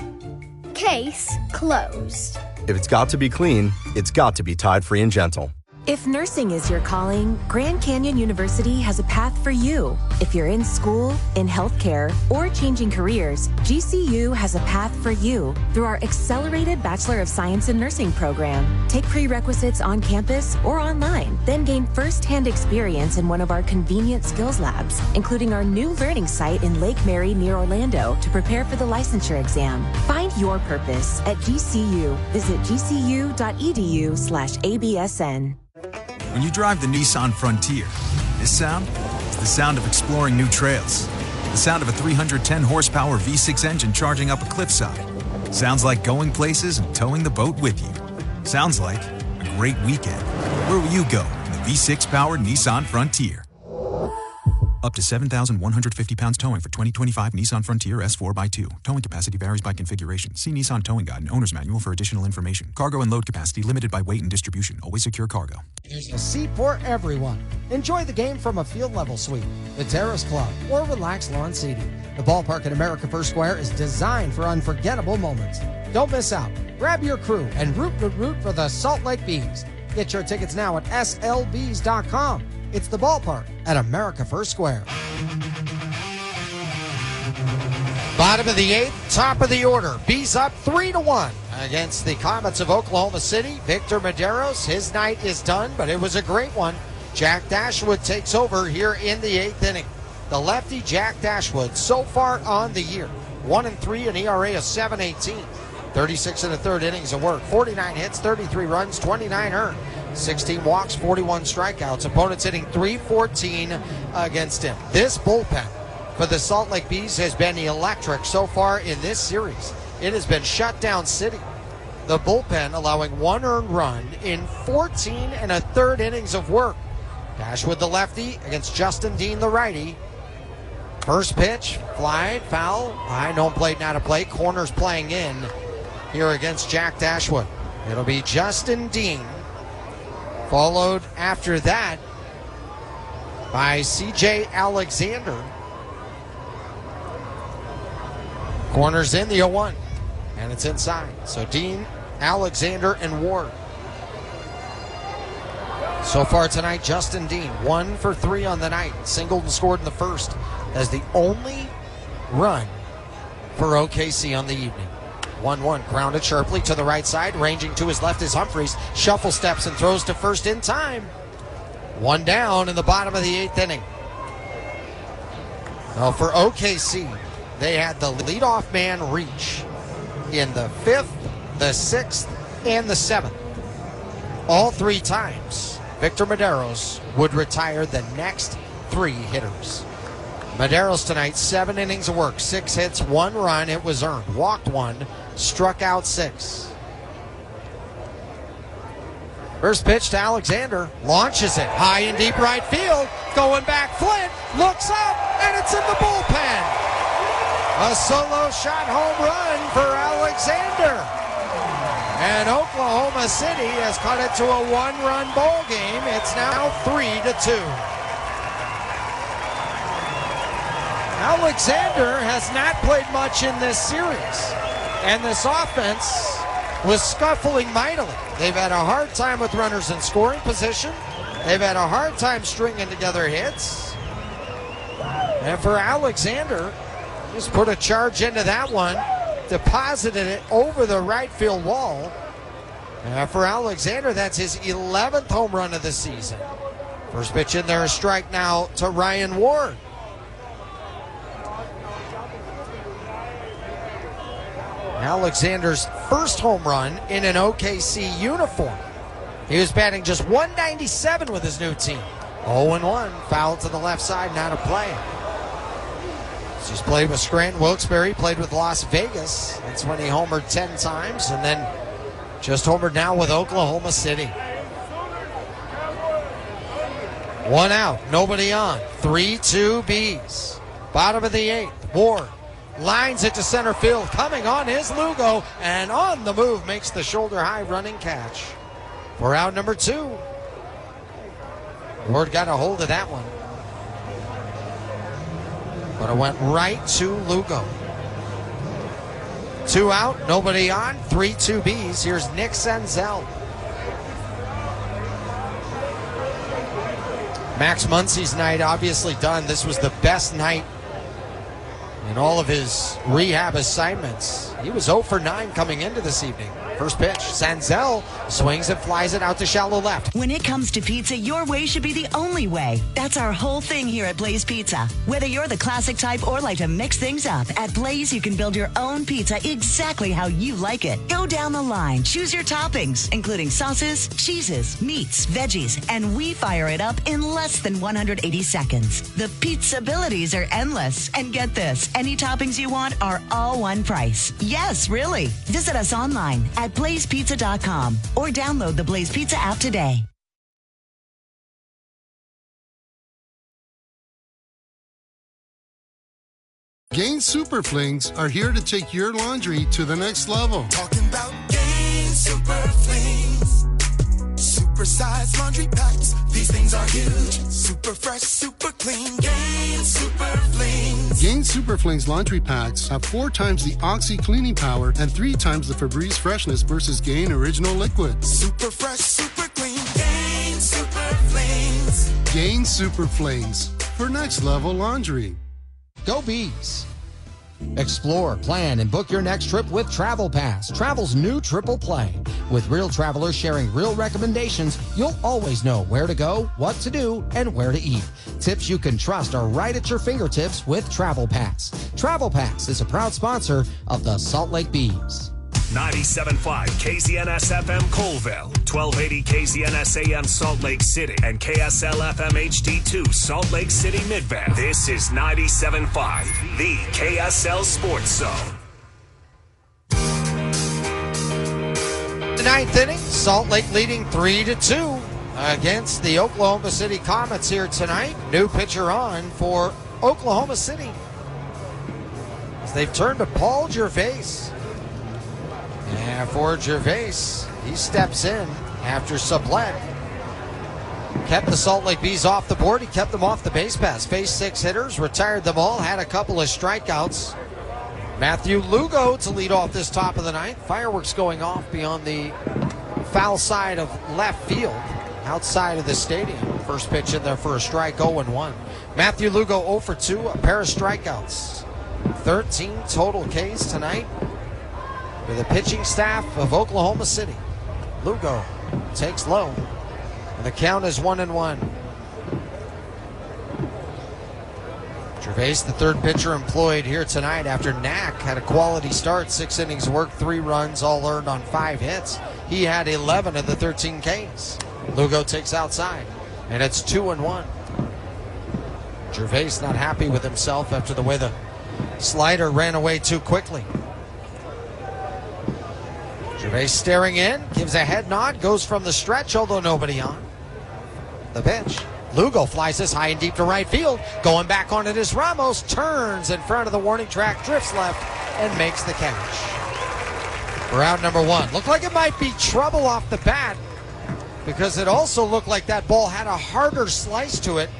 Case closed. If it's got to be clean, it's got to be Tide Free and Gentle. If nursing is your calling, Grand Canyon University has a path for you. If you're in school, in healthcare, or changing careers, GCU has a path for you through our accelerated Bachelor of Science in Nursing program. Take prerequisites on campus or online, then gain first-hand experience in one of our convenient skills labs, including our new learning site in Lake Mary near Orlando to prepare for the licensure exam. Find your purpose at GCU. Visit gcu.edu/ABSN. When you drive the Nissan Frontier, this sound is the sound of exploring new trails. The sound of a 310 horsepower V6 engine charging up a cliffside. Sounds like going places and towing the boat with you. Sounds like a great weekend. Where will you go in the V6 powered Nissan Frontier? Up to 7,150 pounds towing for 2025 Nissan Frontier S4x2. Towing capacity varies by configuration. See Nissan Towing Guide and Owner's Manual for additional information. Cargo and load capacity limited by weight and distribution. Always secure cargo. There's a seat for everyone. Enjoy the game from a field level suite, the Terrace Club, or relaxed lawn seating. The ballpark at America First Square is designed for unforgettable moments. Don't miss out. Grab your crew and root for the Salt Lake Bees. Get your tickets now at slbees.com. It's the ballpark at America First Square. Bottom of the 8th, top of the order. Bees up 3-1 against the Comets of Oklahoma City. Victor Medeiros, his night is done, but it was a great one. Jack Dashwood takes over here in the 8th inning. The lefty Jack Dashwood, so far on the year, 1-3, an ERA of 7.18. 36 and a third innings of work, 49 hits, 33 runs, 29 earned. 16 walks, 41 strikeouts. Opponents hitting .314 against him. This bullpen for the Salt Lake Bees has been electric so far in this series. It has been shutdown city. The bullpen allowing 1 earned run in 14 and a third innings of work. Dashwood the lefty against Justin Dean the righty. First pitch, fly, foul, high, no plate, not a play. Corners playing in here against Jack Dashwood. It'll be Justin Dean, followed after that by C.J. Alexander. Corners in the 0-1, and it's inside. So Dean, Alexander, and Ward. So far tonight, Justin Dean, 1 for 3 on the night. Singled and scored in the first as the only run for OKC on the evening. 1-1, grounded sharply to the right side. Ranging to his left is Humphreys. Shuffle steps and throws to first in time. 1 down in the bottom of the 8th inning. Well, for OKC, they had the leadoff man reach in the 5th, the 6th, and the 7th. All 3 times, Victor Medeiros would retire the next 3 hitters. Medeiros tonight, 7 innings of work, 6 hits, 1 run. It was earned. Walked 1, struck out 6. First pitch to Alexander, launches it high and deep right field. Going back, Flint looks up, and it's in the bullpen. A solo shot home run for Alexander. And Oklahoma City has cut it to a 1-run ball game. It's now 3-2. Alexander has not played much in this series, and this offense was scuffling mightily. They've had a hard time with runners in scoring position. They've had a hard time stringing together hits. And for Alexander, just put a charge into that one, deposited it over the right field wall. And for Alexander, that's his 11th home run of the season. First pitch in there, a strike now to Ryan Ward. Alexander's first home run in an OKC uniform. He was batting just 197 with his new team. 0-1, foul to the left side, not a play. He's played with Scranton Wilkes-Barre, played with Las Vegas. That's when he homered 10 times, and then just homered now with Oklahoma City. 1 out, nobody on. 3-2 Bees. Bottom of the 8th, Ward lines it to center field. Coming on is Lugo, and on the move makes the shoulder-high running catch for out number 2. Ward got a hold of that one, but it went right to Lugo. 2 out, nobody on. 3-2 Bees. Here's Nick Senzel. Max Muncy's night obviously done. This was the best night in all of his rehab assignments. He was 0 for 9 coming into this evening. First pitch, Senzel swings and flies it out to shallow left. When it comes to pizza, your way should be the only way. That's our whole thing here at Blaze Pizza. Whether you're the classic type or like to mix things up, at Blaze you can build your own pizza exactly how you like it. Go down the line, choose your toppings, including sauces, cheeses, meats, veggies, and we fire it up in less than 180 seconds. The pizzabilities are endless. And get this, any toppings you want are all one price. Yes, really. Visit us online at blazepizza.com or download the Blaze Pizza app today. Gain Super Flings are here to take your laundry to the next level. Talking about Gain Super Flings. Super-sized laundry packs. These things are huge. Super fresh, super clean. Gain Super Flings. Gain Super Flings laundry packs have 4 times the Oxy cleaning power and 3 times the Febreze freshness versus Gain Original Liquid. Super fresh, super clean. Gain Super Flings. Gain Super Flings for next level laundry. Go Bees. Explore, plan, and book your next trip with Travel Pass, travel's new triple play. With real travelers sharing real recommendations, you'll always know where to go, what to do, and where to eat. Tips you can trust are right at your fingertips with Travel Pass. Travel Pass is a proud sponsor of the Salt Lake Bees. 97.5 KZNS FM Colville, 1280 KZNS AM Salt Lake City, and KSL FM HD2 Salt Lake City Midvale. This is 97.5, the KSL Sports Zone. The 9th inning, Salt Lake leading 3-2 against the Oklahoma City Comets here tonight. New pitcher on for Oklahoma City, as they've turned to Paul Gervais. And for Gervais, he steps in after Sublette kept the Salt Lake Bees off the board. He kept them off the base paths. Faced 6 hitters, retired them all, had a couple of strikeouts. Matthew Lugo to lead off this top of the 9th. Fireworks going off beyond the foul side of left field, outside of the stadium. First pitch in there for a strike, 0-1. Matthew Lugo 0 for 2, a pair of strikeouts. 13 total Ks tonight for the pitching staff of Oklahoma City. Lugo takes low, and the count is 1-1. Gervais, the third pitcher employed here tonight after Knack had a quality start. 6 innings worked, 3 runs, all earned on 5 hits. He had 11 of the 13 Ks. Lugo takes outside, and it's 2-1. Gervais not happy with himself after the way the slider ran away too quickly. Gervais staring in, gives a head nod, goes from the stretch, although nobody on. The pitch. Lugo flies this high and deep to right field. Going back on it is Ramos, turns in front of the warning track, drifts left, and makes the catch. For out number 1. Looked like it might be trouble off the bat, because it also looked like that ball had a harder slice to it,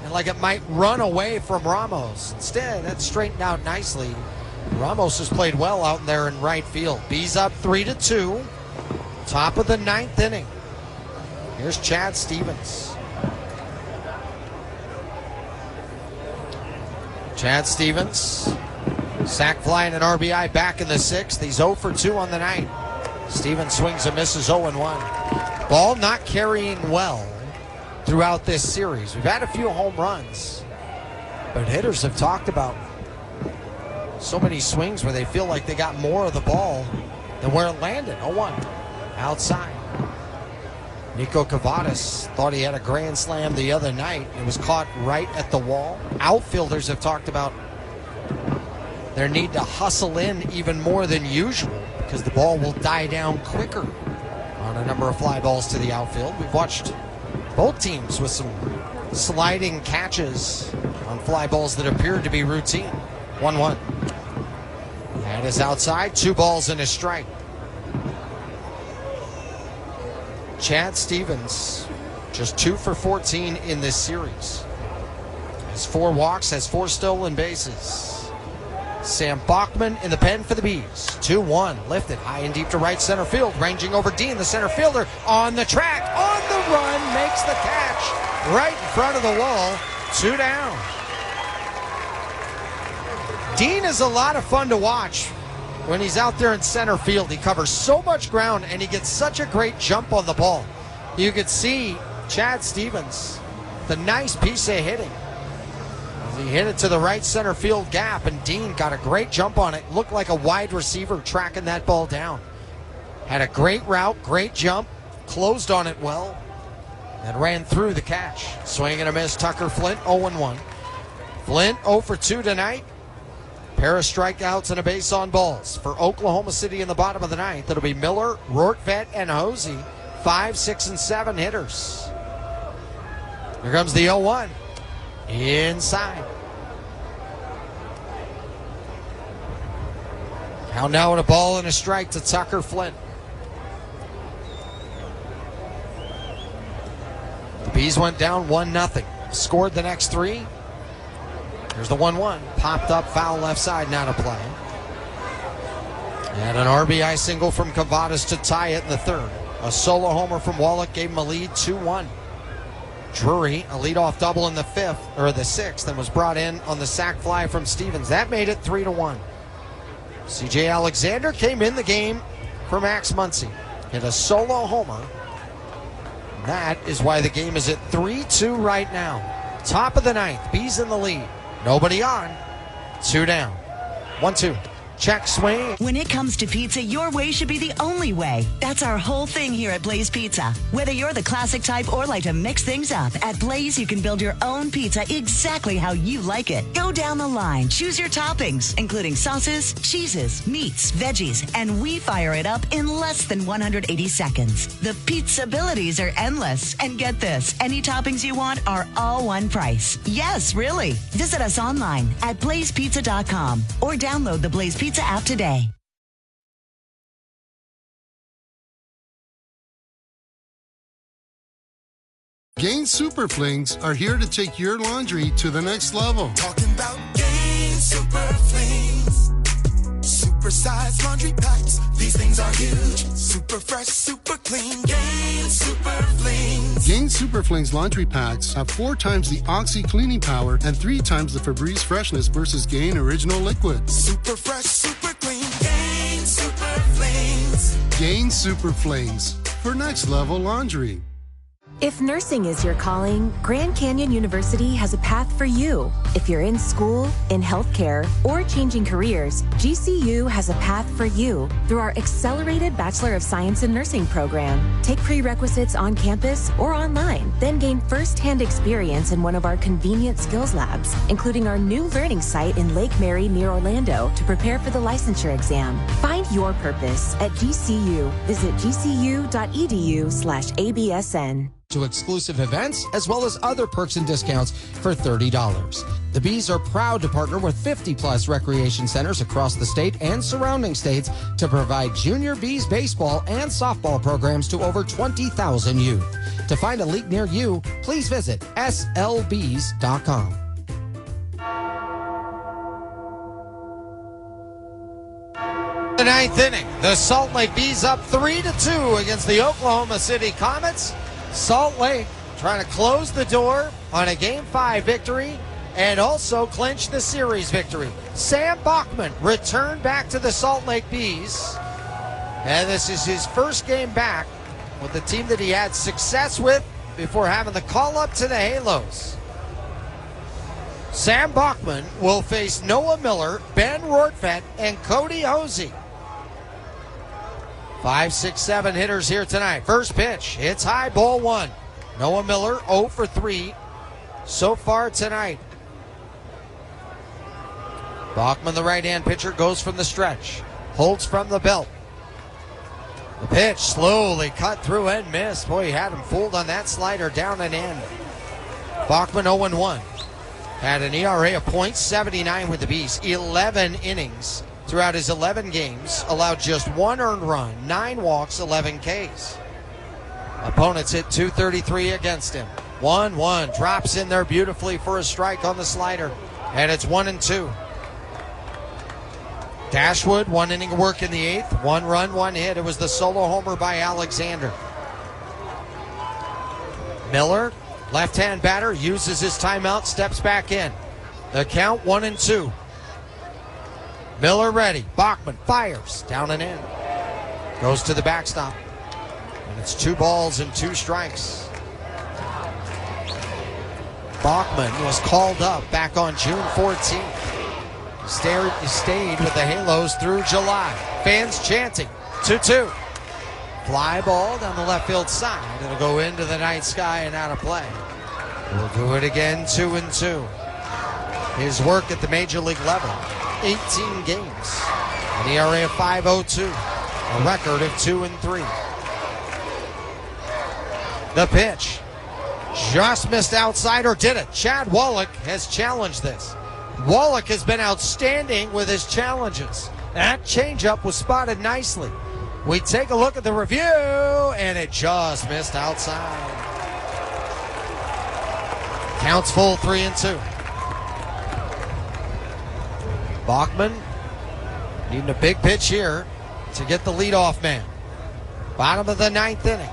and like it might run away from Ramos. Instead, that straightened out nicely. Ramos has played well out there in right field. Bees up 3-2. Top of the 9th inning. Here's Chad Stevens. Chad Stevens, sac fly and an RBI back in the 6th. He's 0 for 2 on the night. Stevens swings and misses 0-1. Ball not carrying well throughout this series. We've had a few home runs, but hitters have talked about so many swings where they feel like they got more of the ball than where it landed. 0-1 outside. Nico Cavadas thought he had a grand slam the other night. It was caught right at the wall. Outfielders have talked about their need to hustle in even more than usual because the ball will die down quicker on a number of fly balls to the outfield. We've watched both teams with some sliding catches on fly balls that appeared to be routine. 1-1. That is outside. 2 balls and a strike. Chad Stevens, just 2 for 14 in this series. Has 4 walks, has 4 stolen bases. Sam Bachman in the pen for the Bees. 2-1, lifted high and deep to right center field, ranging over Dean, the center fielder, on the track, on the run, makes the catch right in front of the wall. 2 down. Dean is a lot of fun to watch when he's out there in center field. He covers so much ground and he gets such a great jump on the ball. You could see Chad Stevens, the nice piece of hitting. He hit it to the right center field gap, and Dean got a great jump on it. Looked like a wide receiver tracking that ball down. Had a great route, great jump, closed on it well, and ran through the catch. Swing and a miss, Tucker Flint, 0-1. Flint 0 for 2 tonight. Pair of strikeouts and a base on balls. For Oklahoma City in the bottom of the ninth, it'll be Miller, Rortvedt, and Hosey. 5, 6, and 7 hitters. Here comes the 0-1. Inside. Count now at a ball and a strike to Tucker Flint. The Bees went down 1-0. Scored the next 3. Here's the 1-1. Popped up, foul left side, not a play. And an RBI single from Cavadas to tie it in the 3rd. A solo homer from Wallach gave him a lead, 2-1. Drury, a leadoff double in the 6th, and was brought in on the sac fly from Stevens. That made it 3-1. C.J. Alexander came in the game for Max Muncy. Hit a solo homer. That is why the game is at 3-2 right now. Top of the 9th, Bees in the lead. Nobody on. 2 down. 1-2. Check swing. When it comes to pizza, your way should be the only way. That's our whole thing here at Blaze Pizza. Whether you're the classic type or like to mix things up, at Blaze you can build your own pizza exactly how you like it. Go down the line, choose your toppings, including sauces, cheeses, meats, veggies, and we fire it up in less than 180 seconds. The pizzabilities are endless. And get this, any toppings you want are all one price. Yes, really. Visit us online at blazepizza.com or download the Blaze Pizza app today. Gain Super Flings are here to take your laundry to the next level. Talking about Gain Super Flings. Super-sized laundry packs. These things are huge. Super fresh, super clean. Gain Super Flings. Gain Super Flings laundry packs have 4 times the Oxy cleaning power and 3 times the Febreze freshness versus Gain Original Liquid. Super fresh, super clean. Gain Super Flings. Gain Super Flings for next level laundry. If nursing is your calling, Grand Canyon University has a path for you. If you're in school, in healthcare, or changing careers, GCU has a path for you through our accelerated Bachelor of Science in Nursing program. Take prerequisites on campus or online, then gain first-hand experience in one of our convenient skills labs, including our new learning site in Lake Mary near Orlando to prepare for the licensure exam. Find your purpose at GCU. Visit gcu.edu/ABSN. To exclusive events, as well as other perks and discounts for $30. The Bees are proud to partner with 50-plus recreation centers across the state and surrounding states to provide junior Bees baseball and softball programs to over 20,000 youth. To find a league near you, please visit slbees.com. The 9th inning, the Salt Lake Bees up 3-2 against the Oklahoma City Comets. Salt Lake trying to close the door on a Game 5 victory and also clinch the series victory. Sam Bachman returned back to the Salt Lake Bees, and this is his first game back with the team that he had success with before having the call up to the Halos. Sam Bachman will face Noah Miller, Ben Rortvedt, and Cody Hosey. 5, 6, 7 hitters here tonight. First pitch, it's high, ball 1. Noah Miller 0 for 3 so far tonight. Bachman, the right-hand pitcher, goes from the stretch. Holds from the belt. The pitch slowly cut through and missed. Boy, he had him fooled on that slider down and in. Bachman 0-1. Had an ERA of .79 with the Bees. 11 innings throughout his 11 games. Allowed just 1 earned run, 9 walks, 11 Ks. Opponents hit .233 against him. 1-1. Drops in there beautifully for a strike on the slider. And it's 1-2. Dashwood, 1 inning of work in the 8th. 1 run, 1 hit. It was the solo homer by Alexander. Miller, left-hand batter, uses his timeout, steps back in. The count 1-2. Miller ready. Bachman fires. Down and in. Goes to the backstop. And it's 2 balls and 2 strikes. Bachman was called up back on June 14th. He stayed with the Halos through July. Fans chanting, 2-2. Fly ball down the left field side. It'll go into the night sky and out of play. We'll do it again, 2-2. His work at the major league level, 18 games. An ERA of 5.02. A record of 2-3. The pitch. Just missed outside, or did it? Chad Wallach has challenged this. Wallach has been outstanding with his challenges. That changeup was spotted nicely. We take a look at the review, and it just missed outside. Counts full, 3-2. Bachman needing a big pitch here to get the leadoff man. Bottom of the 9th inning.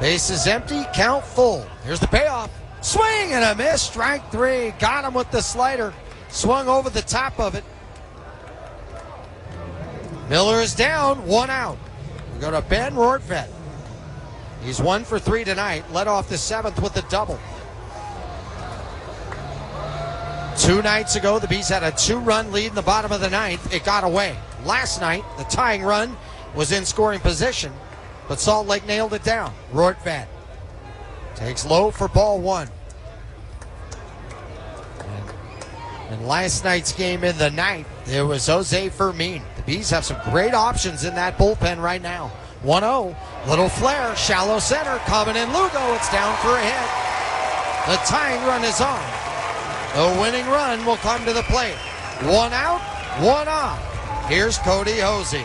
Base is empty, count full. Here's the payoff. Swing and a miss, strike 3. Got him with the slider. Swung over the top of it. Miller is down, 1 out. We go to Ben Rortvedt. He's 1 for 3 tonight. Led off the 7th with a double. 2 nights ago, the Bees had a 2-run lead in the bottom of the 9th. It got away. Last night, the tying run was in scoring position, but Salt Lake nailed it down. Rortvedt takes low for ball 1. And last night's game in the 9th, there was Jose Fermin. The Bees have some great options in that bullpen right now. 1-0, little flare, shallow center, coming in Lugo. It's down for a hit. The tying run is on. The winning run will come to the plate. 1 out, 1 off. Here's Cody Hosey.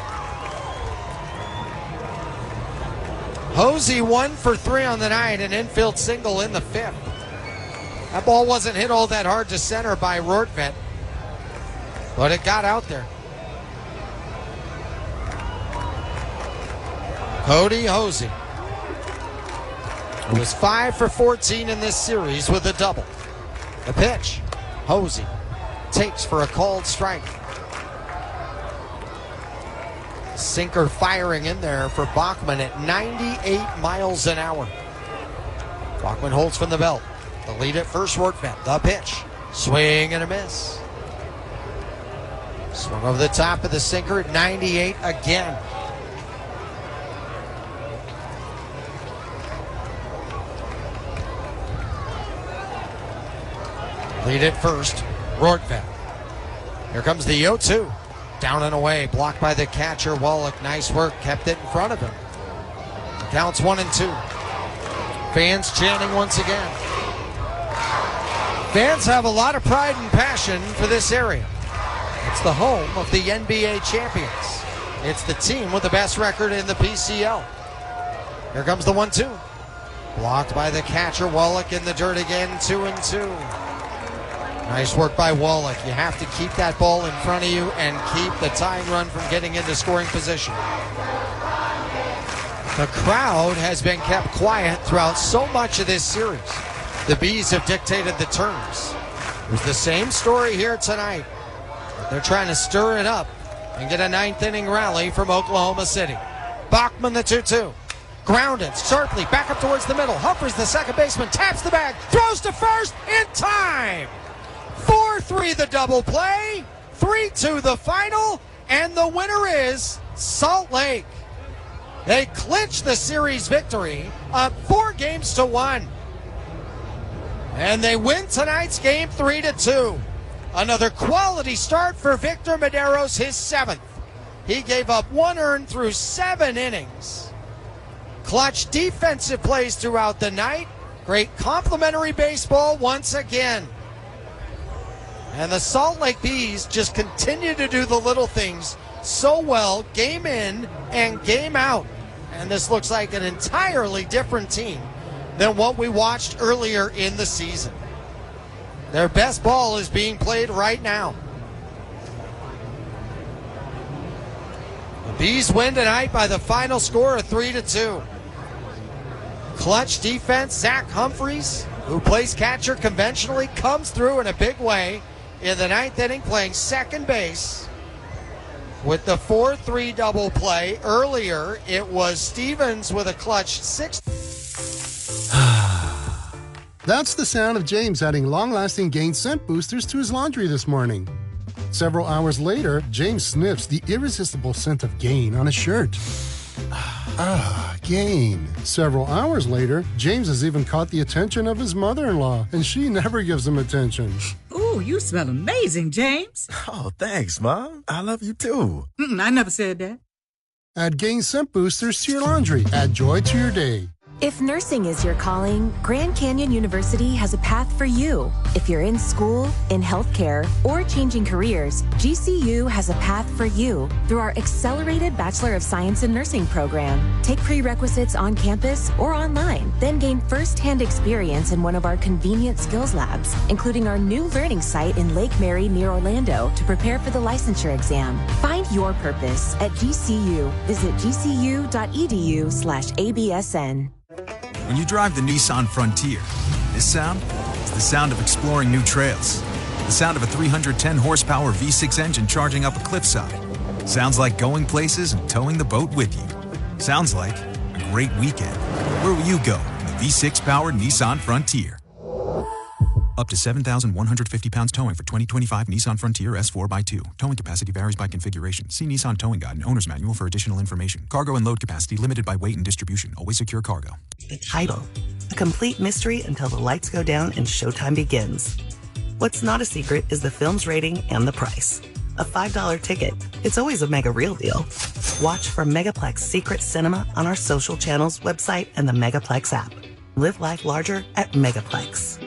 Hosey 1 for 3 on the night, an infield single in the 5th. That ball wasn't hit all that hard to center by Rortvedt, but it got out there. Cody Hosey was 5 for 14 in this series with a double. The pitch, Hosey takes for a called strike. Sinker firing in there for Bachman at 98 miles an hour. Bachman holds from the belt. The lead at first, Rortvedt. The pitch. Swing and a miss. Swung over the top of the sinker at 98 again. Lead at first, Rortvedt. Here comes the 0-2. Down and away, blocked by the catcher, Wallach. Nice work, kept it in front of him. Counts 1-2. Fans chanting once again. Fans have a lot of pride and passion for this area. It's the home of the NBA champions. It's the team with the best record in the PCL. Here comes the 1-2. Blocked by the catcher, Wallach in the dirt again, 2-2. Nice work by Wallach. You have to keep that ball in front of you and keep the tying run from getting into scoring position. The crowd has been kept quiet throughout so much of this series. The Bees have dictated the terms. It was the same story here tonight. They're trying to stir it up and get a 9th inning rally from Oklahoma City. Bachman the 2-2. Grounded sharply back up towards the middle. Humphries, the second baseman, taps the bag, throws to first in time. 4-3 the double play, 3-2 the final, and the winner is Salt Lake. They clinch the series victory, up 4-1. And they win tonight's game 3-2. Another quality start for Victor Medeiros, his 7th. He gave up 1 earned through 7 innings. Clutch defensive plays throughout the night. Great complimentary baseball once again. And the Salt Lake Bees just continue to do the little things so well, game in and game out. And this looks like an entirely different team than what we watched earlier in the season. Their best ball is being played right now. The Bees win tonight by the final score of 3-2. Clutch defense, Zach Humphreys, who plays catcher conventionally, comes through in a big way in the 9th inning, playing second base with the 4-3 double play. Earlier, it was Stevens with a clutch 6th. That's the sound of James adding long-lasting Gain scent boosters to his laundry this morning. Several hours later, James sniffs the irresistible scent of Gain on his shirt. Gain. Several hours later, James has even caught the attention of his mother-in-law, and she never gives him attention. Ooh, you smell amazing, James. Oh, thanks, Mom. I love you too. I never said that. Add Gain scent boosters to your laundry. Add joy to your day. If nursing is your calling, Grand Canyon University has a path for you. If you're in school, in healthcare, or changing careers, GCU has a path for you through our accelerated Bachelor of Science in Nursing program. Take prerequisites on campus or online, then gain first-hand experience in one of our convenient skills labs, including our new learning site in Lake Mary near Orlando to prepare for the licensure exam. Find your purpose at GCU. Visit gcu.edu/ABSN. When you drive the Nissan Frontier, this sound is the sound of exploring new trails. The sound of a 310 horsepower V6 engine charging up a cliffside. Sounds like going places and towing the boat with you. Sounds like a great weekend. Where will you go in the V6 powered Nissan Frontier? Up to 7,150 pounds towing for 2025 Nissan Frontier S4x2. Towing capacity varies by configuration. See Nissan Towing Guide and Owner's Manual for additional information. Cargo and load capacity limited by weight and distribution. Always secure cargo. The title, a complete mystery until the lights go down and showtime begins. What's not a secret is the film's rating and the price. A $5 ticket. It's always a mega real deal. Watch for Megaplex Secret Cinema on our social channels, website, and the Megaplex app. Live life larger at Megaplex.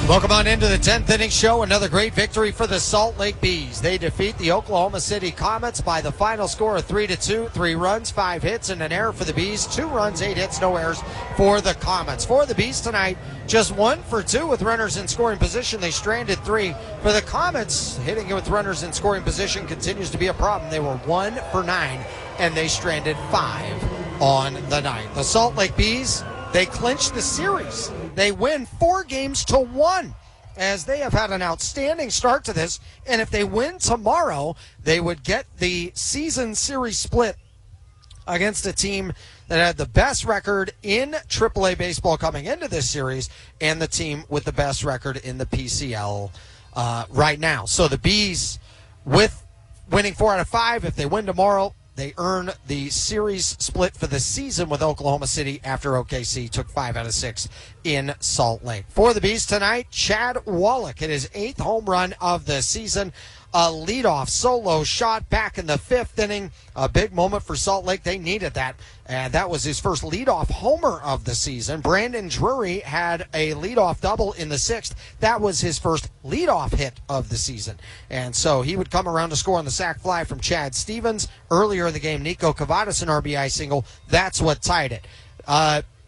Welcome on into the 10th inning show. Another great victory for the Salt Lake Bees. They defeat the Oklahoma City Comets by the final score of 3-2. 3 runs, 5 hits, and an error for the Bees. 2 runs, 8 hits, no errors for the Comets. For the Bees tonight, just 1 for 2 with runners in scoring position. They stranded 3. For the Comets, hitting it with runners in scoring position continues to be a problem. They were 1 for 9, and they stranded 5 on the night. The Salt Lake Bees, they clinched the series. They win 4-1 as they have had an outstanding start to this. And if they win tomorrow, they would get the season series split against a team that had the best record in AAA baseball coming into this series and the team with the best record in the PCL right now. So the Bees, with winning 4 out of 5, if they win tomorrow, they earn the series split for the season with Oklahoma City after OKC took 5 out of 6 in Salt Lake. For the Bees tonight, Chad Wallach hit his 8th home run of the season. A leadoff solo shot back in the 5th inning. A big moment for Salt Lake. They needed that. And that was his first leadoff homer of the season. Brandon Drury had a leadoff double in the 6th. That was his first leadoff hit of the season. And so he would come around to score on the sac fly from Chad Stevens. Earlier in the game, Nico Cavadas, an RBI single. That's what tied it.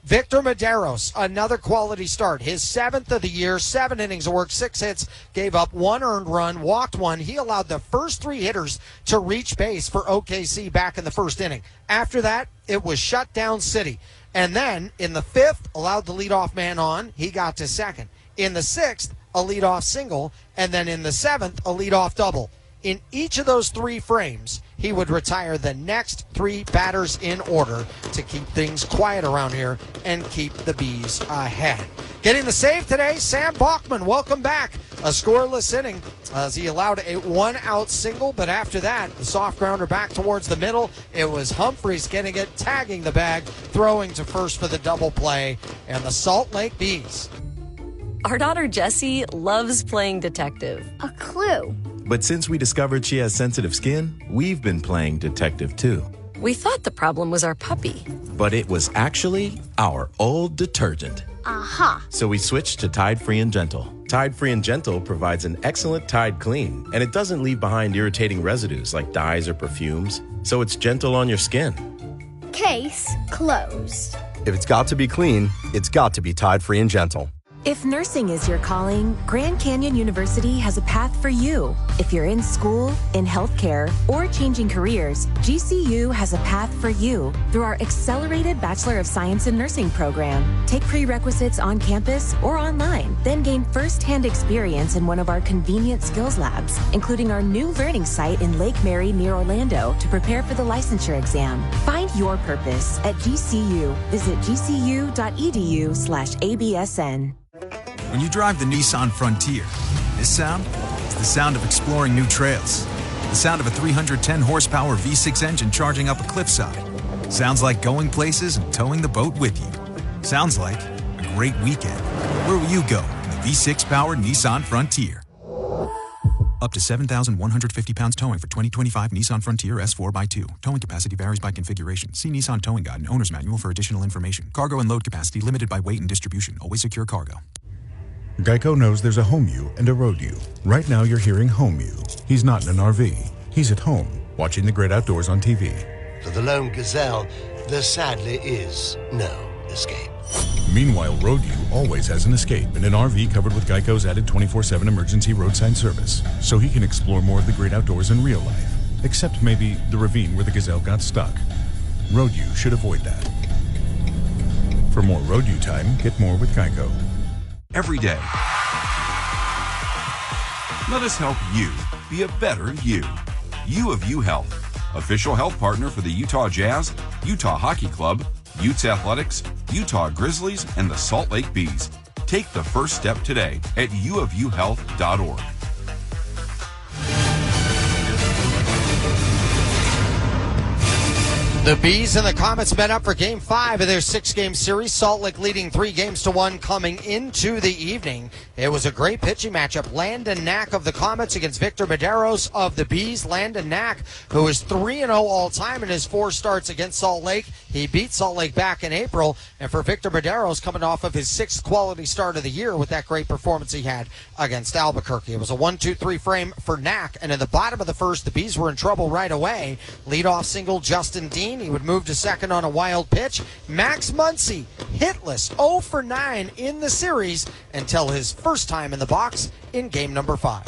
Victor Medeiros, another quality start. His 7th of the year, 7 innings of work, 6 hits, gave up 1 earned run, walked 1. He allowed the first 3 hitters to reach base for OKC back in the 1st inning. After that, it was shut down city. And then in the 5th, allowed the leadoff man on. He got to 2nd. In the 6th, a leadoff single. And then in the 7th, a leadoff double. In each of those 3 frames, he would retire the next 3 batters in order to keep things quiet around here and keep the Bees ahead. Getting the save today, Sam Bachman. Welcome back A scoreless inning as he allowed a one-out single, but after that, the soft grounder back towards the middle. It was Humphreys getting it, tagging the bag, throwing to first for the double play, and the Salt Lake Bees. Our daughter Jessie loves playing detective. A clue. But since we discovered she has sensitive skin, we've been playing detective too. We thought the problem was our puppy. But it was actually our old detergent. Aha. So we switched to Tide Free and Gentle. Tide Free and Gentle provides an excellent Tide clean, and it doesn't leave behind irritating residues like dyes or perfumes, so it's gentle on your skin. Case closed. If it's got to be clean, it's got to be Tide Free and Gentle. If nursing is your calling, Grand Canyon University has a path for you. If you're in school, in healthcare, or changing careers, GCU has a path for you through our accelerated Bachelor of Science in Nursing program. Take prerequisites on campus or online, then gain first-hand experience in one of our convenient skills labs, including our new learning site in Lake Mary near Orlando to prepare for the licensure exam. Find your purpose at GCU. Visit gcu.edu/ABSN. When you drive the Nissan Frontier, this sound is the sound of exploring new trails. The sound of a 310 horsepower V6 engine charging up a cliffside. Sounds like going places and towing the boat with you. Sounds like a great weekend. Where will you go in the V6 powered Nissan Frontier? Up to 7,150 pounds towing for 2025 Nissan Frontier S4x2. Towing capacity varies by configuration. See Nissan Towing Guide and Owner's Manual for additional information. Cargo and load capacity limited by weight and distribution. Always secure cargo. Geico knows there's a home you and a road you. Right now you're hearing home you. He's not in an RV. He's at home, watching the great outdoors on TV. For the lone gazelle, there sadly is no escape. Meanwhile, road you always has an escape in an RV covered with Geico's added 24/7 emergency roadside service, so he can explore more of the great outdoors in real life. Except maybe the ravine where the gazelle got stuck. Road you should avoid that. For more road you time, get more with Geico. Every day, let us help you be a better you. U of U Health, official health partner for the Utah Jazz, Utah Hockey Club, Utes Athletics, Utah Grizzlies, and the Salt Lake Bees. Take the first step today at uofuhealth.org. The Bees and the Comets met up for Game 5 of their 6-game series. Salt Lake leading 3-1 coming into the evening. It was a great pitching matchup. Landon Knack of the Comets against Victor Medeiros of the Bees. Landon Knack, who is 3-0 all-time in his 4 starts against Salt Lake. He beat Salt Lake back in April. And for Victor Medeiros, coming off of his 6th quality start of the year with that great performance he had against Albuquerque. It was a 1-2-3 frame for Knack. And in the bottom of the first, the Bees were in trouble right away. Leadoff single, Justin Dean. He would move to second on a wild pitch. Max Muncy, hitless, 0 for 9 in the series until his first time in the box in game number 5.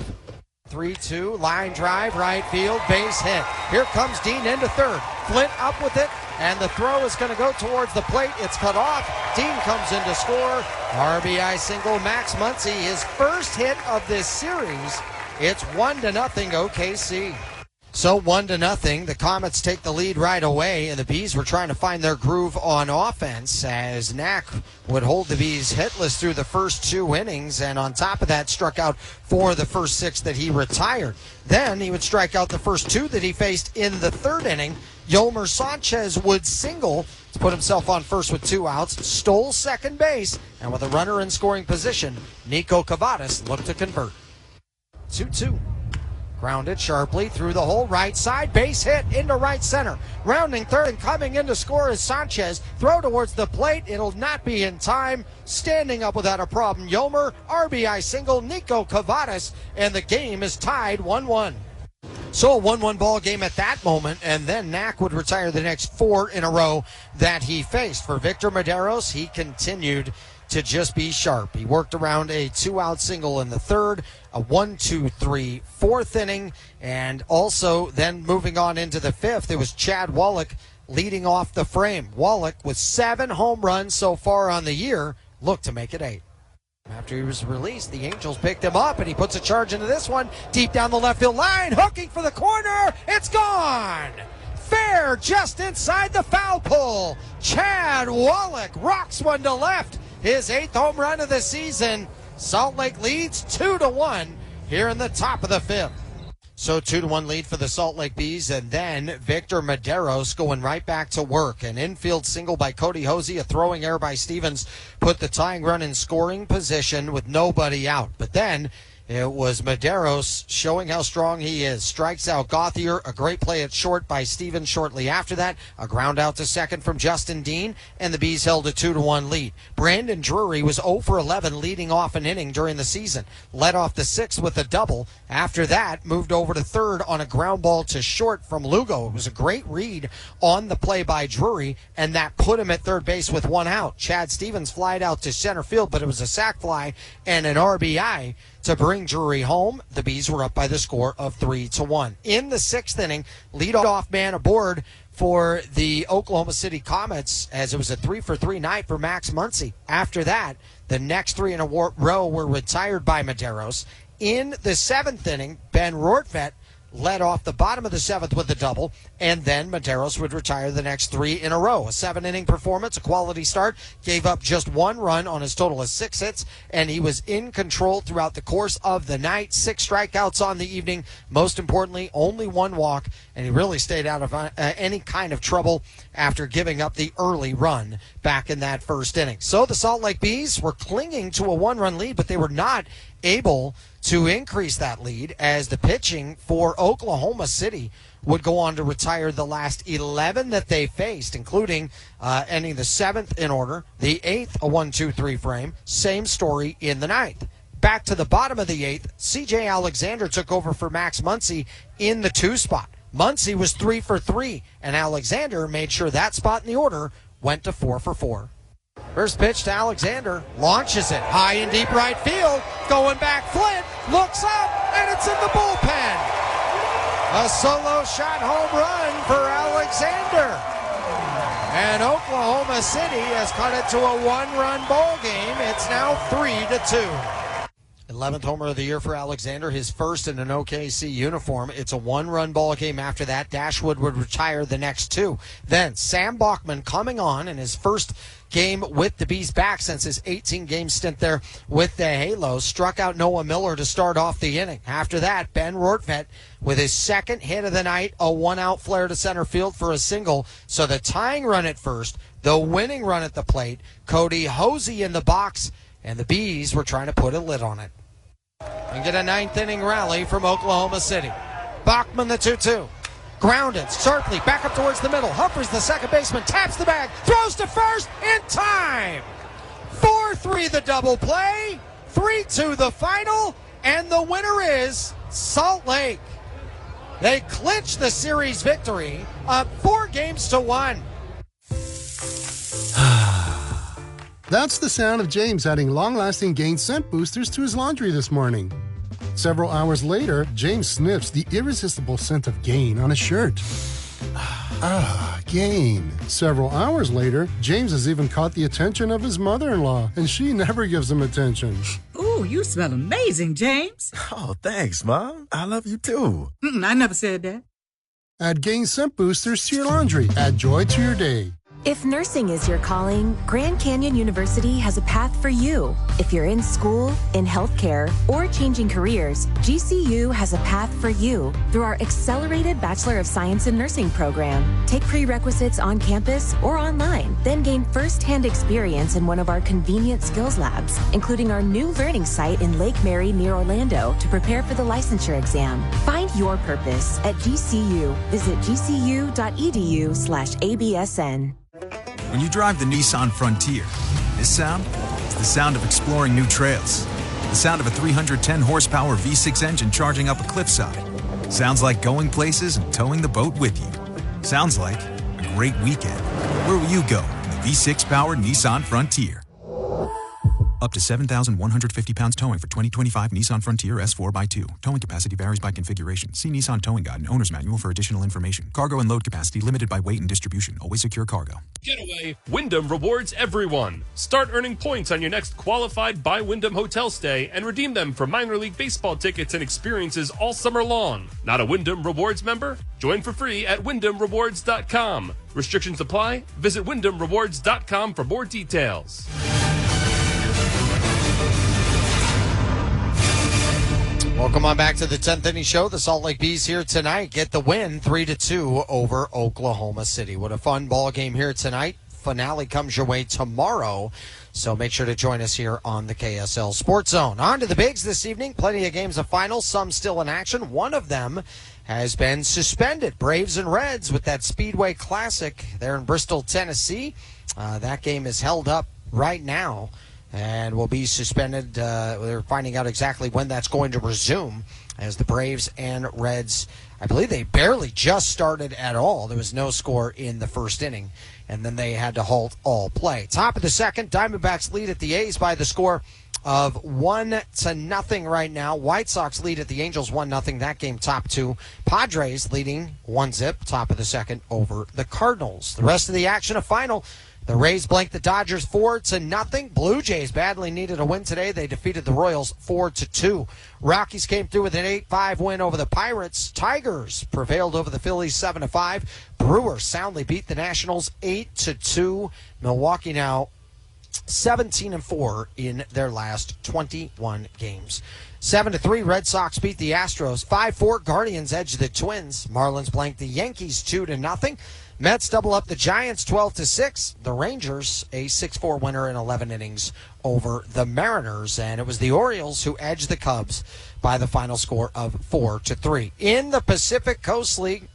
3-2, line drive, right field, base hit. Here comes Dean into third. Flint up with it, and the throw is going to go towards the plate. It's cut off. Dean comes in to score. RBI single, Max Muncy, his first hit of this series. It's 1-0 OKC. So 1-0, the Comets take the lead right away, and the Bees were trying to find their groove on offense as Knack would hold the Bees hitless through the first 2 innings, and on top of that, struck out for the first 6 that he retired. Then he would strike out the first 2 that he faced in the 3rd inning. Yolmer Sanchez would single to put himself on first with 2 outs, stole second base, and with a runner in scoring position, Nico Cavadas looked to convert. 2-2. Grounded sharply through the hole, right side, base hit into right center. Rounding third and coming in to score is Sanchez. Throw towards the plate, it'll not be in time. Standing up without a problem, Yolmer, RBI single, Nico Cavadas, and the game is tied 1-1. So a 1-1 ball game at that moment, and then Knack would retire the next 4 in a row that he faced. For Victor Medeiros, he continued to just be sharp. He worked around a 2-out single in the 3rd, a 1-2-3 4th inning, and also then moving on into the 5th, it was Chad Wallach leading off the frame. Wallach with 7 home runs so far on the year, looked to make it 8. After he was released, the Angels picked him up, and he puts a charge into this one, deep down the left field line, hooking for the corner, it's gone! Fair just inside the foul pole. Chad Wallach rocks one to left. His 8th home run of the season. Salt Lake leads 2-1 here in the top of the fifth. So 2-1 lead for the Salt Lake Bees, and then Victor Medeiros going right back to work. An infield single by Cody Hosey, a throwing error by Stevens put the tying run in scoring position with nobody out. But then it was Medeiros showing how strong he is. Strikes out Gauthier. A great play at short by Stevens shortly after that. A ground out to second from Justin Dean, and the Bees held a 2-1 lead. Brandon Drury was 0 for 11 leading off an inning during the season. Led off the sixth with a double. After that, moved over to third on a ground ball to short from Lugo. It was a great read on the play by Drury, and that put him at third base with one out. Chad Stevens flied out to center field, but it was a sac fly and an RBI to bring Drury home. The Bees were up by the score of 3-1. In the sixth inning, leadoff man aboard for the Oklahoma City Comets, as it was a 3-for-3 night for Max Muncy. After that, the next three in a row were retired by Medeiros. In the seventh inning, Ben Rortvedt led off the bottom of the seventh with a double, and then Medeiros would retire the next three in a row. A 7-inning performance, a quality start, gave up just one run on his total of 6 hits, and he was in control throughout the course of the night. 6 strikeouts on the evening. Most importantly, only one walk, and he really stayed out of any kind of trouble after giving up the early run back in that first inning. So the Salt Lake Bees were clinging to a 1-run lead, but they were not able to increase that lead, as the pitching for Oklahoma City would go on to retire the last 11 that they faced, including ending the 7th in order, the 8th a 1-2-3 frame. Same story in the 9th. Back to the bottom of the 8th, C.J. Alexander took over for Max Muncy in the 2 spot. Muncy was 3 for 3, and Alexander made sure that spot in the order went to 4 for 4. First pitch to Alexander, launches it high in deep right field, going back, Flint looks up, and it's in the bullpen. A solo shot home run for Alexander. And Oklahoma City has cut it to a 1-run ball game. It's now 3-2. 11th homer of the year for Alexander, his first in an OKC uniform. It's a 1-run ball game after that. Dashwood would retire the next 2. Then Sam Bachman coming on in his first game with the Bees back since his 18-game stint there with the Halos. Struck out Noah Miller to start off the inning. After that, Ben Rortvedt with his second hit of the night, a 1-out flare to center field for a single. So the tying run at first, the winning run at the plate, Cody Hosey in the box, and the Bees were trying to put a lid on it. And get a 9th-inning rally from Oklahoma City. Bachman the 2-2. Grounded sharply back up towards the middle. Humphries, the second baseman, taps the bag, throws to first in time. 4-3 the double play, 3-2 the final, and the winner is Salt Lake. They clinch the series victory, up 4-1. That's the sound of James adding long-lasting Gain scent boosters to his laundry this morning. Several hours later, James sniffs the irresistible scent of Gain on his shirt. Gain. Several hours later, James has even caught the attention of his mother-in-law, and she never gives him attention. Ooh, you smell amazing, James. Oh, thanks, Mom. I love you too. I never said that. Add Gain scent boosters to your laundry. Add joy to your day. If nursing is your calling, Grand Canyon University has a path for you. If you're in school, in healthcare, or changing careers, GCU has a path for you through our accelerated Bachelor of Science in Nursing program. Take prerequisites on campus or online, then gain first-hand experience in one of our convenient skills labs, including our new learning site in Lake Mary near Orlando to prepare for the licensure exam. Find your purpose at GCU. Visit gcu.edu/ABSN. When you drive the Nissan Frontier, this sound is the sound of exploring new trails. The sound of a 310 horsepower V6 engine charging up a cliffside. Sounds like going places and towing the boat with you. Sounds like a great weekend. Where will you go in the V6 powered Nissan Frontier? Up to 7,150 pounds towing for 2025 Nissan Frontier S4x2. Towing capacity varies by configuration. See Nissan Towing Guide and Owner's Manual for additional information. Cargo and load capacity limited by weight and distribution. Always secure cargo. Getaway. Wyndham rewards everyone. Start earning points on your next qualified by Wyndham hotel stay and redeem them for minor league baseball tickets and experiences all summer long. Not a Wyndham Rewards member? Join for free at WyndhamRewards.com. Restrictions apply. Visit WyndhamRewards.com for more details. Welcome on back to the 10th inning show. The Salt Lake Bees here tonight get the win 3-2 over Oklahoma City. What a fun ball game here tonight. Finale comes your way tomorrow, so make sure to join us here on the KSL Sports Zone. On to the Bigs this evening. Plenty of games of finals, some still in action. One of them has been suspended. Braves and Reds with that Speedway Classic there in Bristol, Tennessee. That game is held up right now and will be suspended. They're finding out exactly when that's going to resume, as the Braves and Reds, I believe they barely just started at all. There was no score in the first inning, and then they had to halt all play. Top of the second, Diamondbacks lead at the A's by the score of 1-0 right now. White Sox lead at the Angels 1-0. That game top two. Padres leading 1-0, top of the second, over the Cardinals. The rest of the action, a final. The Rays blanked the Dodgers 4-0. Blue Jays badly needed a win today. They defeated the Royals 4-2. Rockies came through with an 8-5 win over the Pirates. Tigers prevailed over the Phillies 7-5. Brewers soundly beat the Nationals 8-2. Milwaukee now 17-4 in their last 21 games. 7-3, Red Sox beat the Astros. 5-4, Guardians edged the Twins. Marlins blanked the Yankees 2-0. Mets double up the Giants 12-6. The Rangers a 6-4 winner in 11 innings over the Mariners. And it was the Orioles who edged the Cubs by the final score of 4-3. In the Pacific Coast League,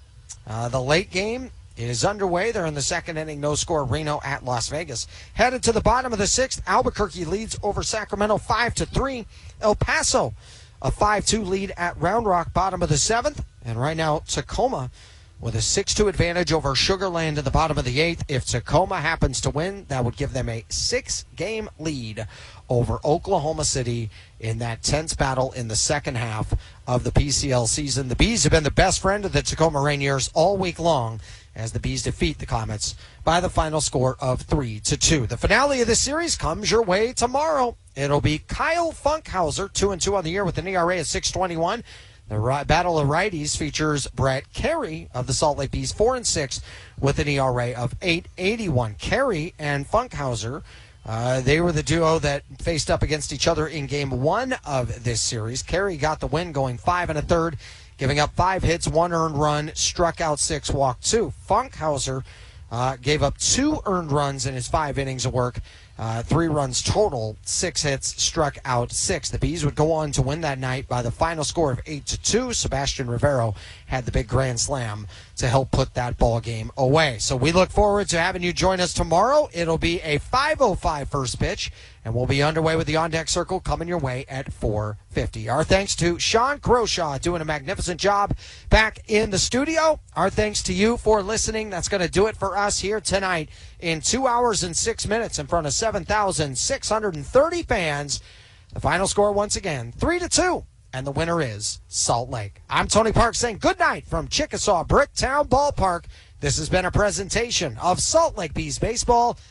the late game is underway. They're in the second inning. No score. Reno at Las Vegas. Headed to the bottom of the sixth. Albuquerque leads over Sacramento 5-3. El Paso a 5-2 lead at Round Rock, bottom of the seventh. And right now, Tacoma with a 6-2 advantage over Sugar Land in the bottom of the eighth. If Tacoma happens to win, that would give them a 6-game lead over Oklahoma City in that tense battle in the second half of the PCL season. The Bees have been the best friend of the Tacoma Rainiers all week long, as the Bees defeat the Comets by the final score of 3-2. The finale of the series comes your way tomorrow. It'll be Kyle Funkhauser, 2-2 on the year with an ERA of 6.21. The Battle of Righties features Brett Carey of the Salt Lake Bees, 4-6 with an ERA of 8.81. Carey and Funkhauser, they were the duo that faced up against each other in Game 1 of this series. Carey got the win, going 5 1/3, giving up 5 hits, 1 earned run, struck out 6, walked 2. Funkhauser gave up 2 earned runs in his 5 innings of work. 3 runs total, 6 hits, struck out 6. The Bees would go on to win that night by the final score of 8-2. Sebastian Rivero had the big grand slam to help put that ball game away. So we look forward to having you join us tomorrow. It'll be a 5:05 first pitch, and we'll be underway with the On Deck Circle coming your way at 4:50. Our thanks to Sean Croshaw, doing a magnificent job back in the studio. Our thanks to you for listening. That's going to do it for us here tonight in 2 hours and 6 minutes in front of 7,630 fans. The final score once again, 3-2. And the winner is Salt Lake. I'm Tony Park saying good night from Chickasaw Bricktown Ballpark. This has been a presentation of Salt Lake Bees Baseball